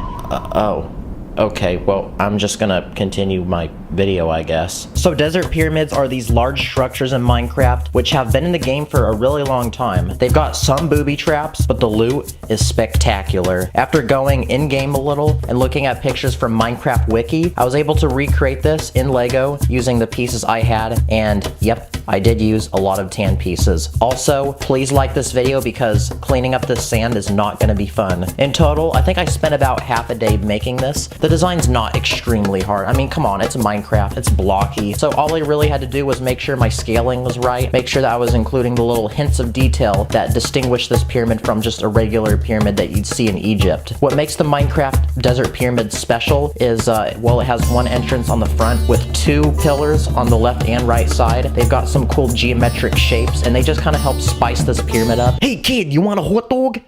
Okay, well, I'm just gonna continue my video, I guess. So desert pyramids are these large structures in Minecraft, which have been in the game for a really long time. They've got some booby traps, but the loot is spectacular. After going in-game a little and looking at pictures from Minecraft Wiki, I was able to recreate this in Lego using the pieces I had, and yep, I did use a lot of tan pieces. Also, please like this video because cleaning up this sand is not gonna be fun. In total, I think I spent about half a day making this. The design's not extremely hard. I mean, come on, it's Minecraft, it's blocky. So all I really had to do was make sure my scaling was right, make sure that I was including the little hints of detail that distinguish this pyramid from just a regular pyramid that you'd see in Egypt. What makes the Minecraft Desert Pyramid special is, well, it has one entrance on the front with 2 pillars on the left and right side. They've got some cool geometric shapes, and they just kind of help spice this pyramid up. Hey kid, you want a hot dog?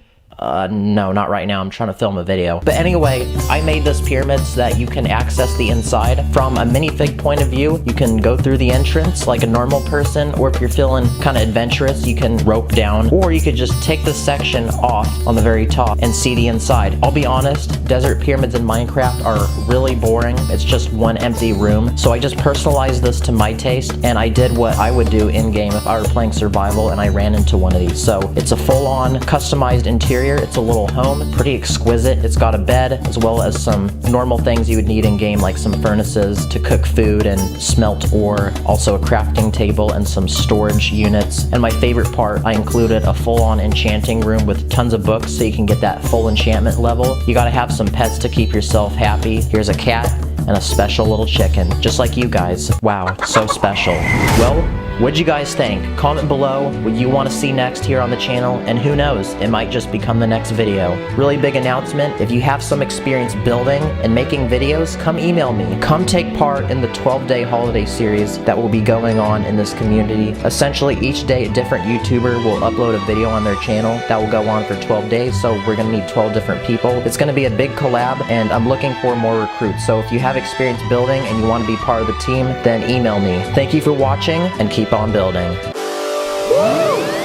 No, not right now. I'm trying to film a video. But anyway, I made this pyramid so that you can access the inside. From a minifig point of view, you can go through the entrance like a normal person, or if you're feeling kind of adventurous, you can rope down, or you could just take this section off on the very top and see the inside. I'll be honest, desert pyramids in Minecraft are really boring. It's just one empty room. So I just personalized this to my taste, and I did what I would do in-game if I were playing survival and I ran into one of these. So it's a full-on customized interior. It's a little home, pretty exquisite. It's got a bed as well as some normal things you would need in game, like some furnaces to cook food and smelt ore, also a crafting table and some storage units. And my favorite part, I included a full-on enchanting room with tons of books so you can get that full enchantment level. You gotta have some pets to keep yourself happy. Here's a cat and a special little chicken, just like you guys. Wow, so special. Well, what'd you guys think? Comment below what you want to see next here on the channel, and who knows, it might just become the next video. Really big announcement, if you have some experience building and making videos, come email me. Come take part in the 12-day holiday series that will be going on in this community. Essentially, each day a different YouTuber will upload a video on their channel that will go on for 12 days, so we're gonna need 12 different people. It's gonna be a big collab, and I'm looking for more recruits, so if you have experience building and you want to be part of the team, then email me. Thank you for watching, and keep on building.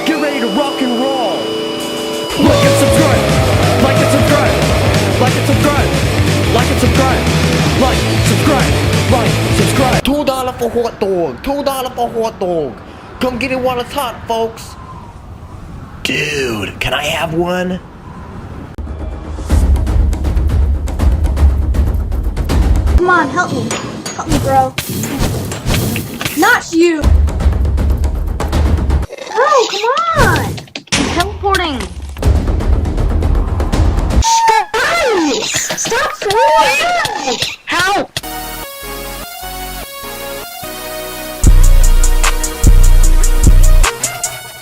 Get ready to rock and roll! Like and subscribe! Like and subscribe! Like and subscribe! Like and subscribe! Like, subscribe! Like, subscribe! $2 for hot dog! $2 for hot dog! Come get it while it's hot, folks! Dude, can I have one? Come on, help me. Help me, bro. Not you! Oh, come on! I'm teleporting! Stop throwing! Help!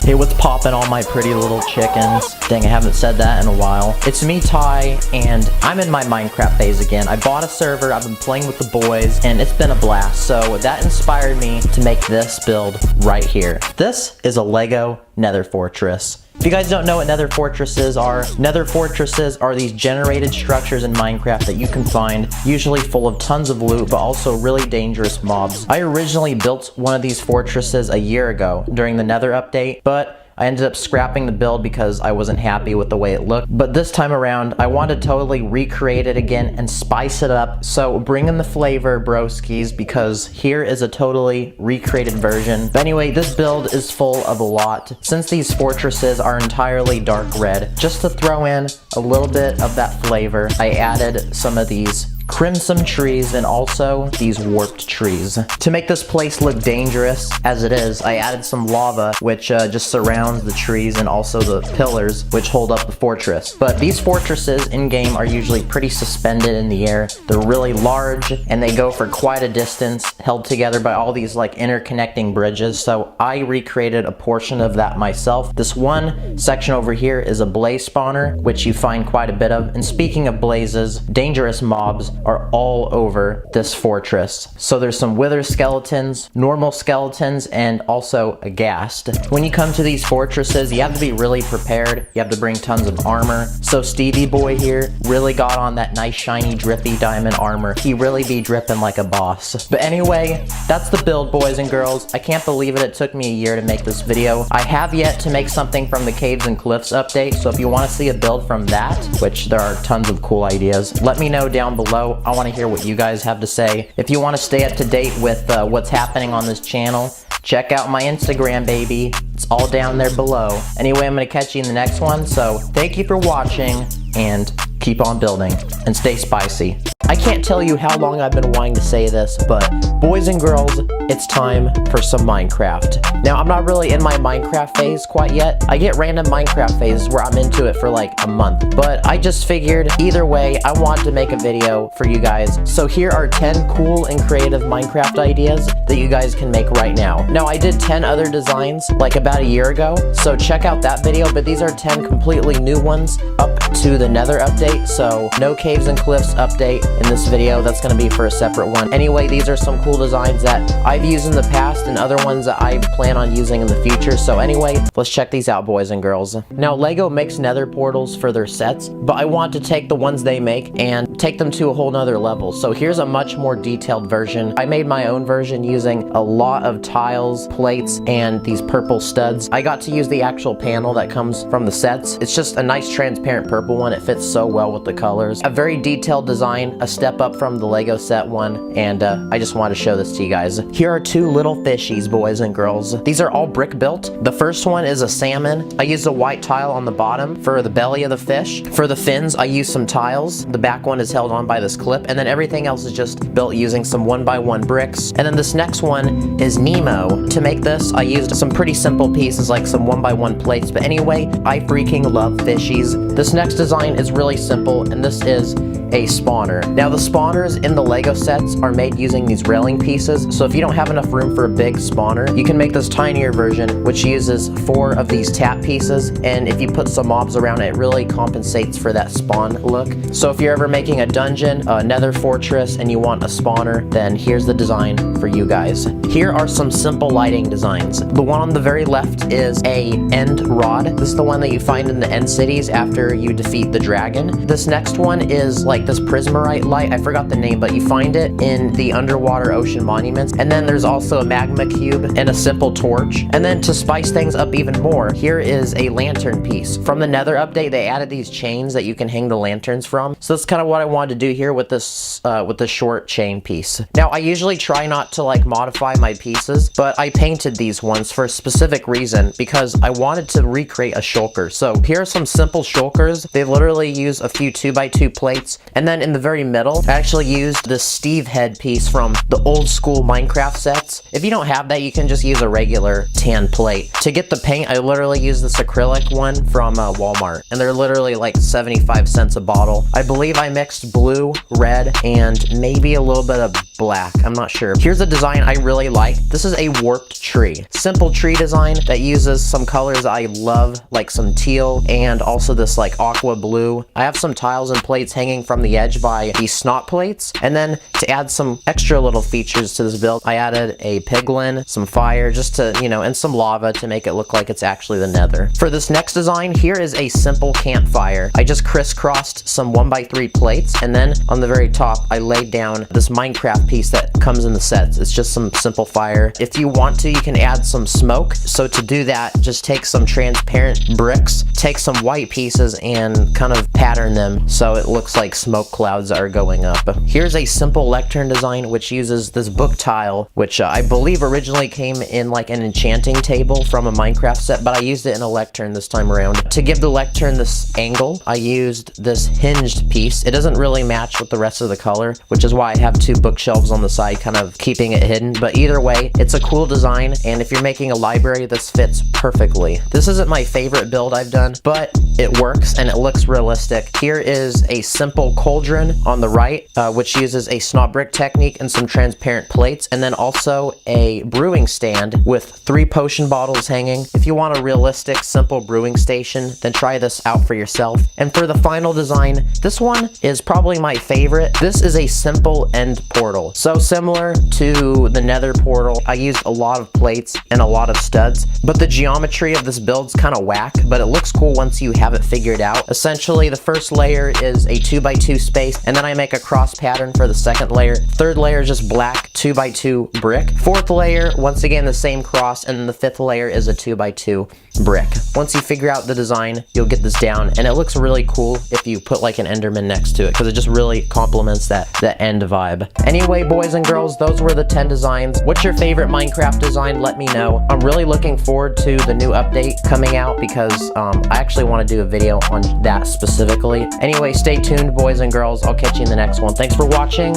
Hey, what's poppin' all my pretty little chickens? Dang, I haven't said that in a while. It's me, Ty, and I'm in my Minecraft phase again. I bought a server, I've been playing with the boys, and it's been a blast. So that inspired me to make this build right here. This is a Lego Nether Fortress. If you guys don't know what nether fortresses are these generated structures in Minecraft that you can find, usually full of tons of loot, but also really dangerous mobs. I originally built one of these fortresses a year ago during the Nether update, but I ended up scrapping the build because I wasn't happy with the way it looked. But this time around, I want to totally recreate it again and spice it up. So bring in the flavor, broskies, because here is a totally recreated version. But anyway, this build is full of a lot. Since these fortresses are entirely dark red, just to throw in a little bit of that flavor, I added some of these crimson trees and also these warped trees. To make this place look dangerous as it is, I added some lava which just surrounds the trees and also the pillars which hold up the fortress. But these fortresses in-game are usually pretty suspended in the air. They're really large and they go for quite a distance, held together by all these like interconnecting bridges. So I recreated a portion of that myself. This one section over here is a blaze spawner, which you find quite a bit of. And speaking of blazes, dangerous mobs are all over this fortress. So there's some wither skeletons, normal skeletons, and also a ghast. When you come to these fortresses, you have to be really prepared. You have to bring tons of armor. So Stevie boy here really got on that nice shiny drippy diamond armor. He really be dripping like a boss. But anyway, That's the build, boys and girls. I can't believe it took me a year to make this video. I have yet to make something from the Caves and Cliffs update, so if you want to see a build from that, which there are tons of cool ideas, let me know down below. I want to hear what you guys have to say. If you want to stay up to date with what's happening on this channel, check out my Instagram, baby. It's all down there below. Anyway, I'm going to catch you in the next one, so thank you for watching, and keep on building, and stay spicy. I can't tell you how long I've been wanting to say this, but boys and girls, it's time for some Minecraft. Now, I'm not really in my Minecraft phase quite yet. I get random Minecraft phases where I'm into it for like a month, but I just figured either way, I wanted to make a video for you guys. So here are 10 cool and creative Minecraft ideas that you guys can make right now. Now, I did 10 other designs like about a year ago, so check out that video, but these are 10 completely new ones up to the Nether update, so no Caves and Cliffs update in this video. That's going to be for a separate one. Anyway, these are some cool designs that I've used in the past and other ones that I plan on using in the future. So anyway, let's check these out, boys and girls. Now, Lego makes Nether portals for their sets, but I want to take the ones they make and take them to a whole nother level. So here's a much more detailed version. I made my own version using a lot of tiles, plates, and these purple studs. I got to use the actual panel that comes from the sets. It's just a nice transparent purple one. It fits so well with the colors. A very detailed design, a step up from the Lego set one, and I just wanted to show this to you guys. Here are two little fishies, boys and girls. These are all brick built. The first one is a salmon. I used a white tile on the bottom for the belly of the fish. For the fins, I used some tiles. The back one is held on by this clip, and then everything else is just built using some 1x1 bricks. And then this next one is Nemo. To make this, I used some pretty simple pieces like some 1x1 plates, but anyway, I freaking love fishies. This next design is really simple, and this is a spawner. Now, the spawners in the Lego sets are made using these railing pieces, so if you don't have enough room for a big spawner, you can make this tinier version, which uses 4 of these tap pieces, and if you put some mobs around it, it really compensates for that spawn look. So if you're ever making a dungeon, a nether fortress, and you want a spawner, then here's the design for you guys. Here are some simple lighting designs. The one on the very left is a end rod. This is the one that you find in the end cities after you defeat the dragon. This next one is like this prismarite light. I forgot the name, but you find it in the underwater ocean monuments. And then there's also a magma cube and a simple torch. And then to spice things up even more, here is a lantern piece. From the Nether update, they added these chains that you can hang the lanterns from. So that's kind of what I wanted to do here with this short chain piece. Now, I usually try not to like modify my pieces, but I painted these ones for a specific reason because I wanted to recreate a shulker. So here are some simple shulkers. They literally use a few 2x2 plates. And then in the very middle, I actually used the Steve head piece from the old school Minecraft sets. If you don't have that, you can just use a regular tan plate. To get the paint, I literally used this acrylic one from Walmart, and they're literally like 75 cents a bottle. I believe I mixed blue, red, and maybe a little bit of black. I'm not sure. Here's a design I really like. This is a warped tree. Simple tree design that uses some colors I love, like some teal and also this like aqua blue. I have some tiles and plates hanging from the edge by these snot plates. And then to add some extra little features to this build, I added a piglin, some fire, just to, you know, and some lava to make it look like it's actually the Nether. For this next design, here is a simple campfire. I just crisscrossed some 1x3 plates, and then on the very top, I laid down this Minecraft piece that comes in the sets. It's just some simple fire. If you want to, you can add some smoke. So to do that, just take some transparent bricks, take some white pieces, and kind of pattern them so it looks like smoke clouds are going up. Here's a simple lectern design which uses this book tile, which I believe originally came in like an enchanting table from a Minecraft set, but I used it in a lectern this time around. To give the lectern this angle, I used this hinged piece. It doesn't really match with the rest of the color, which is why I have 2 bookshelves on the side kind of keeping it hidden, but either way, it's a cool design, and if you're making a library, this fits perfectly. This isn't my favorite build I've done, but it works and it looks realistic. Here is a simple cauldron on the right, which uses a snot brick technique and some transparent plates, and then also a brewing stand with 3 potion bottles hanging. If you want a realistic, simple brewing station, then try this out for yourself. And for the final design, this one is probably my favorite. This is a simple end portal. So similar to the Nether portal, I used a lot of plates and a lot of studs, but the geometry of this build's kind of whack, but it looks cool once you have it figured out. Essentially, the first layer is a 2x2 2x2 space, and then I make a cross pattern for the second layer. Third layer is just black 2x2 brick. Fourth layer, once again the same cross, and then the fifth layer is a 2x2 brick. Once you figure out the design, you'll get this down, and it looks really cool if you put like an Enderman next to it, because it just really complements that end vibe. Anyway, boys and girls, those were the 10 designs. What's your favorite Minecraft design? Let me know. I'm really looking forward to the new update coming out, because I actually want to do a video on that specifically. Anyway, stay tuned, boys and girls. I'll catch you in the next one. Thanks for watching,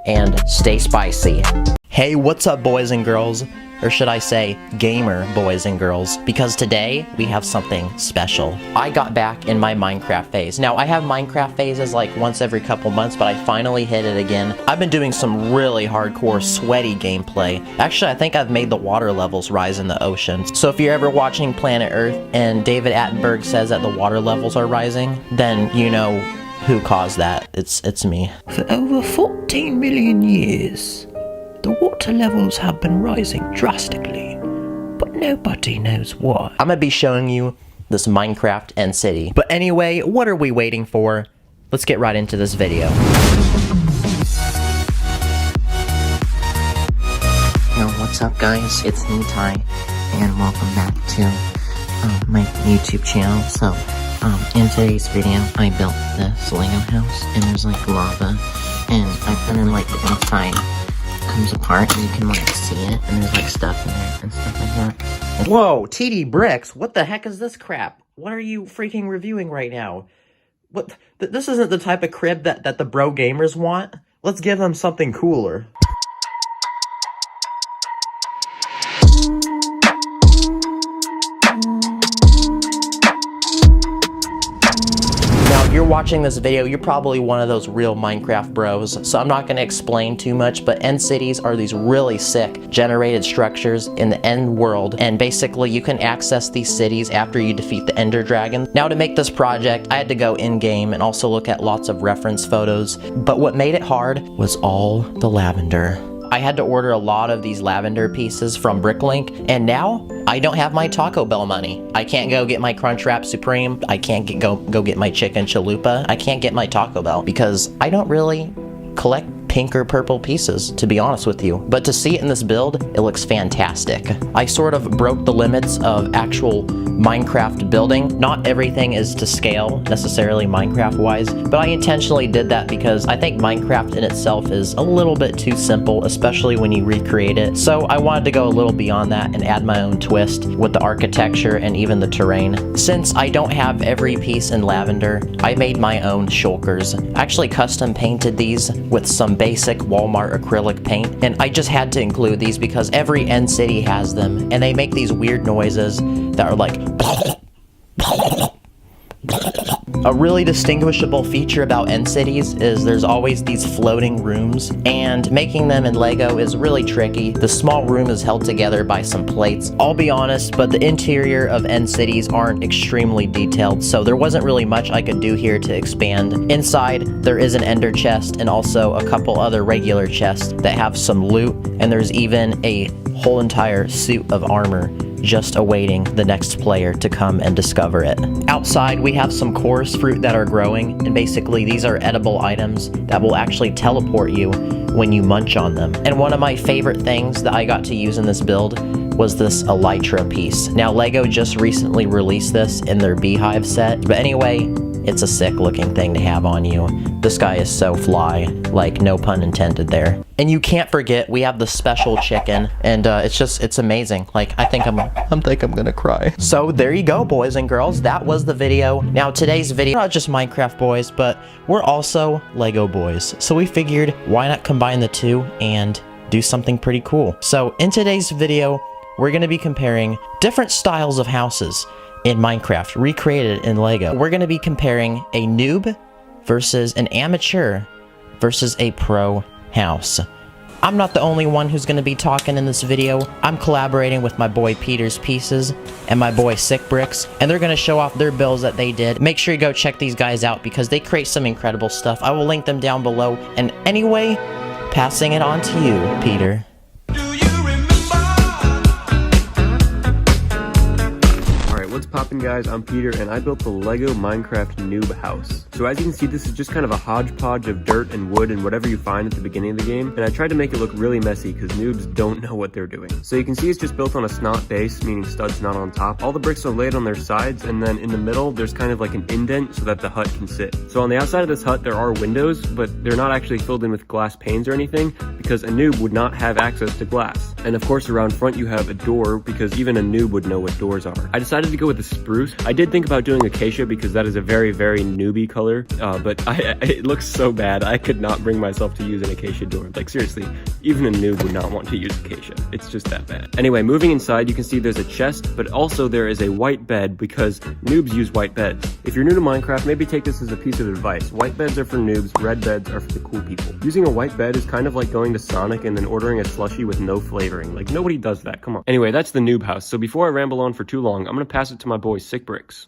and stay spicy. Hey, what's up, boys and girls? Or should I say, gamer boys and girls, because today we have something special. I got back in my Minecraft phase. Now, I have Minecraft phases like once every couple months, but I finally hit it again. I've been doing some really hardcore, sweaty gameplay. Actually, I think I've made the water levels rise in the oceans. So if you're ever watching Planet Earth and David Attenborough says that the water levels are rising, then you know who caused that. It's me. For over 14 million years, the water levels have been rising drastically, but nobody knows why. I'm gonna be showing you this Minecraft end city. But anyway, what are we waiting for? Let's get right into this video. Yo, what's up guys? It's me, Ty, and welcome back to my YouTube channel. So, in today's video, I built this Lego house, and there's like lava, and I put in like the inside comes apart and you can like see it, and there's like stuff in there and stuff like that. Whoa, TD Bricks, what the heck is this crap? What are you freaking reviewing right now? What? This isn't the type of crib that the bro gamers want. Let's give them something cooler. You're watching this video, you're probably one of those real Minecraft bros, so I'm not going to explain too much, but end cities are these really sick generated structures in the end world, and basically you can access these cities after you defeat the Ender Dragon. Now, to make this project, I had to go in-game and also look at lots of reference photos, but what made it hard was all the lavender. I had to order a lot of these lavender pieces from Bricklink, and now I don't have my Taco Bell money. I can't go get my Crunchwrap Supreme. I can't go get my Chicken Chalupa. I can't get my Taco Bell because I don't really collect pink or purple pieces, to be honest with you. But to see it in this build, it looks fantastic. I sort of broke the limits of actual Minecraft building. Not everything is to scale, necessarily Minecraft-wise, but I intentionally did that because I think Minecraft in itself is a little bit too simple, especially when you recreate it. So I wanted to go a little beyond that and add my own twist with the architecture and even the terrain. Since I don't have every piece in lavender, I made my own shulkers. I actually custom painted these with some basic Walmart acrylic paint, and I just had to include these because every end city has them, and they make these weird noises that are like a really distinguishable feature about end cities is there's always these floating rooms, and making them in Lego is really tricky. The small room is held together by some plates. I'll be honest, but the interior of end cities aren't extremely detailed, so there wasn't really much I could do here to expand. Inside, there is an ender chest and also a couple other regular chests that have some loot, and there's even a whole entire suit of armor just awaiting the next player to come and discover it. Outside, we have some chorus fruit that are growing, and basically these are edible items that will actually teleport you when you munch on them. And one of my favorite things that I got to use in this build was this elytra piece. Now, Lego just recently released this in their beehive set, but anyway, it's a sick looking thing to have on you. This guy is so fly, like no pun intended there. And you can't forget, we have the special chicken, and it's amazing. Like, I think I'm gonna cry. So there you go, boys and girls, that was the video. Now today's video, not just Minecraft boys, but we're also Lego boys. So we figured, why not combine the two and do something pretty cool. So in today's video, we're gonna be comparing different styles of houses in Minecraft, recreated in Lego. We're gonna be comparing a noob versus an amateur versus a pro house. I'm not the only one who's gonna be talking in this video. I'm collaborating with my boy Peter's Pieces and my boy Sick Bricks, and they're gonna show off their builds that they did. Make sure you go check these guys out because they create some incredible stuff. I will link them down below. And anyway, passing it on to you, Peter. What's poppin', looking, guys? I'm Peter, and I built the Lego Minecraft noob house. So as you can see, this is just kind of a hodgepodge of dirt and wood and whatever you find at the beginning of the game, and I tried to make it look really messy because noobs don't know what they're doing. So you can see it's just built on a snot base, meaning studs not on top. All the bricks are laid on their sides, and then in the middle, there's kind of like an indent so that the hut can sit. So on the outside of this hut, there are windows, but they're not actually filled in with glass panes or anything, because a noob would not have access to glass. And of course, around front, you have a door, because even a noob would know what doors are. I decided to go with the spruce. I did think about doing acacia because that is a very, very newbie color, but it looks so bad. I could not bring myself to use an acacia door. Like seriously, even a noob would not want to use acacia. It's just that bad. Anyway, moving inside, you can see there's a chest, but also there is a white bed because noobs use white beds. If you're new to Minecraft, maybe take this as a piece of advice. White beds are for noobs, red beds are for the cool people. Using a white bed is kind of like going to Sonic and then ordering a slushie with no flavoring. Like nobody does that, come on. Anyway, that's the noob house. So before I ramble on for too long, I'm gonna pass it to my boy Sick Bricks.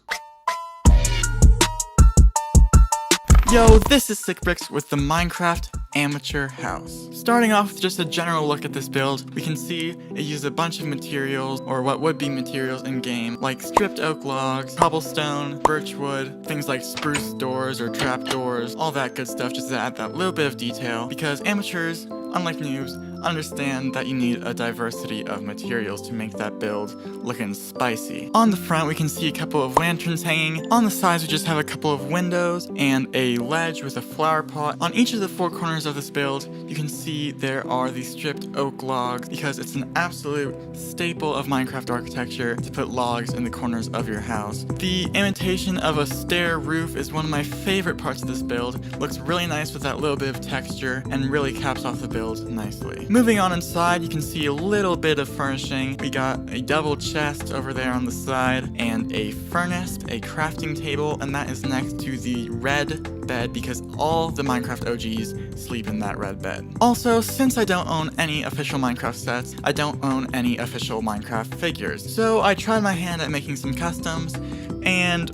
Yo, this is Sick Bricks with the Minecraft Amateur House. Starting off with just a general look at this build, we can see it uses a bunch of materials, or what would be materials in game, like stripped oak logs, cobblestone, birch wood, things like spruce doors or trap doors, all that good stuff just to add that little bit of detail, because amateurs, unlike noobs, understand that you need a diversity of materials to make that build looking spicy. On the front, we can see a couple of lanterns hanging. On the sides, we just have a couple of windows and a ledge with a flower pot. On each of the four corners of this build, you can see there are these stripped oak logs because it's an absolute staple of Minecraft architecture to put logs in the corners of your house. The imitation of a stair roof is one of my favorite parts of this build. Looks really nice with that little bit of texture and really caps off the build nicely. Moving on inside, you can see a little bit of furnishing. We got a double chest over there on the side and a furnace, a crafting table, and that is next to the red bed because all the Minecraft OGs sleep in that red bed. Also, since I don't own any official Minecraft sets, I don't own any official Minecraft figures. So I tried my hand at making some customs, and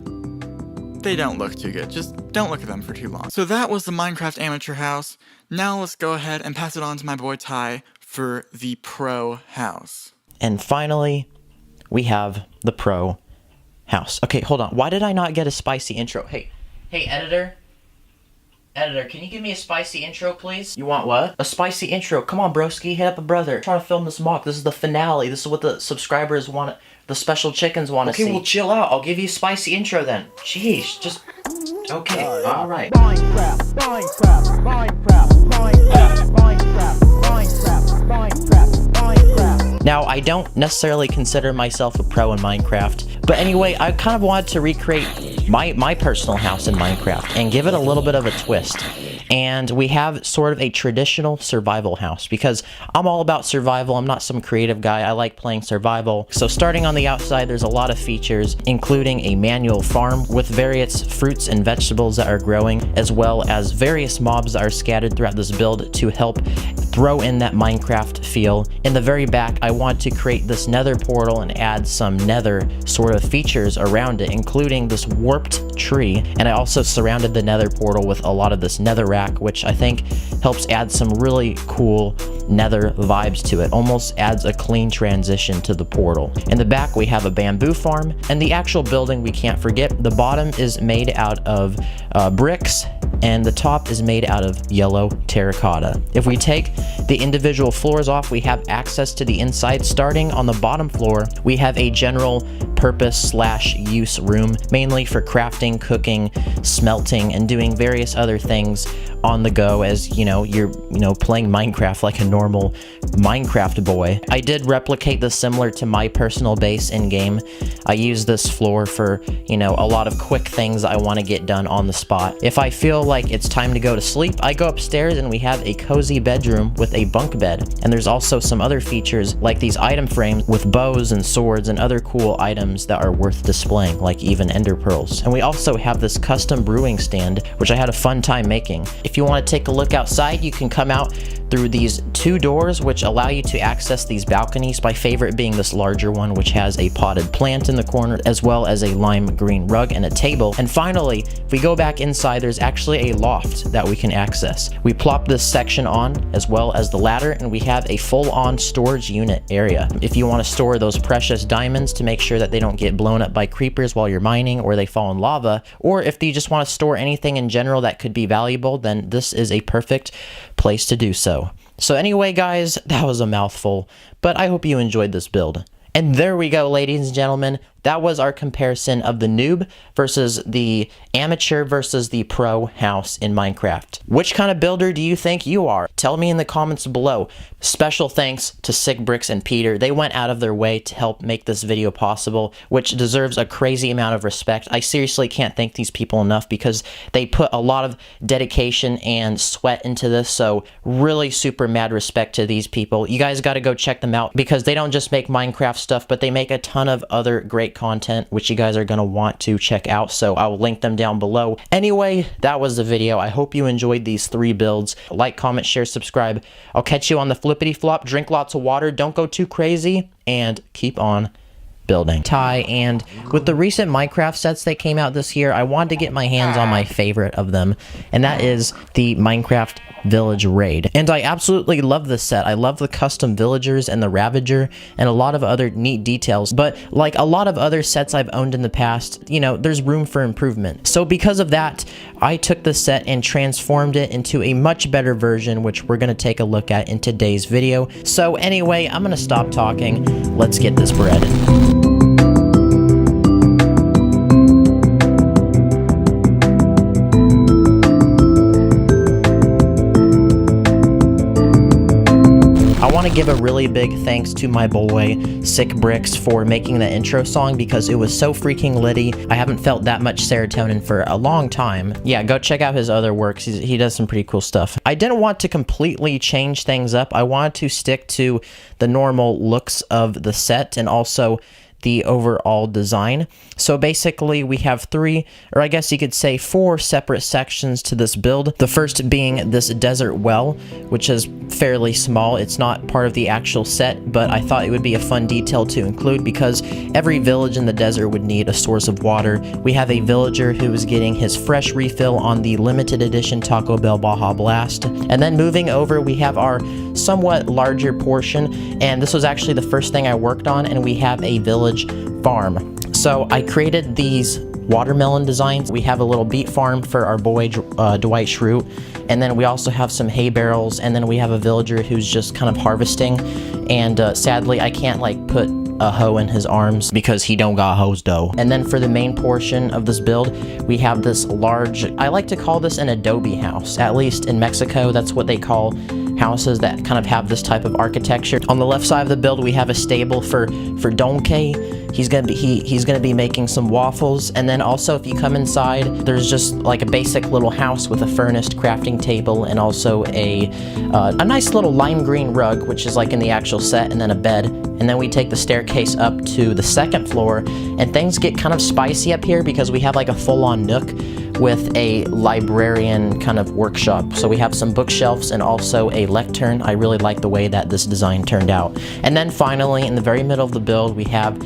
they don't look too good. Just don't look at them for too long. So that was the Minecraft Amateur House. Now let's go ahead and pass it on to my boy Ty for the Pro House. And finally, we have the Pro House. Okay, hold on. Why did I not get a spicy intro? Hey, editor. Editor, can you give me a spicy intro, please? You want what? A spicy intro. Come on, broski. Hit up a brother. I'm trying to film this mock. This is the finale. This is what the subscribers want. The special chickens want to see. Okay, well, chill out. I'll give you a spicy intro then. Jeez, just... Okay, alright. Now, I don't necessarily consider myself a pro in Minecraft, but anyway, I kind of wanted to recreate my personal house in Minecraft and give it a little bit of a twist. And we have sort of a traditional survival house because I'm all about survival. I'm not some creative guy. I like playing survival. So starting on the outside, there's a lot of features, including a manual farm with various fruits and vegetables that are growing, as well as various mobs that are scattered throughout this build to help throw in that Minecraft feel. In the very back, I want to create this nether portal and add some nether sort of features around it, including this warped tree. And I also surrounded the nether portal with a lot of this netherrack, which I think helps add some really cool nether vibes to it. Almost adds a clean transition to the portal. In the back, we have a bamboo farm, and the actual building we can't forget. The bottom is made out of bricks, and the top is made out of yellow terracotta. If we take the individual floors off, we have access to the inside. Starting on the bottom floor, we have a general purpose / use room, mainly for crafting, cooking, smelting, and doing various other things on the go as, you're playing Minecraft like a normal Minecraft boy. I did replicate this similar to my personal base in game. I use this floor for, a lot of quick things I want to get done on the spot. If I feel like it's time to go to sleep, I go upstairs and we have a cozy bedroom with a bunk bed. And there's also some other features like these item frames with bows and swords and other cool items that are worth displaying, like even ender pearls. And we also have this custom brewing stand, which I had a fun time making. If you want to take a look outside, you can come out through these 2 doors, which allow you to access these balconies. My favorite being this larger one, which has a potted plant in the corner, as well as a lime green rug and a table. And finally, if we go back inside, there's actually a loft that we can access. We plop this section on, as well as the ladder, and we have a full-on storage unit area. If you want to store those precious diamonds to make sure that they don't get blown up by creepers while you're mining, or they fall in lava, or if you just want to store anything in general that could be valuable, then this is a perfect place to do so. So anyway, guys, that was a mouthful, but I hope you enjoyed this build. And there we go, ladies and gentlemen. That was our comparison of the noob versus the amateur versus the pro house in Minecraft. Which kind of builder do you think you are? Tell me in the comments below. Special thanks to Sigbricks and Peter. They went out of their way to help make this video possible, which deserves a crazy amount of respect. I seriously can't thank these people enough because they put a lot of dedication and sweat into this, so really super mad respect to these people. You guys got to go check them out because they don't just make Minecraft stuff, but they make a ton of other great content which you guys are going to want to check out, so I will link them down below. Anyway, that was the video. I hope you enjoyed these 3 builds. Like, comment, share, subscribe. I'll catch you on the flippity flop. Drink lots of water, don't go too crazy, and keep on building. And with the recent Minecraft sets that came out this year, I wanted to get my hands on my favorite of them, and that is the Minecraft Village Raid. And I absolutely love this set. I love the custom villagers and the Ravager and a lot of other neat details, but like a lot of other sets I've owned in the past, you know, there's room for improvement. So because of that, I took the set and transformed it into a much better version, which we're going to take a look at in today's video. So anyway, I'm going to stop talking. Let's get this bread. I want to give a really big thanks to my boy Sigbricks for making the intro song because it was so freaking litty. I haven't felt that much serotonin for a long time. Yeah, go check out his other works. He does some pretty cool stuff. I didn't want to completely change things up. I wanted to stick to the normal looks of the set and also the overall design. So basically we have 3, or I guess you could say 4 separate sections to this build. The first being this desert well, which is fairly small. It's not part of the actual set, but I thought it would be a fun detail to include because every village in the desert would need a source of water. We have a villager who is getting his fresh refill on the limited edition Taco Bell Baja Blast. And then moving over, we have our somewhat larger portion, and this was actually the first thing I worked on, and we have a village farm. So I created these watermelon designs. We have a little beet farm for our boy Dwight Schrute, and then we also have some hay barrels, and then we have a villager who's just kind of harvesting, and sadly I can't like put a hoe in his arms because he don't got hoes though. And then for the main portion of this build, we have this large, I like to call this an adobe house. At least in Mexico, that's what they call houses that kind of have this type of architecture. On the left side of the build, we have a stable for Donkey. He's gonna be making some waffles. And then also, if you come inside, there's just like a basic little house with a furnace, crafting table, and also a nice little lime green rug, which is like in the actual set, and then a bed. And then we take the staircase up to the 2nd floor, and things get kind of spicy up here because we have like a full-on nook with a librarian kind of workshop. So we have some bookshelves and also a lectern. I really like the way that this design turned out. And then finally, in the very middle of the build, we have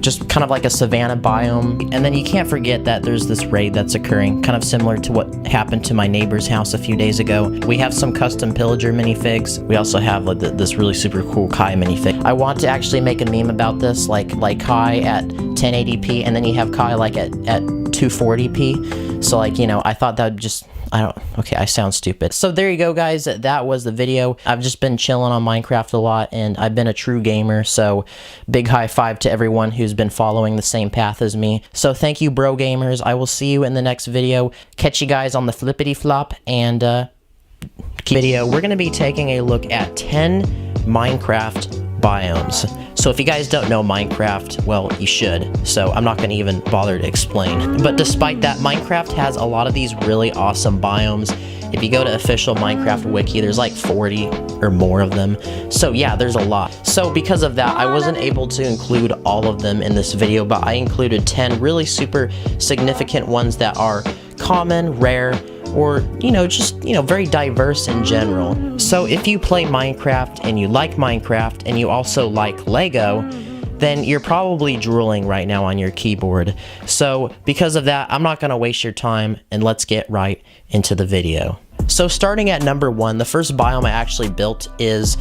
just kind of like a savanna biome. And then you can't forget that there's this raid that's occurring, kind of similar to what happened to my neighbor's house a few days ago. We have some custom pillager minifigs. We also have like this really super cool Kai minifig. I want to actually make a meme about this, like Kai at 1080p, and then you have Kai like at 240p. So like, you know, I thought that would just, okay, I sound stupid. So there you go, guys. That was the video. I've just been chilling on Minecraft a lot, and I've been a true gamer, so big high five to everyone who's been following the same path as me. So thank you, bro gamers. I will see you in the next video. Catch you guys on the flippity flop, and video. We're going to be taking a look at 10 Minecraft biomes. So if you guys don't know Minecraft, well, you should. So I'm not going to even bother to explain. But despite that, Minecraft has a lot of these really awesome biomes. If you go to official Minecraft wiki, there's like 40 or more of them. So yeah, there's a lot. So because of that, I wasn't able to include all of them in this video, but I included 10 really super significant ones that are common, rare, or, just, very diverse in general. So if you play Minecraft and you like Minecraft and you also like Lego, then you're probably drooling right now on your keyboard. So because of that, I'm not gonna waste your time, and let's get right into the video. So starting at number 1, the first biome I actually built is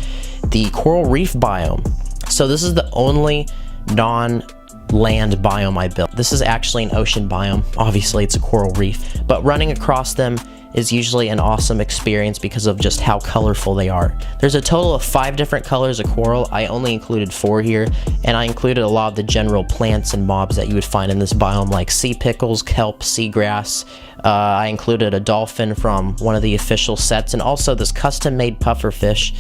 the coral reef biome. So this is the only non-land biome I built. This is actually an ocean biome. Obviously it's a coral reef, but running across them is usually an awesome experience because of just how colorful they are. There's a total of 5 different colors of coral. I only included 4 here, and I included a lot of the general plants and mobs that you would find in this biome, like sea pickles, kelp, seagrass. I included a dolphin from one of the official sets, and also this custom-made pufferfish.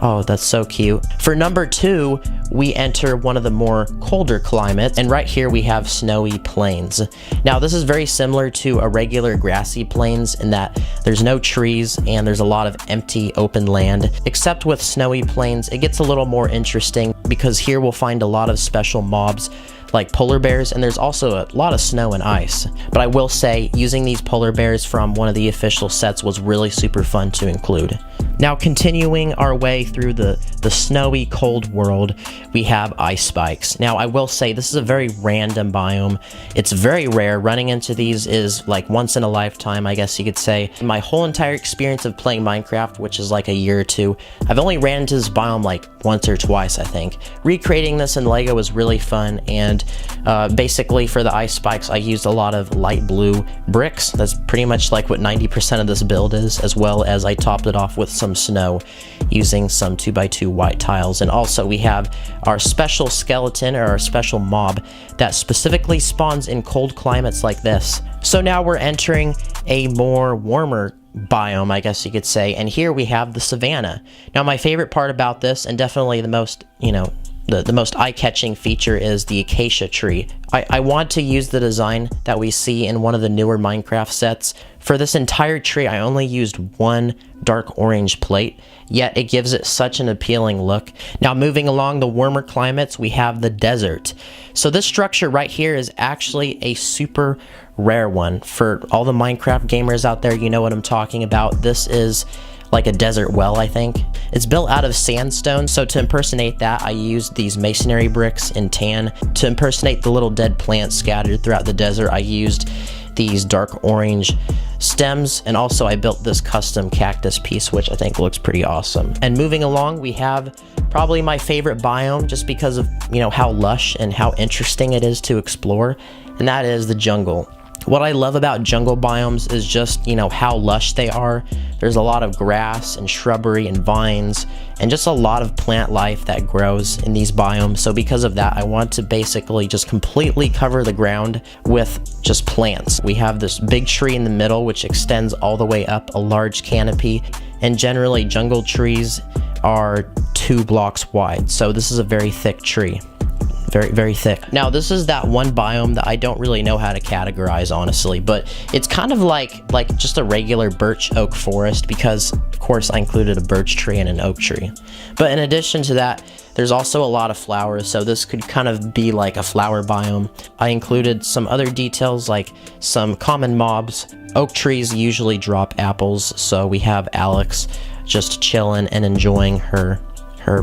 Oh, that's so cute. For number 2, we enter one of the more colder climates, and right here we have snowy plains. Now, this is very similar to a regular grassy plains in that there's no trees and there's a lot of empty open land. Except with snowy plains, it gets a little more interesting because here we'll find a lot of special mobs like polar bears, and there's also a lot of snow and ice. But I will say, using these polar bears from one of the official sets was really super fun to include. Now, continuing our way through the snowy, cold world, we have ice spikes. Now, I will say, this is a very random biome. It's very rare. Running into these is like once in a lifetime, I guess you could say. My whole entire experience of playing Minecraft, which is like a year or 2, I've only ran into this biome like once or twice, I think. Recreating this in Lego was really fun, and basically for the ice spikes, I used a lot of light blue bricks. That's pretty much like what 90% of this build is, as well as I topped it off with some snow using some 2x2 white tiles. And also we have our special skeleton, or our special mob, that specifically spawns in cold climates like this. So now we're entering a more warmer biome, I guess you could say, and here we have the savanna. Now, my favorite part about this, and definitely the most, the most eye-catching feature, is the acacia tree. I want to use the design that we see in one of the newer Minecraft sets. For this entire tree, I only used 1 dark orange plate, yet it gives it such an appealing look. Now, moving along the warmer climates, we have the desert. So this structure right here is actually a super rare one. For all the Minecraft gamers out there, you know what I'm talking about. This is like a desert well, I think. It's built out of sandstone, so to impersonate that, I used these masonry bricks in tan. To impersonate the little dead plants scattered throughout the desert, I used these dark orange stems, and also I built this custom cactus piece, which I think looks pretty awesome. And moving along, we have probably my favorite biome, just because of, how lush and how interesting it is to explore, and that is the jungle. What I love about jungle biomes is just, how lush they are. There's a lot of grass and shrubbery and vines, and just a lot of plant life that grows in these biomes. So because of that, I want to basically just completely cover the ground with just plants. We have this big tree in the middle, which extends all the way up a large canopy, and generally jungle trees are 2 blocks wide. So this is a very thick tree. Very, very thick. Now, this is that one biome that I don't really know how to categorize, honestly, but it's kind of like just a regular birch oak forest, because of course I included a birch tree and an oak tree. But in addition to that, there's also a lot of flowers, so this could kind of be like a flower biome. I included some other details, like some common mobs. Oak trees usually drop apples, so we have Alex just chilling and enjoying her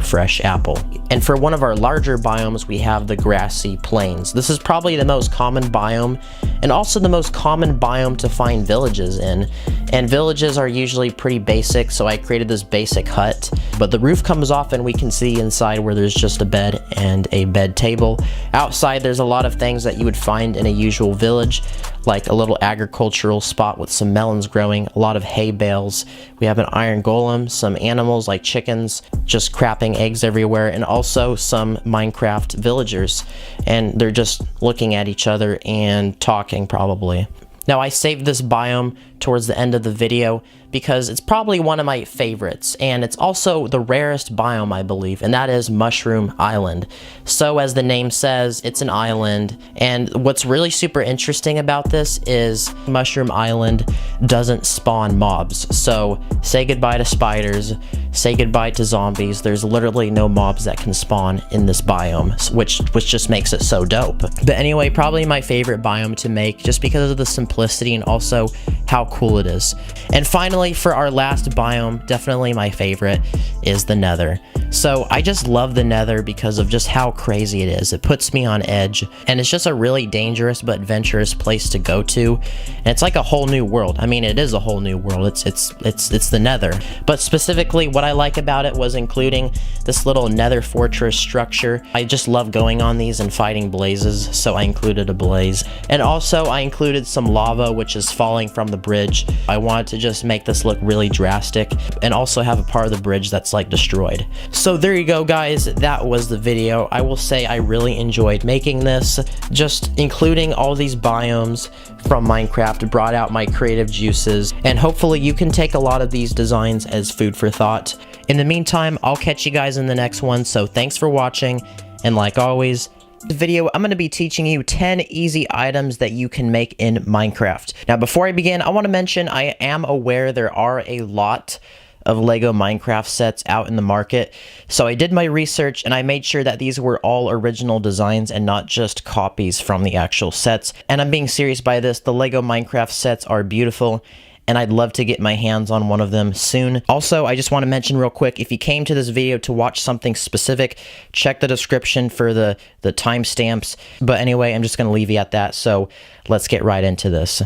fresh apple. And for one of our larger biomes, we have the grassy plains. This is probably the most common biome, and also the most common biome to find villages in. And villages are usually pretty basic, so I created this basic hut. But the roof comes off and we can see inside where there's just a bed and a bed table. Outside, there's a lot of things that you would find in a usual village, like a little agricultural spot with some melons growing, a lot of hay bales. We have an iron golem, some animals like chickens just crapping eggs everywhere, and also some Minecraft villagers. And they're just looking at each other and talking, probably. Now, I saved this biome towards the end of the video because it's probably one of my favorites, and it's also the rarest biome, I believe, and that is Mushroom Island. So as the name says, it's an island, and what's really super interesting about this is Mushroom Island doesn't spawn mobs. So say goodbye to spiders, say goodbye to zombies. There's literally no mobs that can spawn in this biome, which just makes it so dope. But anyway, probably my favorite biome to make, just because of the simplicity and also how cool it is. And finally, for our last biome, definitely my favorite, is the Nether. So I just love the Nether because of just how crazy it is. It puts me on edge, and it's just a really dangerous but adventurous place to go to. And it's like a whole new world. I mean, it is a whole new world. It's the Nether. But specifically, what I like about it was including this little Nether fortress structure. I just love going on these and fighting blazes, so I included a blaze. And also, I included some lava, which is falling from the bridge. I wanted to just make this look really drastic, and also have a part of the bridge that's like destroyed. So there you go, guys. That was the video. I will say I really enjoyed making this. Just including all these biomes from Minecraft brought out my creative juices, and hopefully you can take a lot of these designs as food for thought. In the meantime, I'll catch you guys in the next one, so thanks for watching, and like always, the video, I'm going to be teaching you 10 easy items that you can make in Minecraft. Now, before I begin, I want to mention I am aware there are a lot of Lego Minecraft sets out in the market, so I did my research and I made sure that these were all original designs and not just copies from the actual sets. And I'm being serious by this. The Lego Minecraft sets are beautiful, and I'd love to get my hands on one of them soon. Also, I just want to mention real quick, if you came to this video to watch something specific, check the description for the timestamps. But anyway, I'm just going to leave you at that, so let's get right into this.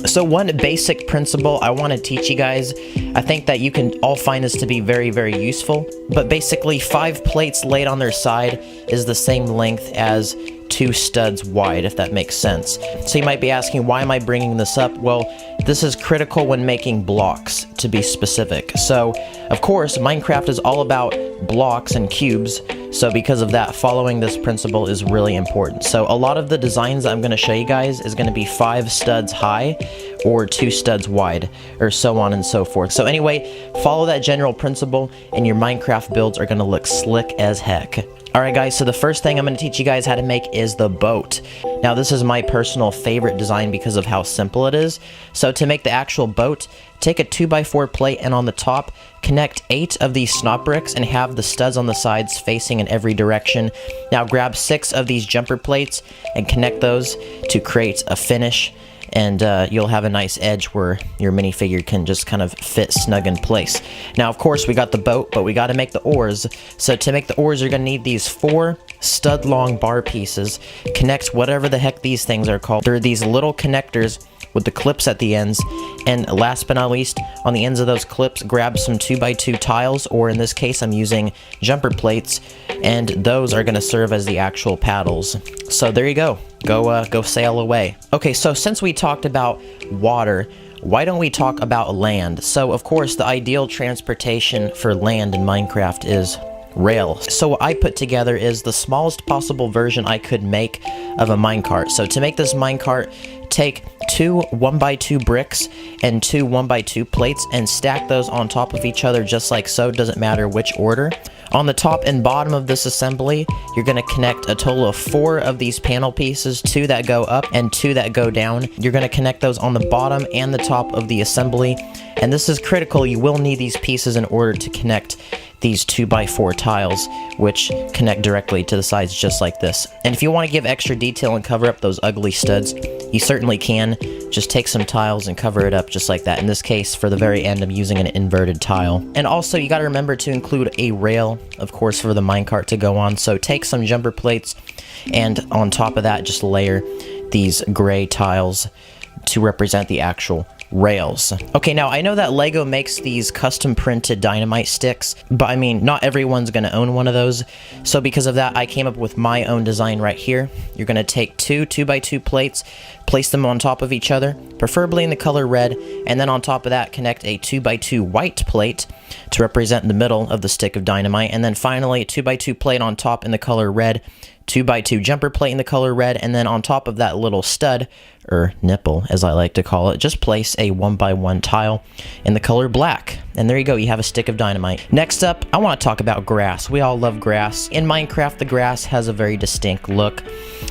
So one basic principle I want to teach you guys, I think that you can all find this to be very, very useful, but basically 5 plates laid on their side is the same length as 2 studs wide, if that makes sense. So you might be asking, why am I bringing this up? Well, this is critical when making blocks, to be specific. So, of course, Minecraft is all about blocks and cubes, so because of that, following this principle is really important. So a lot of the designs I'm going to show you guys is going to be 5 studs high or 2 studs wide, or so on and so forth. So anyway, follow that general principle and your Minecraft builds are going to look slick as heck. Alright guys, so the first thing I'm going to teach you guys how to make is the boat. Now this is my personal favorite design because of how simple it is. So to make the actual boat, take a 2x4 plate and on the top, connect 8 of these snot bricks and have the studs on the sides facing in every direction. Now grab 6 of these jumper plates and connect those to create a finish. And you'll have a nice edge where your minifigure can just kind of fit snug in place. Now, of course, we got the boat, but we got to make the oars. So to make the oars, you're going to need these 4 stud-long bar pieces. Connect whatever the heck these things are called. They're these little connectors with the clips at the ends. And last but not least, on the ends of those clips, grab some 2x2 tiles, or in this case, I'm using jumper plates, and those are going to serve as the actual paddles. So there you go. Go sail away. Okay, so since we talked about water, why don't we talk about land? So, of course, the ideal transportation for land in Minecraft is rail. So what I put together is the smallest possible version I could make of a minecart. So to make this minecart, take 2 1x2 bricks and 2 1x2 plates and stack those on top of each other just like so. Doesn't matter which order. On the top and bottom of this assembly, you're going to connect a total of 4 of these panel pieces, 2 that go up and 2 that go down. You're going to connect those on the bottom and the top of the assembly. And this is critical. You will need these pieces in order to connect these 2x4 tiles, which connect directly to the sides just like this. And if you want to give extra detail and cover up those ugly studs, you certainly can. Just take some tiles and cover it up just like that. In this case, for the very end, I'm using an inverted tile. And also, you got to remember to include a rail, of course, for the minecart to go on. So take some jumper plates, and on top of that, just layer these gray tiles to represent the actual rails. Okay, now I know that Lego makes these custom printed dynamite sticks, but I mean, not everyone's gonna own one of those. So because of that, I came up with my own design right here. You're gonna take 2 2x2 plates, place them on top of each other, preferably in the color red, and then on top of that, connect a 2x2 white plate to represent the middle of the stick of dynamite, and then finally a 2x2 plate on top in the color red, 2x2 jumper plate in the color red, and then on top of that little stud, or nipple as I like to call it, just place a 1x1 tile in the color black. And there you go, you have a stick of dynamite. Next up, I want to talk about grass. We all love grass. In Minecraft, the grass has a very distinct look.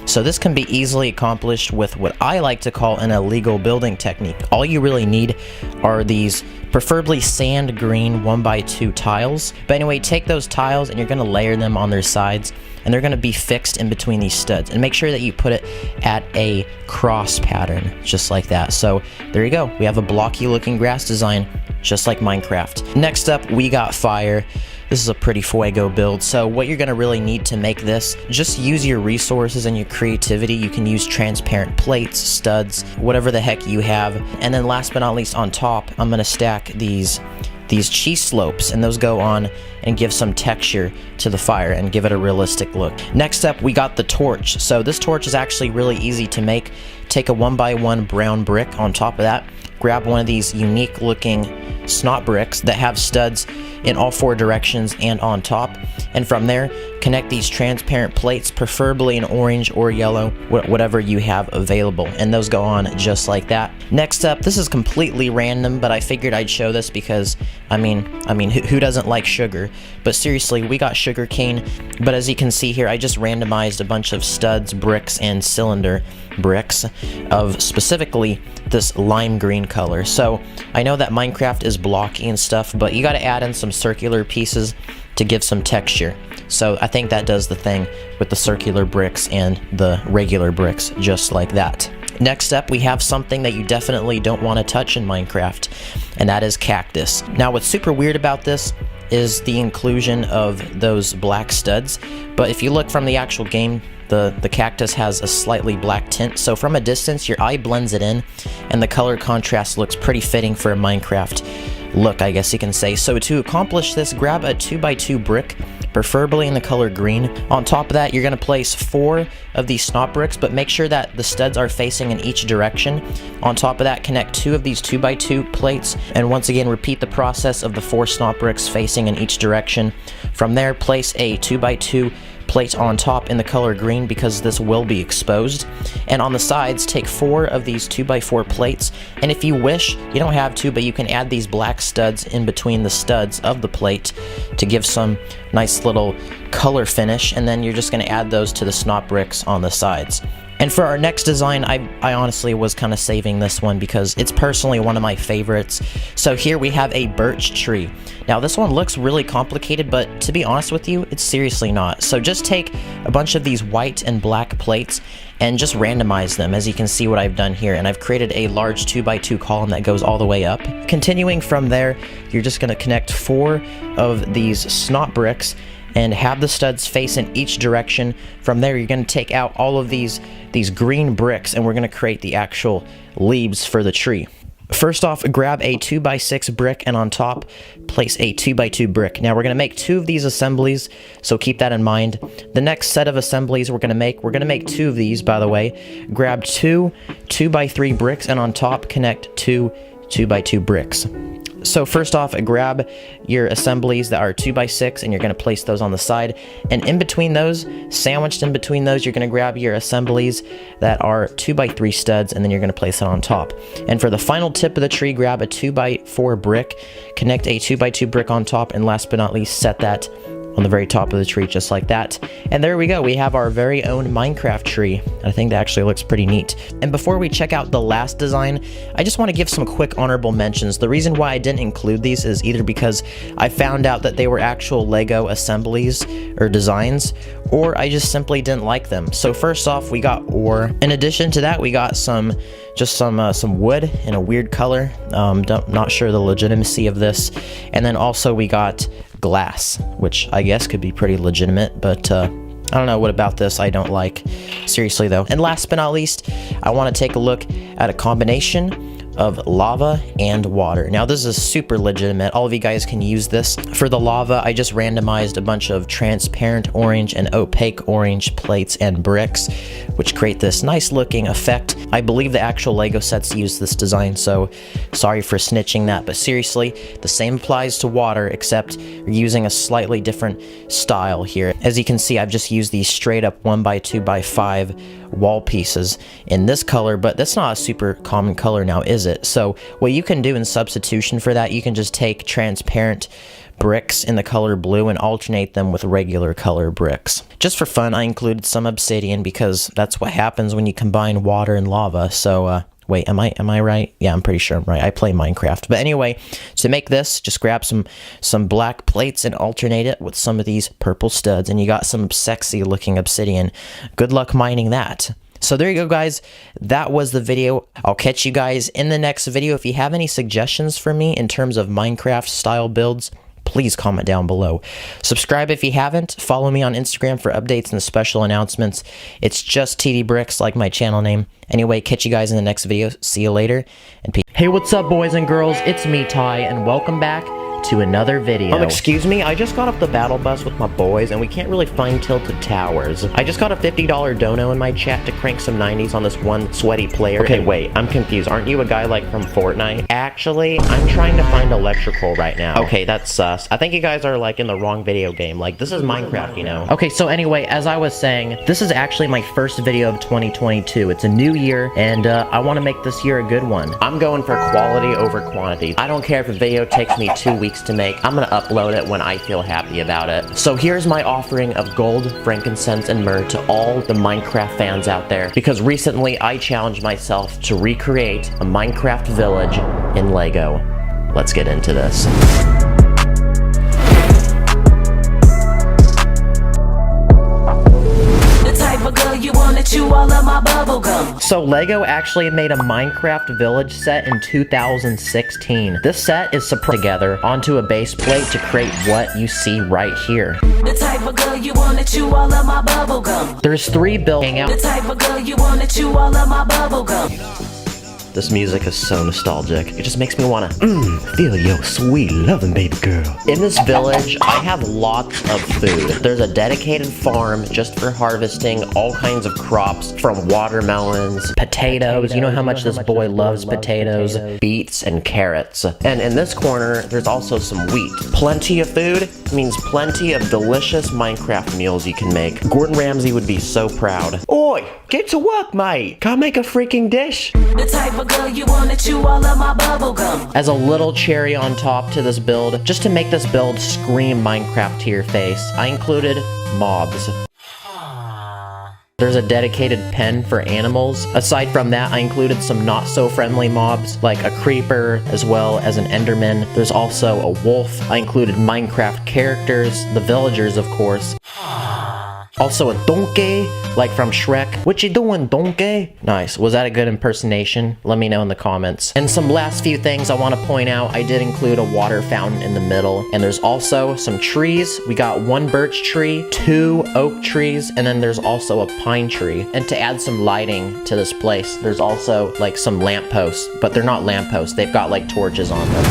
So this can be easily accomplished with what I like to call an illegal building technique. All you really need are these preferably sand green 1x2 tiles. But anyway, take those tiles and you're going to layer them on their sides. and they're going to be fixed in between these studs. And make sure that you put it at a cross pattern, just like that. So there you go. We have a blocky looking grass design, just like Minecraft. Next up, we got fire. This is a pretty fuego build, so what you're going to really need to make this, just use your resources and your creativity. You can use transparent plates, studs, whatever the heck you have. And then last but not least, on top, I'm going to stack these cheese slopes, and those go on and give some texture to the fire and give it a realistic look. Next up, we got the torch. So this torch is actually really easy to make. Take a 1x1 brown brick. On top of that, grab one of these unique looking snot bricks that have studs in all 4 directions and on top, and from there connect these transparent plates, preferably in orange or yellow, whatever you have available, and those go on just like that. Next up, this is completely random, but I figured I'd show this because I mean who doesn't like sugar? But seriously, we got sugar cane, but as you can see here, I just randomized a bunch of studs, bricks, and cylinder bricks of specifically this lime green color. So I know that Minecraft is blocky and stuff, but you got to add in some circular pieces to give some texture. So I think that does the thing with the circular bricks and the regular bricks, just like that. Next up, we have something that you definitely don't want to touch in Minecraft, and that is cactus. Now what's super weird about this is the inclusion of those black studs, but if you look from the actual game, the cactus has a slightly black tint, so from a distance your eye blends it in and the color contrast looks pretty fitting for a Minecraft look, I guess you can say. So to accomplish this, grab a 2x2 brick, preferably in the color green. On top of that, you're going to place 4 of these snot bricks, but make sure that the studs are facing in each direction. On top of that, connect 2 of these 2x2 plates, and once again repeat the process of the 4 snot bricks facing in each direction. From there, place a 2x2 plate on top in the color green because this will be exposed, and on the sides take 4 of these 2x4 plates, and if you wish, you don't have to, but you can add these black studs in between the studs of the plate to give some nice little color finish, and then you're just going to add those to the snot bricks on the sides. And for our next design, I honestly was kind of saving this one because it's personally one of my favorites. So here we have a birch tree. Now this one looks really complicated, but to be honest with you, it's seriously not. So just take a bunch of these white and black plates and just randomize them, as you can see what I've done here. And I've created a large 2x2 column that goes all the way up. Continuing from there, you're just going to connect 4 of these snot bricks and have the studs face in each direction. From there, you're going to take out all of these green bricks, and we're going to create the actual leaves for the tree. First off, grab a 2x6 brick, and on top, place a 2x2 brick. Now, we're going to make 2 of these assemblies, so keep that in mind. The next set of assemblies we're going to make 2 of these, by the way. Grab 2 2x3 bricks, and on top, connect 2 2x2 bricks. So first off, grab your assemblies that are 2x6 and you're going to place those on the side, and in between those, sandwiched in between those, you're going to grab your assemblies that are 2x3 studs, and then you're going to place it on top. And for the final tip of the tree, grab a 2x4 brick, connect a 2x2 brick on top, and last but not least, set that on the very top of the tree, just like that. And there we go, we have our very own Minecraft tree. I think that actually looks pretty neat. And before we check out the last design, I just want to give some quick honorable mentions. The reason why I didn't include these is either because I found out that they were actual Lego assemblies or designs, or I just simply didn't like them. So first off, we got ore. In addition to that, we got some wood in a weird color. Not sure the legitimacy of this. And then also we got glass, which I guess could be pretty legitimate, but I don't know what about this I don't like. Seriously though. And last but not least, I want to take a look at a combination of lava and water. Now this is super legitimate. All of you guys can use this. For the lava, I just randomized a bunch of transparent orange and opaque orange plates and bricks, which create this nice looking effect. I believe the actual Lego sets use this design, so sorry for snitching that, but seriously, the same applies to water, except we're using a slightly different style here. As you can see, I've just used these straight up 1x2x5 wall pieces in this color, but that's not a super common color now, is it? So what you can do in substitution for that, you can just take transparent bricks in the color blue and alternate them with regular color bricks. Just for fun, I included some obsidian because that's what happens when you combine water and lava, so Wait, am I right? Yeah, I'm pretty sure I'm right. I play Minecraft. But anyway, to make this, just grab some black plates and alternate it with some of these purple studs, and you got some sexy looking obsidian. Good luck mining that. So there you go, guys. That was the video. I'll catch you guys in the next video. If you have any suggestions for me in terms of Minecraft style builds, please comment down below. Subscribe if you haven't. Follow me on Instagram for updates and special announcements. It's just TD Bricks, like my channel name. Anyway, catch you guys in the next video. See you later, and peace. Hey, what's up, boys and girls? It's me, Ty, and welcome back to another video. Excuse me, I just got off the battle bus with my boys, and we can't really find tilted towers. I just got a $50 dono in my chat to crank some 90s on this one sweaty player. Okay, wait, I'm confused. Aren't you a guy like from Fortnite? Actually, I'm trying to find electrical right now. Okay, that's sus. I think you guys are like in the wrong video game. Like, this is Minecraft, you know? Okay, so anyway, as I was saying, this is actually my first video of 2022. It's a new year, and I want to make this year a good one. I'm going for quality over quantity. I don't care if a video takes me 2 weeks to make. I'm gonna upload it when I feel happy about it. So here's my offering of gold, frankincense, and myrrh to all the Minecraft fans out there, because recently I challenged myself to recreate a Minecraft village in Lego. Let's get into this. So Lego actually made a Minecraft village set in 2016. This set is put together onto a base plate to create what you see right here. The type of girl you wanna chew all of my bubble gum. There's 3 building out. The type of girl you wanna chew all of my bubble gum. This music is so nostalgic. It just makes me wanna feel your sweet loving baby girl. In this village, I have lots of food. There's a dedicated farm just for harvesting all kinds of crops, from watermelons, potatoes. You know how much this boy loves potatoes, beets, and carrots. And in this corner, there's also some wheat. Plenty of food means plenty of delicious Minecraft meals you can make. Gordon Ramsay would be so proud. Oi, get to work, mate. Can't make a freaking dish. The type of girl you wanna chew all of my bubble gum. As a little cherry on top to this build, just to make this build scream Minecraft to your face, I included mobs. There's a dedicated pen for animals. Aside from that, I included some not so friendly mobs, like a creeper, as well as an enderman. There's also a wolf. I included Minecraft characters, the villagers, of course. Also a donkey, like from Shrek. What you doing, donkey? Nice. Was that a good impersonation? Let me know in the comments. And some last few things I want to point out. I did include a water fountain in the middle. And there's also some trees. We got 1 birch tree, 2 oak trees, and then there's also a pine tree. And to add some lighting to this place, there's also like some lampposts. But they're not lampposts. They've got like torches on them.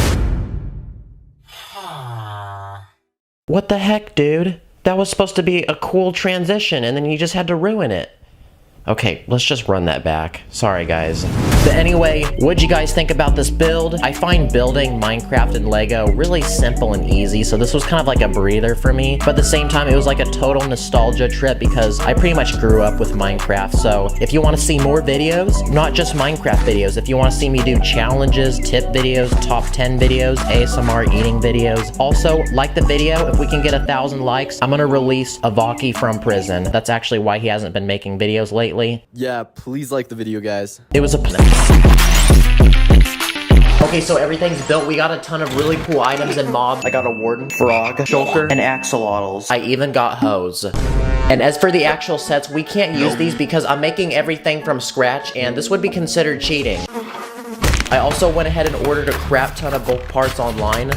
What the heck, dude? That was supposed to be a cool transition, and then you just had to ruin it. Okay, let's just run that back. Sorry, guys. But anyway, what'd you guys think about this build? I find building Minecraft and Lego really simple and easy, so this was kind of like a breather for me. But at the same time, it was like a total nostalgia trip because I pretty much grew up with Minecraft. So if you want to see more videos, not just Minecraft videos, if you want to see me do challenges, tip videos, top 10 videos, ASMR eating videos. Also, like the video. If we can get 1,000 likes, I'm gonna release Avaki from prison. That's actually why he hasn't been making videos lately. Yeah, please like the video, guys. It was a Okay, so everything's built. We got a ton of really cool items and mobs. I got a warden, frog, shulker, and axolotls. I even got hose. And as for the actual sets, we can't use these because I'm making everything from scratch, and this would be considered cheating. I also went ahead and ordered a crap ton of bulk parts online.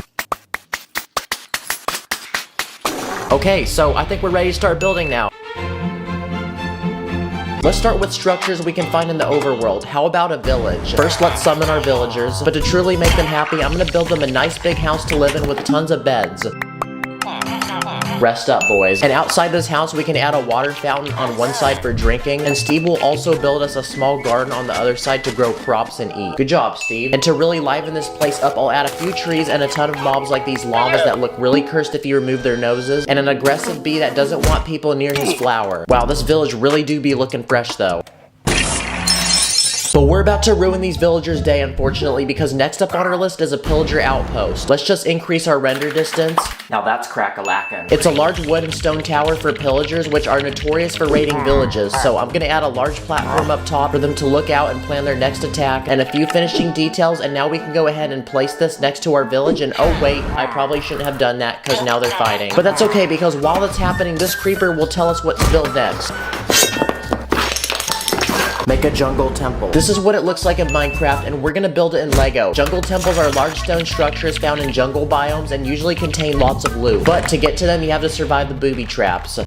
Okay, so I think we're ready to start building now. Let's start with structures we can find in the overworld. How about a village? First, let's summon our villagers. But to truly make them happy, I'm gonna build them a nice big house to live in with tons of beds. Rest up, boys. And outside this house, we can add a water fountain on one side for drinking, and Steve will also build us a small garden on the other side to grow crops and eat. Good job, Steve. And to really liven this place up, I'll add a few trees and a ton of mobs like these llamas that look really cursed if you remove their noses, and an aggressive bee that doesn't want people near his flower. Wow, this village really do be looking fresh, though. But we're about to ruin these villagers' day, unfortunately, because next up on our list is a pillager outpost. Let's just increase our render distance. Now that's crack-a-lackin'. It's a large wood and stone tower for pillagers, which are notorious for raiding villages, so I'm gonna add a large platform up top for them to look out and plan their next attack, and a few finishing details, and now we can go ahead and place this next to our village, and oh wait, I probably shouldn't have done that, because now they're fighting. But that's okay, because while that's happening, this creeper will tell us what to build next. Make a jungle temple. This is what it looks like in Minecraft, and we're gonna build it in Lego. Jungle temples are large stone structures found in jungle biomes and usually contain lots of loot. But to get to them, you have to survive the booby traps.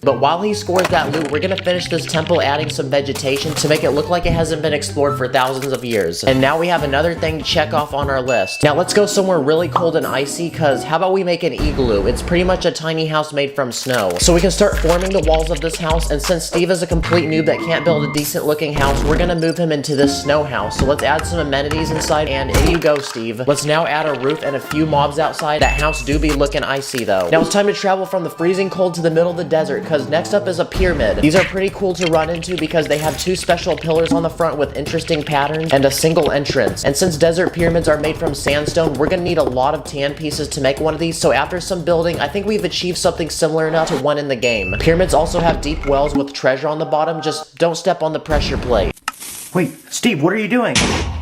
But while he scores that loot, we're gonna finish this temple adding some vegetation to make it look like it hasn't been explored for thousands of years. And now we have another thing to check off on our list. Now let's go somewhere really cold and icy, cause how about we make an igloo? It's pretty much a tiny house made from snow. So we can start forming the walls of this house, and since Steve is a complete noob that can't build a decent looking house, we're gonna move him into this snow house. So let's add some amenities inside, and in you go, Steve. Let's now add a roof and a few mobs outside. That house do be looking icy though. Now it's time to travel from the freezing cold to the middle of the desert, cause next up is a pyramid. These are pretty cool to run into because they have two special pillars on the front with interesting patterns and a single entrance. And since desert pyramids are made from sandstone, we're gonna need a lot of tan pieces to make one of these, so after some building, I think we've achieved something similar enough to one in the game. Pyramids also have deep wells with treasure on the bottom, just don't step on the pressure plate. Wait, Steve, what are you doing?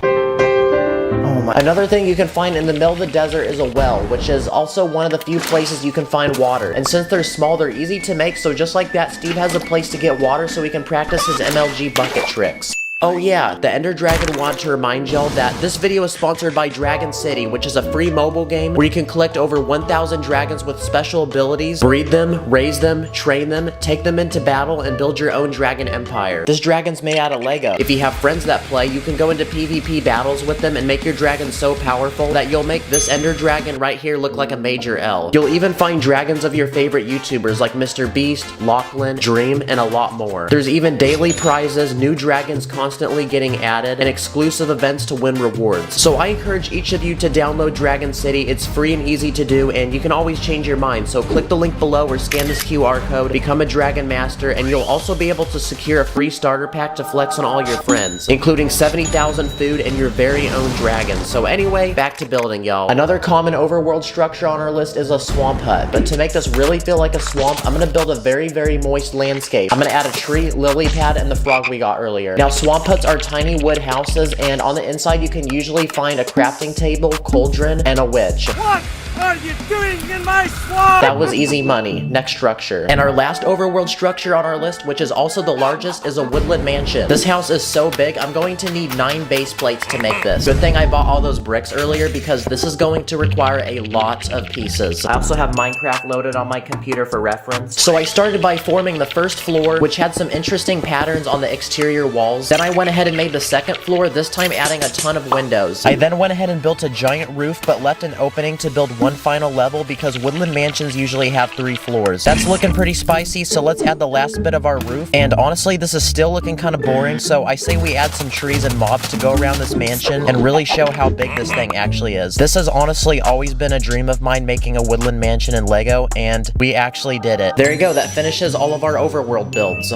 Oh my. Another thing you can find in the middle of the desert is a well, which is also one of the few places you can find water. And since they're small, they're easy to make, so just like that, Steve has a place to get water so he can practice his MLG bucket tricks. Oh yeah, the Ender Dragon wanted to remind y'all that this video is sponsored by Dragon City, which is a free mobile game where you can collect over 1,000 dragons with special abilities, breed them, raise them, train them, take them into battle, and build your own dragon empire. This dragon's made out of Lego. If you have friends that play, you can go into PvP battles with them and make your dragon so powerful that you'll make this Ender Dragon right here look like a major L. You'll even find dragons of your favorite YouTubers like Mr. Beast, Lachlan, Dream, and a lot more. There's even daily prizes, new dragons constantly getting added, and exclusive events to win rewards. So I encourage each of you to download Dragon City. It's free and easy to do, and you can always change your mind. So click the link below or scan this QR code, become a Dragon Master, and you'll also be able to secure a free starter pack to flex on all your friends, including 70,000 food and your very own dragon. So anyway, back to building, y'all. Another common overworld structure on our list is a swamp hut, but to make this really feel like a swamp, I'm gonna build a very, very moist landscape. I'm gonna add a tree, lily pad, and the frog we got earlier. Now, swamp huts are tiny wood houses, and on the inside you can usually find a crafting table, cauldron, and a witch. What are you doing in my swamp? That was easy money. Next structure. And our last overworld structure on our list, which is also the largest, is a woodland mansion. This house is so big, I'm going to need 9 base plates to make this. Good thing I bought all those bricks earlier because this is going to require a lot of pieces. I also have Minecraft loaded on my computer for reference. So I started by forming the first floor, which had some interesting patterns on the exterior walls. Then I went ahead and made the second floor, this time adding a ton of windows. I then went ahead and built a giant roof, but left an opening to build one final level because woodland mansions usually have 3 floors. That's looking pretty spicy, so let's add the last bit of our roof. And honestly, this is still looking kind of boring, so I say we add some trees and mobs to go around this mansion and really show how big this thing actually is. This has honestly always been a dream of mine, making a woodland mansion in Lego, and we actually did it. There you go, that finishes all of our overworld builds.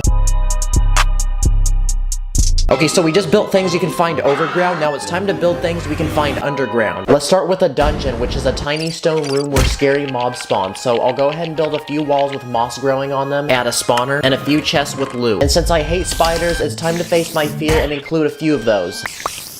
Okay, so we just built things you can find overground. Now it's time to build things we can find underground. Let's start with a dungeon, which is a tiny stone room where scary mobs spawn. So I'll go ahead and build a few walls with moss growing on them, add a spawner, and a few chests with loot. And since I hate spiders, it's time to face my fear and include a few of those.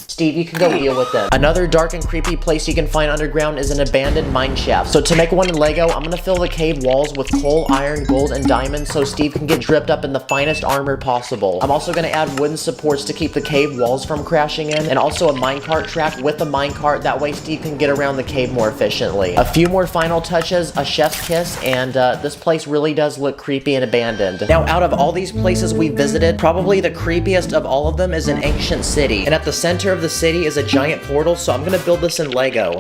Steve, you can go deal with them. Another dark and creepy place you can find underground is an abandoned mine shaft. So to make one in Lego, I'm gonna fill the cave walls with coal, iron, gold, and diamonds so Steve can get dripped up in the finest armor possible. I'm also gonna add wooden supports to keep the cave walls from crashing in, and also a minecart track with a minecart, that way Steve can get around the cave more efficiently. A few more final touches, a chef's kiss, and this place really does look creepy and abandoned. Now, out of all these places we visited, probably the creepiest of all of them is an ancient city, and at the center of the city is a giant portal, so I'm gonna build this in Lego.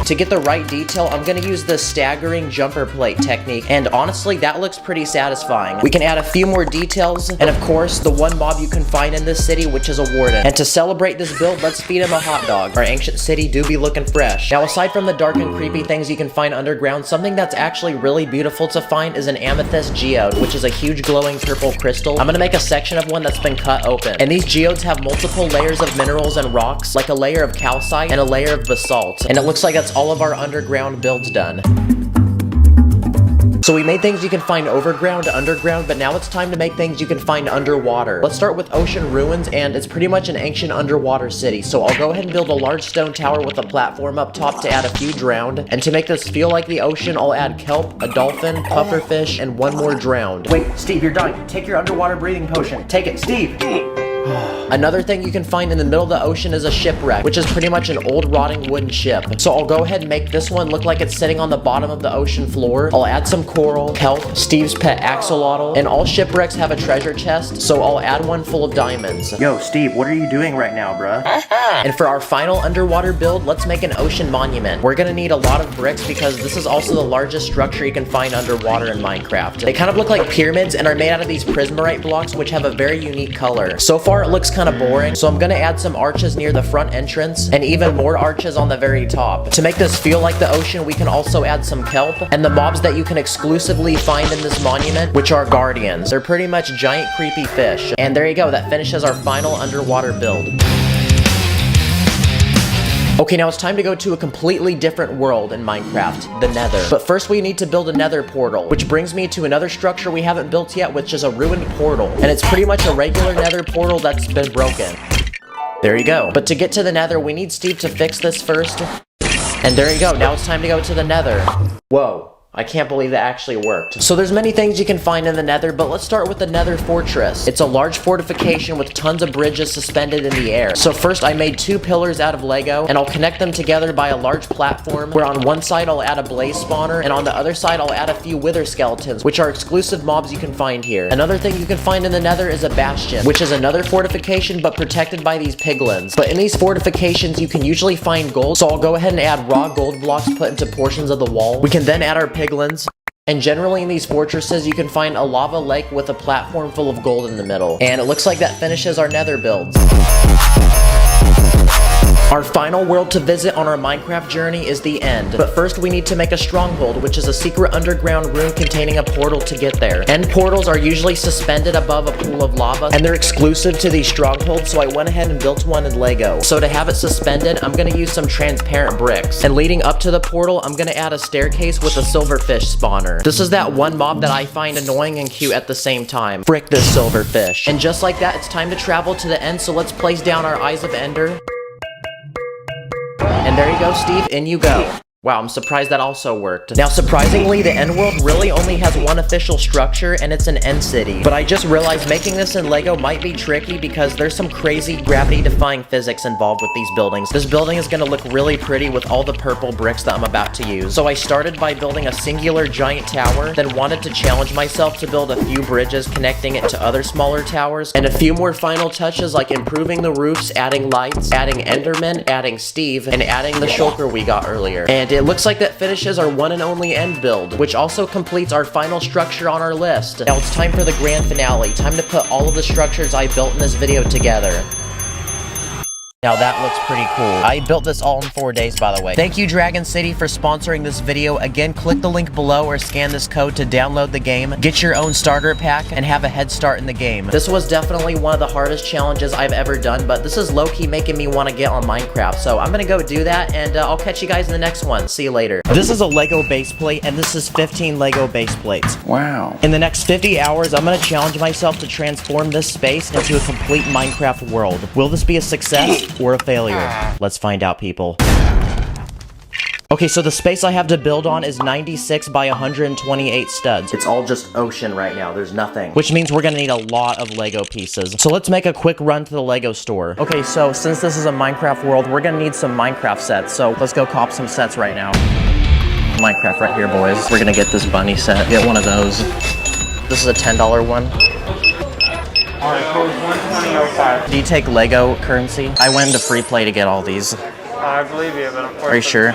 To To get the right detail, I'm gonna use the staggering jumper plate technique, and honestly, that looks pretty satisfying. We can add a few more details, and of course, the one mob you can find in this city, which is a warden. And to celebrate this build, let's feed him a hot dog. Our ancient city do be looking fresh. Now, aside from the dark and creepy things you can find underground, something that's actually really beautiful to find is an amethyst geode, which is a huge glowing purple crystal. I'm gonna make a section of one that's been cut open. And these geodes have multiple layers of minerals and rocks, like a layer of calcite and a layer of basalt. And it looks like that's all of our underground builds done. So we made things you can find overground, underground, but now it's time to make things you can find underwater. Let's start with ocean ruins, and it's pretty much an ancient underwater city. So I'll go ahead and build a large stone tower with a platform up top to add a few drowned. And to make this feel like the ocean, I'll add kelp, a dolphin, pufferfish, and one more drowned. Wait, Steve, you're dying. Take your underwater breathing potion. Take it, Steve. Another thing you can find in the middle of the ocean is a shipwreck, which is pretty much an old rotting wooden ship. So I'll go ahead and make this one look like it's sitting on the bottom of the ocean floor. I'll add some coral, kelp, Steve's pet axolotl, and all shipwrecks have a treasure chest, so I'll add one full of diamonds. Yo, Steve, what are you doing right now, bruh? And for our final underwater build, let's make an ocean monument. We're gonna need a lot of bricks because this is also the largest structure you can find underwater in Minecraft. They kind of look like pyramids and are made out of these prismarite blocks, which have a very unique color. So far, it looks kind of boring, so I'm gonna add some arches near the front entrance and even more arches on the very top. To make this feel like the ocean, we can also add some kelp and the mobs that you can exclusively find in this monument, which are guardians. They're pretty much giant creepy fish. And there you go, that finishes our final underwater build. Okay, now it's time to go to a completely different world in Minecraft, the Nether. But first we need to build a Nether portal, which brings me to another structure we haven't built yet, which is a ruined portal. And it's pretty much a regular Nether portal that's been broken. There you go. But to get to the Nether, we need Steve to fix this first. And there you go, now it's time to go to the Nether. Whoa. I can't believe that actually worked. So there's many things you can find in the Nether, but let's start with the Nether Fortress. It's a large fortification with tons of bridges suspended in the air. So first I made 2 pillars out of Lego, and I'll connect them together by a large platform, where on one side I'll add a blaze spawner, and on the other side I'll add a few wither skeletons, which are exclusive mobs you can find here. Another thing you can find in the Nether is a bastion, which is another fortification but protected by these piglins. But in these fortifications you can usually find gold, so I'll go ahead and add raw gold blocks put into portions of the wall. We can then add our piglins. And generally in these fortresses, you can find a lava lake with a platform full of gold in the middle. And it looks like that finishes our Nether builds. Our final world to visit on our Minecraft journey is the end. But first we need to make a stronghold, which is a secret underground room containing a portal to get there. End portals are usually suspended above a pool of lava, and they're exclusive to these strongholds, so I went ahead and built one in Lego. So to have it suspended, I'm gonna use some transparent bricks. And leading up to the portal, I'm gonna add a staircase with a silverfish spawner. This is that one mob that I find annoying and cute at the same time. Frick this silverfish. And just like that, it's time to travel to the end, so let's place down our Eyes of Ender. And there you go, Steve, in you go. Wow, I'm surprised that also worked. Now, surprisingly, the end world really only has one official structure, and it's an end city. But I just realized making this in Lego might be tricky because there's some crazy gravity-defying physics involved with these buildings. This building is gonna look really pretty with all the purple bricks that I'm about to use. So I started by building a singular giant tower, then wanted to challenge myself to build a few bridges connecting it to other smaller towers, and a few more final touches like improving the roofs, adding lights, adding Enderman, adding Steve, and adding the shulker we got earlier. And it looks like that finishes our one and only end build, which also completes our final structure on our list. Now it's time for the grand finale. Time to put all of the structures I built in this video together. Now that looks pretty cool. I built this all in 4 days, by the way. Thank you, Dragon City, for sponsoring this video. Again, click the link below or scan this code to download the game, get your own starter pack, and have a head start in the game. This was definitely one of the hardest challenges I've ever done, but this is low-key making me want to get on Minecraft, so I'm gonna go do that, and I'll catch you guys in the next one. See you later. This is a Lego base plate, and this is 15 Lego base plates. Wow. In the next 50 hours, I'm gonna challenge myself to transform this space into a complete Minecraft world. Will this be a success or a failure? Let's find out, people. Okay, so the space I have to build on is 96 by 128 studs. It's all just ocean right now, there's nothing. Which means we're gonna need a lot of Lego pieces. So let's make a quick run to the Lego store. Okay, so since this is a Minecraft world, we're gonna need some Minecraft sets. So let's go cop some sets right now. Minecraft right here, boys. We're gonna get this bunny set. Get one of those. This is a $10 one. Alright, code 12005. Do you take Lego currency? I went into free play to get all these. I believe you, but unfortunately. Are you sure?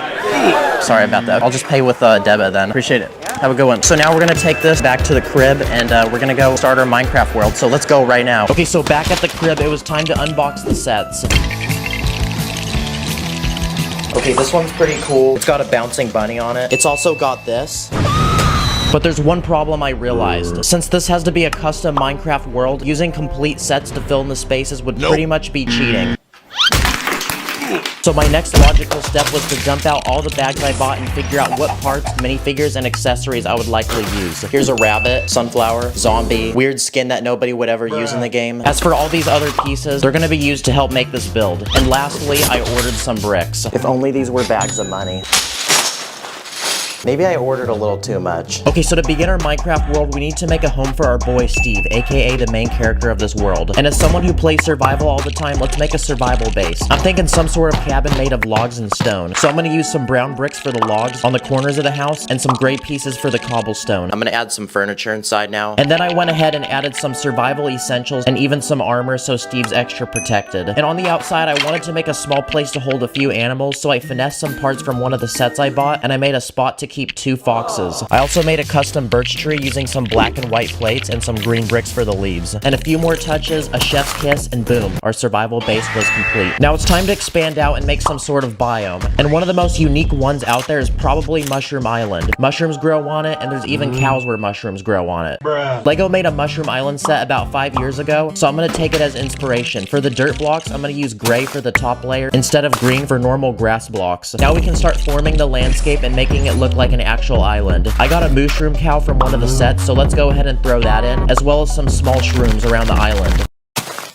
Sorry about that. I'll just pay with debit then. Appreciate it. Have a good one. So now we're gonna take this back to the crib and we're gonna go start our Minecraft world. So let's go right now. Okay, so back at the crib, it was time to unbox the sets. Okay, this one's pretty cool. It's got a bouncing bunny on it. It's also got this. But there's one problem I realized. Since this has to be a custom Minecraft world, using complete sets to fill in the spaces would pretty much be cheating. So my next logical step was to dump out all the bags I bought and figure out what parts, minifigures, and accessories I would likely use. Here's a rabbit, sunflower, zombie, weird skin that nobody would ever use in the game. As for all these other pieces, they're gonna be used to help make this build. And lastly, I ordered some bricks. If only these were bags of money. Maybe I ordered a little too much. Okay, so to begin our Minecraft world, we need to make a home for our boy Steve, aka the main character of this world. And as someone who plays survival all the time, let's make a survival base. I'm thinking some sort of cabin made of logs and stone. So I'm gonna use some brown bricks for the logs on the corners of the house and some gray pieces for the cobblestone. I'm gonna add some furniture inside now. And then I went ahead and added some survival essentials and even some armor so Steve's extra protected. And on the outside, I wanted to make a small place to hold a few animals, so I finessed some parts from one of the sets I bought and I made a spot to keep 2 foxes. I also made a custom birch tree using some black and white plates and some green bricks for the leaves. And a few more touches, a chef's kiss, and boom, our survival base was complete. Now it's time to expand out and make some sort of biome. And one of the most unique ones out there is probably Mushroom Island. Mushrooms grow on it, and there's even cows where mushrooms grow on it. Lego made a Mushroom Island set about 5 years ago, so I'm gonna take it as inspiration. For the dirt blocks, I'm gonna use gray for the top layer instead of green for normal grass blocks. Now we can start forming the landscape and making it look like an actual island. I got a mushroom cow from one of the sets, so let's go ahead and throw that in, as well as some small shrooms around the island.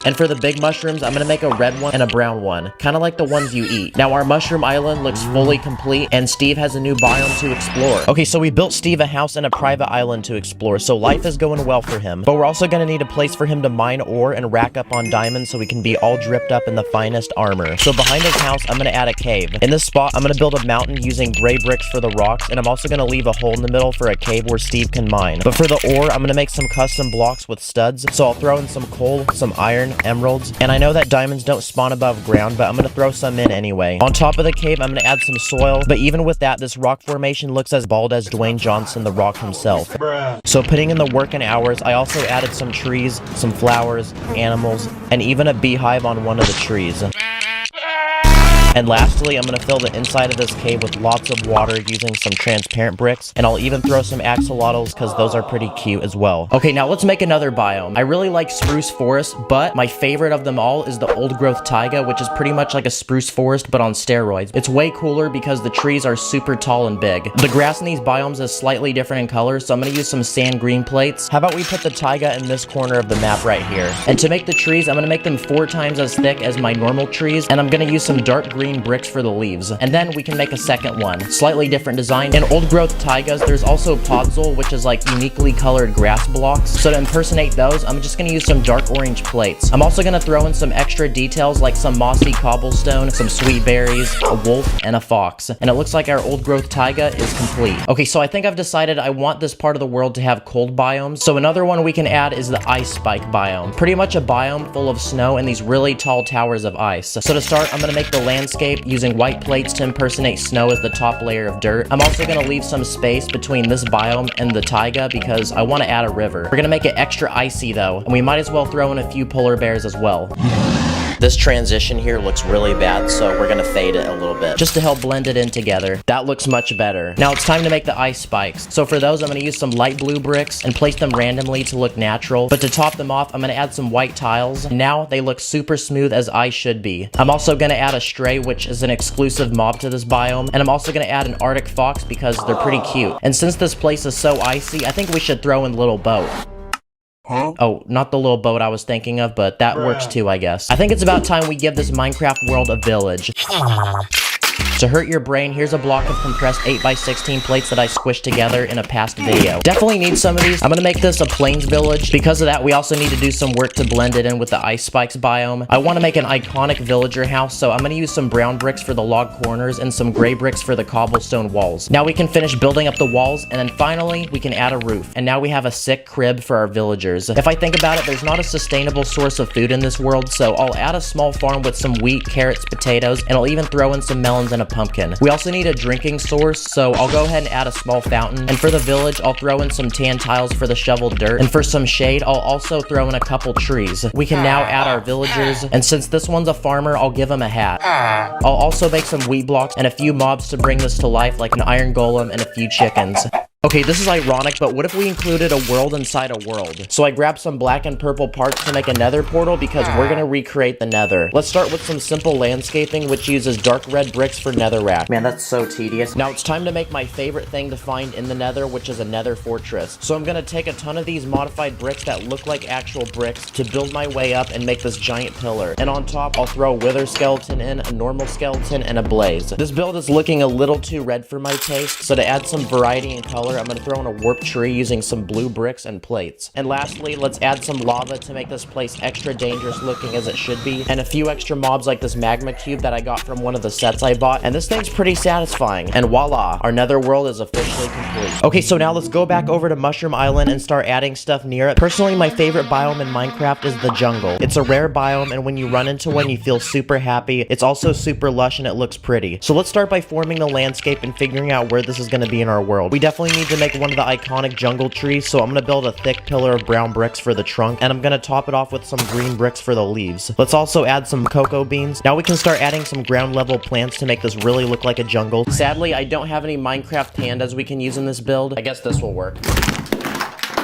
And for the big mushrooms, I'm gonna make a red one and a brown one, kind of like the ones you eat. Now our mushroom island looks fully complete, and Steve has a new biome to explore. Okay, so we built Steve a house and a private island to explore, so life is going well for him. But we're also gonna need a place for him to mine ore and rack up on diamonds so we can be all dripped up in the finest armor. So behind his house, I'm gonna add a cave. In this spot, I'm gonna build a mountain using gray bricks for the rocks, and I'm also gonna leave a hole in the middle for a cave where Steve can mine. But for the ore, I'm gonna make some custom blocks with studs, so I'll throw in some coal, some iron, emeralds, and I know that diamonds don't spawn above ground, but I'm gonna throw some in anyway. On top of the cave, I'm gonna add some soil, but even with that, this rock formation looks as bald as Dwayne Johnson, the Rock himself. So putting in the work and hours, I also added some trees, some flowers, animals, and even a beehive on one of the trees. And lastly, I'm going to fill the inside of this cave with lots of water using some transparent bricks, and I'll even throw some axolotls because those are pretty cute as well. Okay, now let's make another biome. I really like spruce forest, but my favorite of them all is the old growth taiga, which is pretty much like a spruce forest but on steroids. It's way cooler because the trees are super tall and big. The grass in these biomes is slightly different in color, so I'm going to use some sand green plates. How about we put the taiga in this corner of the map right here? And to make the trees, I'm going to make them 4 times as thick as my normal trees, and I'm going to use some dark green bricks for the leaves. And then we can make a second one. Slightly different design. In old growth taigas, there's also podzol, which is like uniquely colored grass blocks. So to impersonate those, I'm just gonna use some dark orange plates. I'm also gonna throw in some extra details like some mossy cobblestone, some sweet berries, a wolf, and a fox. And it looks like our old growth taiga is complete. Okay, so I think I've decided I want this part of the world to have cold biomes. So another one we can add is the ice spike biome. Pretty much a biome full of snow and these really tall towers of ice. So to start, I'm gonna make the landscape using white plates to impersonate snow as the top layer of dirt. I'm also going to leave some space between this biome and the taiga because I want to add a river. We're going to make it extra icy though, and we might as well throw in a few polar bears as well. This transition here looks really bad, so we're gonna fade it a little bit just to help blend it in together. That looks much better. Now it's time to make the ice spikes. So for those, I'm gonna use some light blue bricks and place them randomly to look natural. But to top them off, I'm gonna add some white tiles. Now they look super smooth as ice should be. I'm also gonna add a stray, which is an exclusive mob to this biome. And I'm also gonna add an Arctic fox because they're pretty cute. And since this place is so icy, I think we should throw in Little Boat. Huh? Oh, not the little boat I was thinking of, but that works too, I guess. I think it's about time we give this Minecraft world a village. To hurt your brain, here's a block of compressed 8x16 plates that I squished together in a past video. Definitely need some of these. I'm gonna make this a plains village. Because of that, we also need to do some work to blend it in with the ice spikes biome. I want to make an iconic villager house, so I'm gonna use some brown bricks for the log corners and some gray bricks for the cobblestone walls. Now we can finish building up the walls, and then finally, we can add a roof. And now we have a sick crib for our villagers. If I think about it, there's not a sustainable source of food in this world, so I'll add a small farm with some wheat, carrots, potatoes, and I'll even throw in some melons and a pumpkin. We also need a drinking source, so I'll go ahead and add a small fountain. And for the village, I'll throw in some tan tiles for the shoveled dirt. And for some shade, I'll also throw in a couple trees. We can now add our villagers, and since this one's a farmer, I'll give him a hat. I'll also make some wheat blocks and a few mobs to bring this to life, like an iron golem and a few chickens. Okay, this is ironic, but what if we included a world inside a world? So I grabbed some black and purple parts to make a nether portal because we're gonna recreate the nether. Let's start with some simple landscaping, which uses dark red bricks for netherrack. Man, that's so tedious. Now it's time to make my favorite thing to find in the nether, which is a nether fortress. So I'm gonna take a ton of these modified bricks that look like actual bricks to build my way up and make this giant pillar. And on top, I'll throw a wither skeleton in, a normal skeleton, and a blaze. This build is looking a little too red for my taste, so to add some variety and color, I'm gonna throw in a warp tree using some blue bricks and plates. And lastly, let's add some lava to make this place extra dangerous looking as it should be, and a few extra mobs like this magma cube that I got from one of the sets I bought, and this thing's pretty satisfying. And voila, our nether world is officially complete. Okay, so now let's go back over to Mushroom Island and start adding stuff near it. Personally, my favorite biome in Minecraft is the jungle. It's a rare biome, and when you run into one, you feel super happy. It's also super lush and it looks pretty. So let's start by forming the landscape and figuring out where this is going to be in our world. We definitely need to make one of the iconic jungle trees, so I'm gonna build a thick pillar of brown bricks for the trunk, and I'm gonna top it off with some green bricks for the leaves. Let's also add some cocoa beans. Now we can start adding some ground level plants to make this really look like a jungle. Sadly, I don't have any Minecraft pandas we can use in this build. I guess this will work.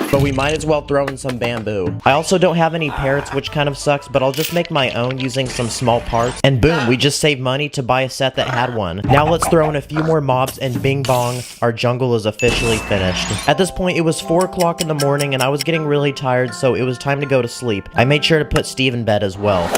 But we might as well throw in some bamboo. I also don't have any parrots, which kind of sucks, but I'll just make my own using some small parts. And boom, we just saved money to buy a set that had one. Now let's throw in a few more mobs, and bing bong, our jungle is officially finished. At this point, it was 4 o'clock in the morning, and I was getting really tired, so it was time to go to sleep. I made sure to put Steve in bed as well.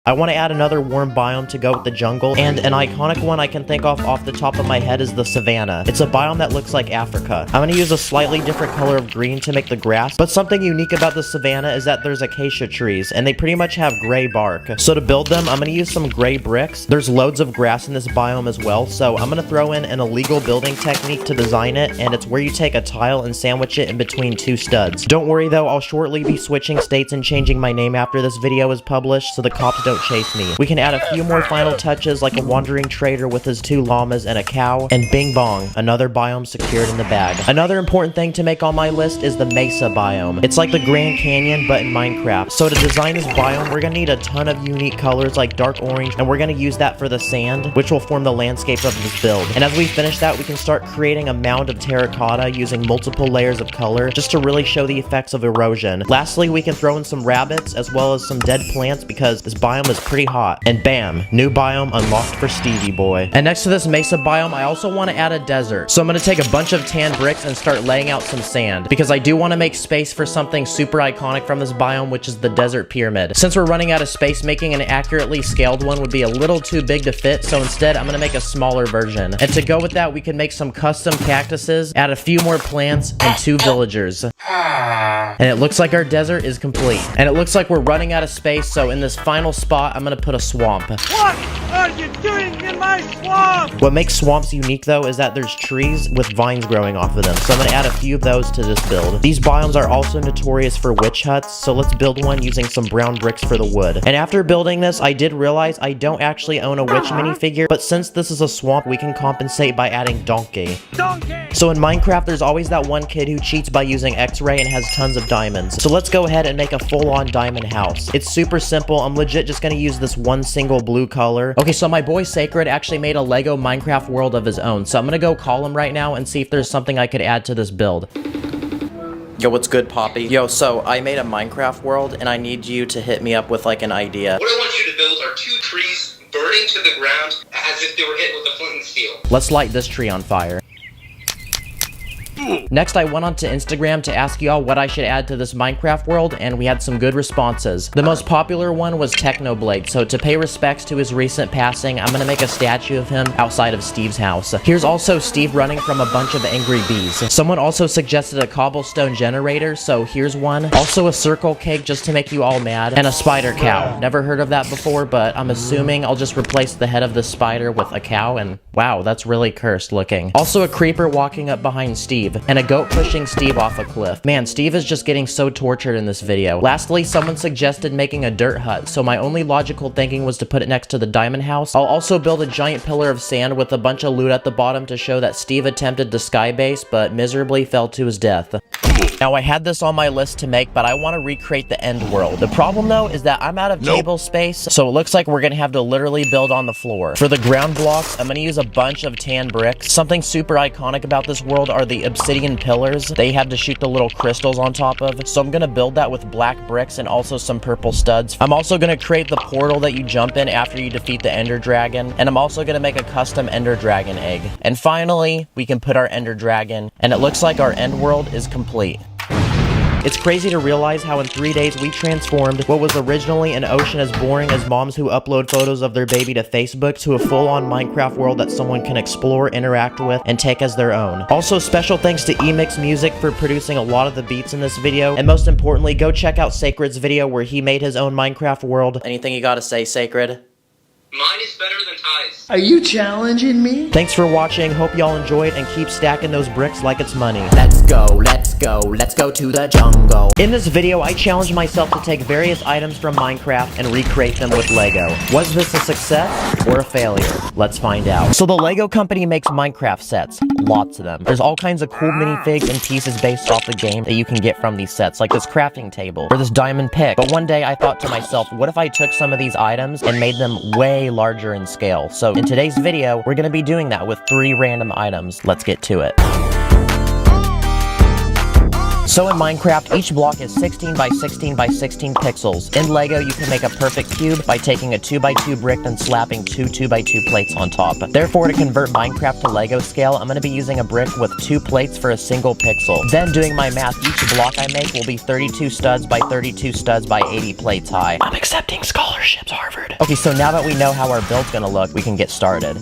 I want to add another warm biome to go with the jungle, and an iconic one I can think off the top of my head is the savanna. It's a biome that looks like Africa. I'm going to use a slightly different color of green to make the grass, but something unique about the savanna is that there's acacia trees, and they pretty much have gray bark. So to build them, I'm going to use some gray bricks. There's loads of grass in this biome as well, so I'm going to throw in an illegal building technique to design it, and it's where you take a tile and sandwich it in between 2 studs. Don't worry though, I'll shortly be switching states and changing my name after this video is published, so the cops don't chase me. We can add a few more final touches like a wandering trader with his 2 llamas and a cow, and bing bong, another biome secured in the bag. Another important thing to make on my list is the mesa biome. It's like the Grand Canyon but in Minecraft. So to design this biome, we're gonna need a ton of unique colors like dark orange, and we're gonna use that for the sand, which will form the landscape of this build. And as we finish that, we can start creating a mound of terracotta using multiple layers of color just to really show the effects of erosion. Lastly, we can throw in some rabbits as well as some dead plants because this biome is pretty hot. And bam, new biome unlocked for Stevie boy. And next to this mesa biome, I also want to add a desert. So I'm going to take a bunch of tan bricks and start laying out some sand because I do want to make space for something super iconic from this biome, which is the desert pyramid. Since we're running out of space, making an accurately scaled one would be a little too big to fit, so instead I'm going to make a smaller version. And to go with that, we can make some custom cactuses, add a few more plants, and 2 villagers. And it looks like our desert is complete. And it looks like we're running out of space, so in this final spot, I'm going to put a swamp. What are you doing in my swamp? What makes swamps unique though is that there's trees with vines growing off of them, so I'm going to add a few of those to this build. These biomes are also notorious for witch huts, so let's build one using some brown bricks for the wood. And after building this, I did realize I don't actually own a witch minifigure, but since this is a swamp, we can compensate by adding donkey. So in Minecraft, there's always that one kid who cheats by using X-ray and has tons of diamonds. So let's go ahead and make a full-on diamond house. It's super simple. I'm legit just going to use this one single blue color. Okay, so my boy Sacred actually made a Lego Minecraft world of his own, so I'm gonna go call him right now and see if there's something I could add to this build. Yo, what's good, Poppy? Yo, so I made a Minecraft world, and I need you to hit me up with like an idea. What I want you to build are 2 trees burning to the ground as if they were hit with a flint and steel. Let's light this tree on fire. Next, I went onto Instagram to ask y'all what I should add to this Minecraft world, and we had some good responses. The most popular one was Technoblade, so to pay respects to his recent passing, I'm gonna make a statue of him outside of Steve's house. Here's also Steve running from a bunch of angry bees. Someone also suggested a cobblestone generator, so here's one. Also a circle cake just to make you all mad, and a spider cow. Never heard of that before, but I'm assuming I'll just replace the head of the spider with a cow, and wow, that's really cursed looking. Also a creeper walking up behind Steve, and a goat pushing Steve off a cliff. Man, Steve is just getting so tortured in this video. Lastly, someone suggested making a dirt hut, so my only logical thinking was to put it next to the diamond house. I'll also build a giant pillar of sand with a bunch of loot at the bottom to show that Steve attempted to skybase, but miserably fell to his death. Now, I had this on my list to make, but I want to recreate the end world. The problem, though, is that I'm out of table space, so it looks like we're gonna have to literally build on the floor. For the ground blocks, I'm gonna use a bunch of tan bricks. Something super iconic about this world are the obsidian pillars they had to shoot the little crystals on top of, so I'm gonna build that with black bricks and also some purple studs. I'm also gonna create the portal that you jump in after you defeat the ender dragon, and I'm also gonna make a custom ender dragon egg. And finally, we can put our ender dragon, and it looks like our end world is complete. It's crazy to realize how in 3 days we transformed what was originally an ocean as boring as moms who upload photos of their baby to Facebook to a full-on Minecraft world that someone can explore, interact with, and take as their own. Also, special thanks to Emix Music for producing a lot of the beats in this video, and most importantly, go check out Sacred's video where he made his own Minecraft world. Anything you gotta say, Sacred? Mine is better than Ty's. Are you challenging me? Thanks for watching, hope y'all enjoyed, and keep stacking those bricks like it's money. Let's go to the jungle. In this video, I challenged myself to take various items from Minecraft and recreate them with Lego. Was this a success or a failure? Let's find out. So the Lego company makes Minecraft sets. Lots of them. There's all kinds of cool minifigs and pieces based off the game that you can get from these sets, like this crafting table or this diamond pick. But one day I thought to myself, what if I took some of these items and made them way larger in scale? So in today's video, we're gonna be doing that with 3 random items. Let's get to it. So in Minecraft, each block is 16 by 16 by 16 pixels. In Lego, you can make a perfect cube by taking a 2x2 brick and slapping 2 2x2 plates on top. Therefore, to convert Minecraft to Lego scale, I'm going to be using a brick with 2 plates for a single pixel. Then, doing my math, each block I make will be 32 studs by 32 studs by 80 plates high. I'm accepting scholarships, Harvard. Okay, so now that we know how our build's going to look, we can get started.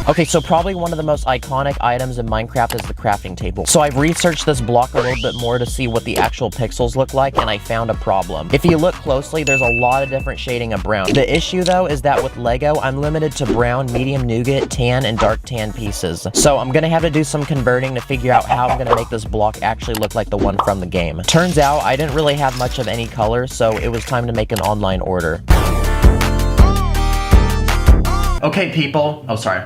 Okay, so probably one of the most iconic items in Minecraft is the crafting table. So I've researched this block a little bit more to see what the actual pixels look like, and I found a problem. If you look closely, there's a lot of different shading of brown. The issue, though, is that with Lego, I'm limited to brown, medium nougat, tan, and dark tan pieces. So I'm gonna have to do some converting to figure out how I'm gonna make this block actually look like the one from the game. Turns out, I didn't really have much of any color, so it was time to make an online order. Okay, people. Oh, sorry.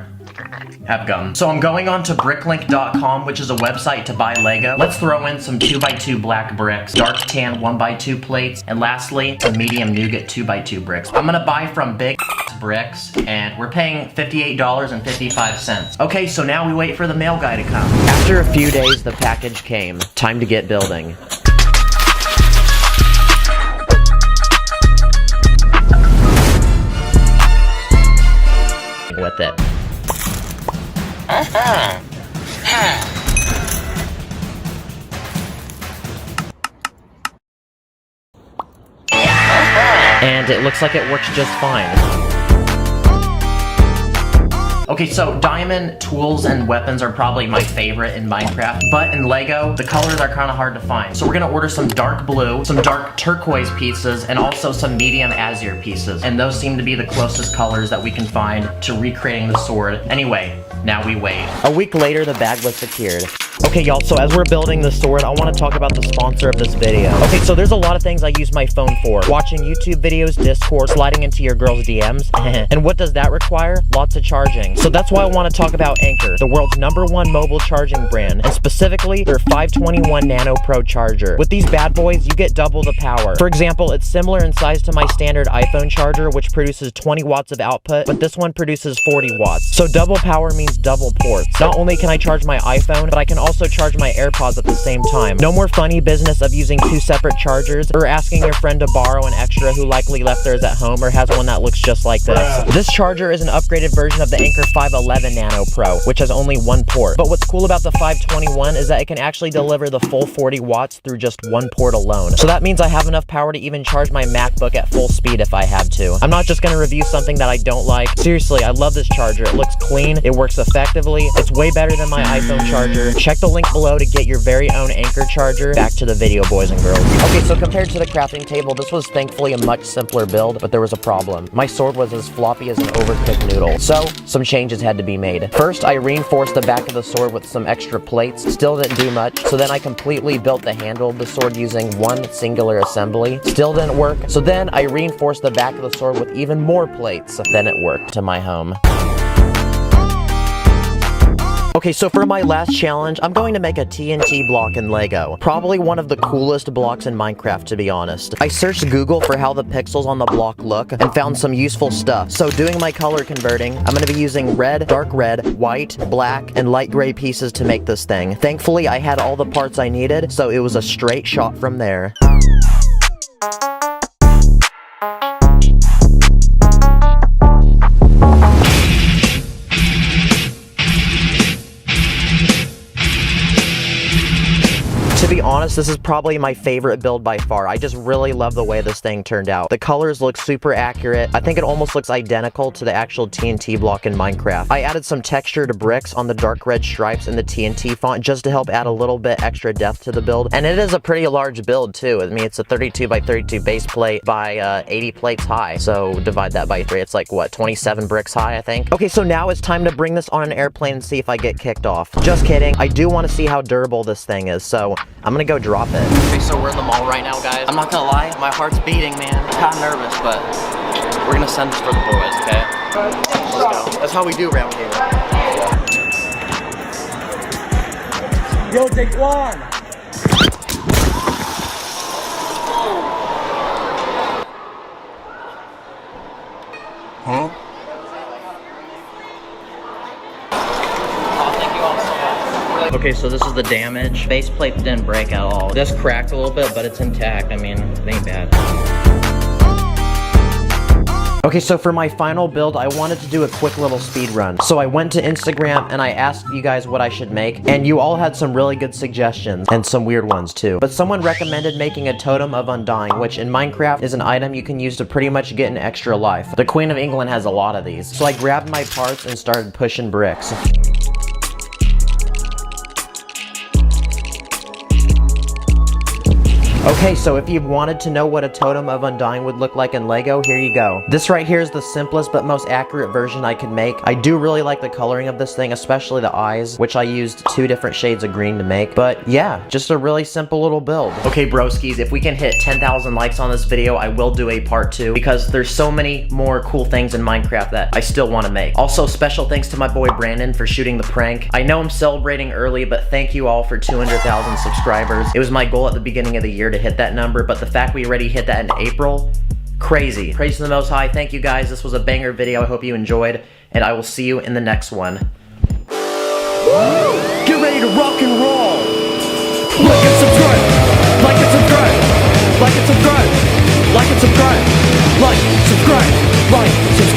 Have gum. So I'm going on to bricklink.com, which is a website to buy Lego. Let's throw in some 2x2 black bricks, dark tan 1x2 plates, and lastly, some medium nougat 2x2 bricks. I'm gonna buy from Big Bricks, and we're paying $58.55. Okay, so now we wait for the mail guy to come. After a few days, the package came. Time to get building. With it. And it looks like it works just fine. Okay, so diamond tools and weapons are probably my favorite in Minecraft, but in Lego, the colors are kind of hard to find. So we're gonna order some dark blue, some dark turquoise pieces, and also some medium azure pieces. And those seem to be the closest colors that we can find to recreating the sword. Anyway, now we wait. A week later, the bag was secured. Okay, y'all, so as we're building the sword, I want to talk about the sponsor of this video. Okay, so there's a lot of things I use my phone for. Watching YouTube videos, Discord, sliding into your girl's DMs. And what does that require? Lots of charging. So that's why I want to talk about Anchor, the world's #1 mobile charging brand, and specifically their 521 Nano Pro charger. With these bad boys, you get double the power. For example, it's similar in size to my standard iPhone charger, which produces 20 watts of output, but this one produces 40 watts. So double power means double ports. Not only can I charge my iPhone, but I can also also charge my AirPods at the same time. No more funny business of using 2 separate chargers or asking your friend to borrow an extra who likely left theirs at home or has one that looks just like this. This charger is an upgraded version of the Anker 511 Nano Pro, which has only 1 port. But what's cool about the 521 is that it can actually deliver the full 40 watts through just 1 port alone. So that means I have enough power to even charge my MacBook at full speed if I have to. I'm not just gonna review something that I don't like. Seriously, I love this charger. It looks clean, it works effectively, it's way better than my iPhone charger. Check the link below to get your very own Anker charger. Back to the video, boys and girls. Okay, so compared to the crafting table, this was thankfully a much simpler build, but there was a problem. My sword was as floppy as an overcooked noodle. So, some changes had to be made. First, I reinforced the back of the sword with some extra plates. Still didn't do much. So then I completely built the handle of the sword using one singular assembly. Still didn't work. So then I reinforced the back of the sword with even more plates. Then it worked. To my home. Okay, so for my last challenge, I'm going to make a TNT block in Lego. Probably one of the coolest blocks in Minecraft, to be honest. I searched Google for how the pixels on the block look and found some useful stuff. So doing my color converting, I'm going to be using red, dark red, white, black, and light gray pieces to make this thing. Thankfully, I had all the parts I needed, so it was a straight shot from there. To be honest, this is probably my favorite build by far. I just really love the way this thing turned out. The colors look super accurate. I think it almost looks identical to the actual TNT block in Minecraft. I added some texture to bricks on the dark red stripes in the TNT font just to help add a little bit extra depth to the build. And it is a pretty large build too. I mean, it's a 32 by 32 base plate by 80 plates high. So divide that by 3. It's like, what, 27 bricks high, I think? Okay, so now it's time to bring this on an airplane and see if I get kicked off. Just kidding. I do want to see how durable this thing is, so I'm gonna go drop it. Okay, so we're in the mall right now, guys. I'm not gonna lie, my heart's beating, man. I'm kinda nervous, but we're gonna send this for the boys, okay? Let's go. That's how we do around here. Yo, take one. Huh? Okay, so this is the damage. Base plate didn't break at all. This cracked a little bit, but it's intact. I mean, it ain't bad. Okay, so for my final build, I wanted to do a quick little speed run. So I went to Instagram and I asked you guys what I should make, and you all had some really good suggestions, and some weird ones too. But someone recommended making a totem of undying, which in Minecraft is an item you can use to pretty much get an extra life. The Queen of England has a lot of these. So I grabbed my parts and started pushing bricks. Okay, so if you've wanted to know what a totem of undying would look like in Lego, here you go. This right here is the simplest but most accurate version I could make. I do really like the coloring of this thing, especially the eyes, which I used 2 different shades of green to make. But yeah, just a really simple little build. Okay, broskies, if we can hit 10,000 likes on this video, I will do a part 2 because there's so many more cool things in Minecraft that I still want to make. Also, special thanks to my boy Brandon for shooting the prank. I know I'm celebrating early, but thank you all for 200,000 subscribers. It was my goal at the beginning of the year to hit that number, but the fact we already hit that in April, crazy. Praise to the Most High. Thank you guys. This was a banger video. I hope you enjoyed, and I will see you in the next one. Get ready to rock and roll. Like and subscribe. Like and subscribe. Like and subscribe. Like and subscribe. Like, subscribe. Like, subscribe.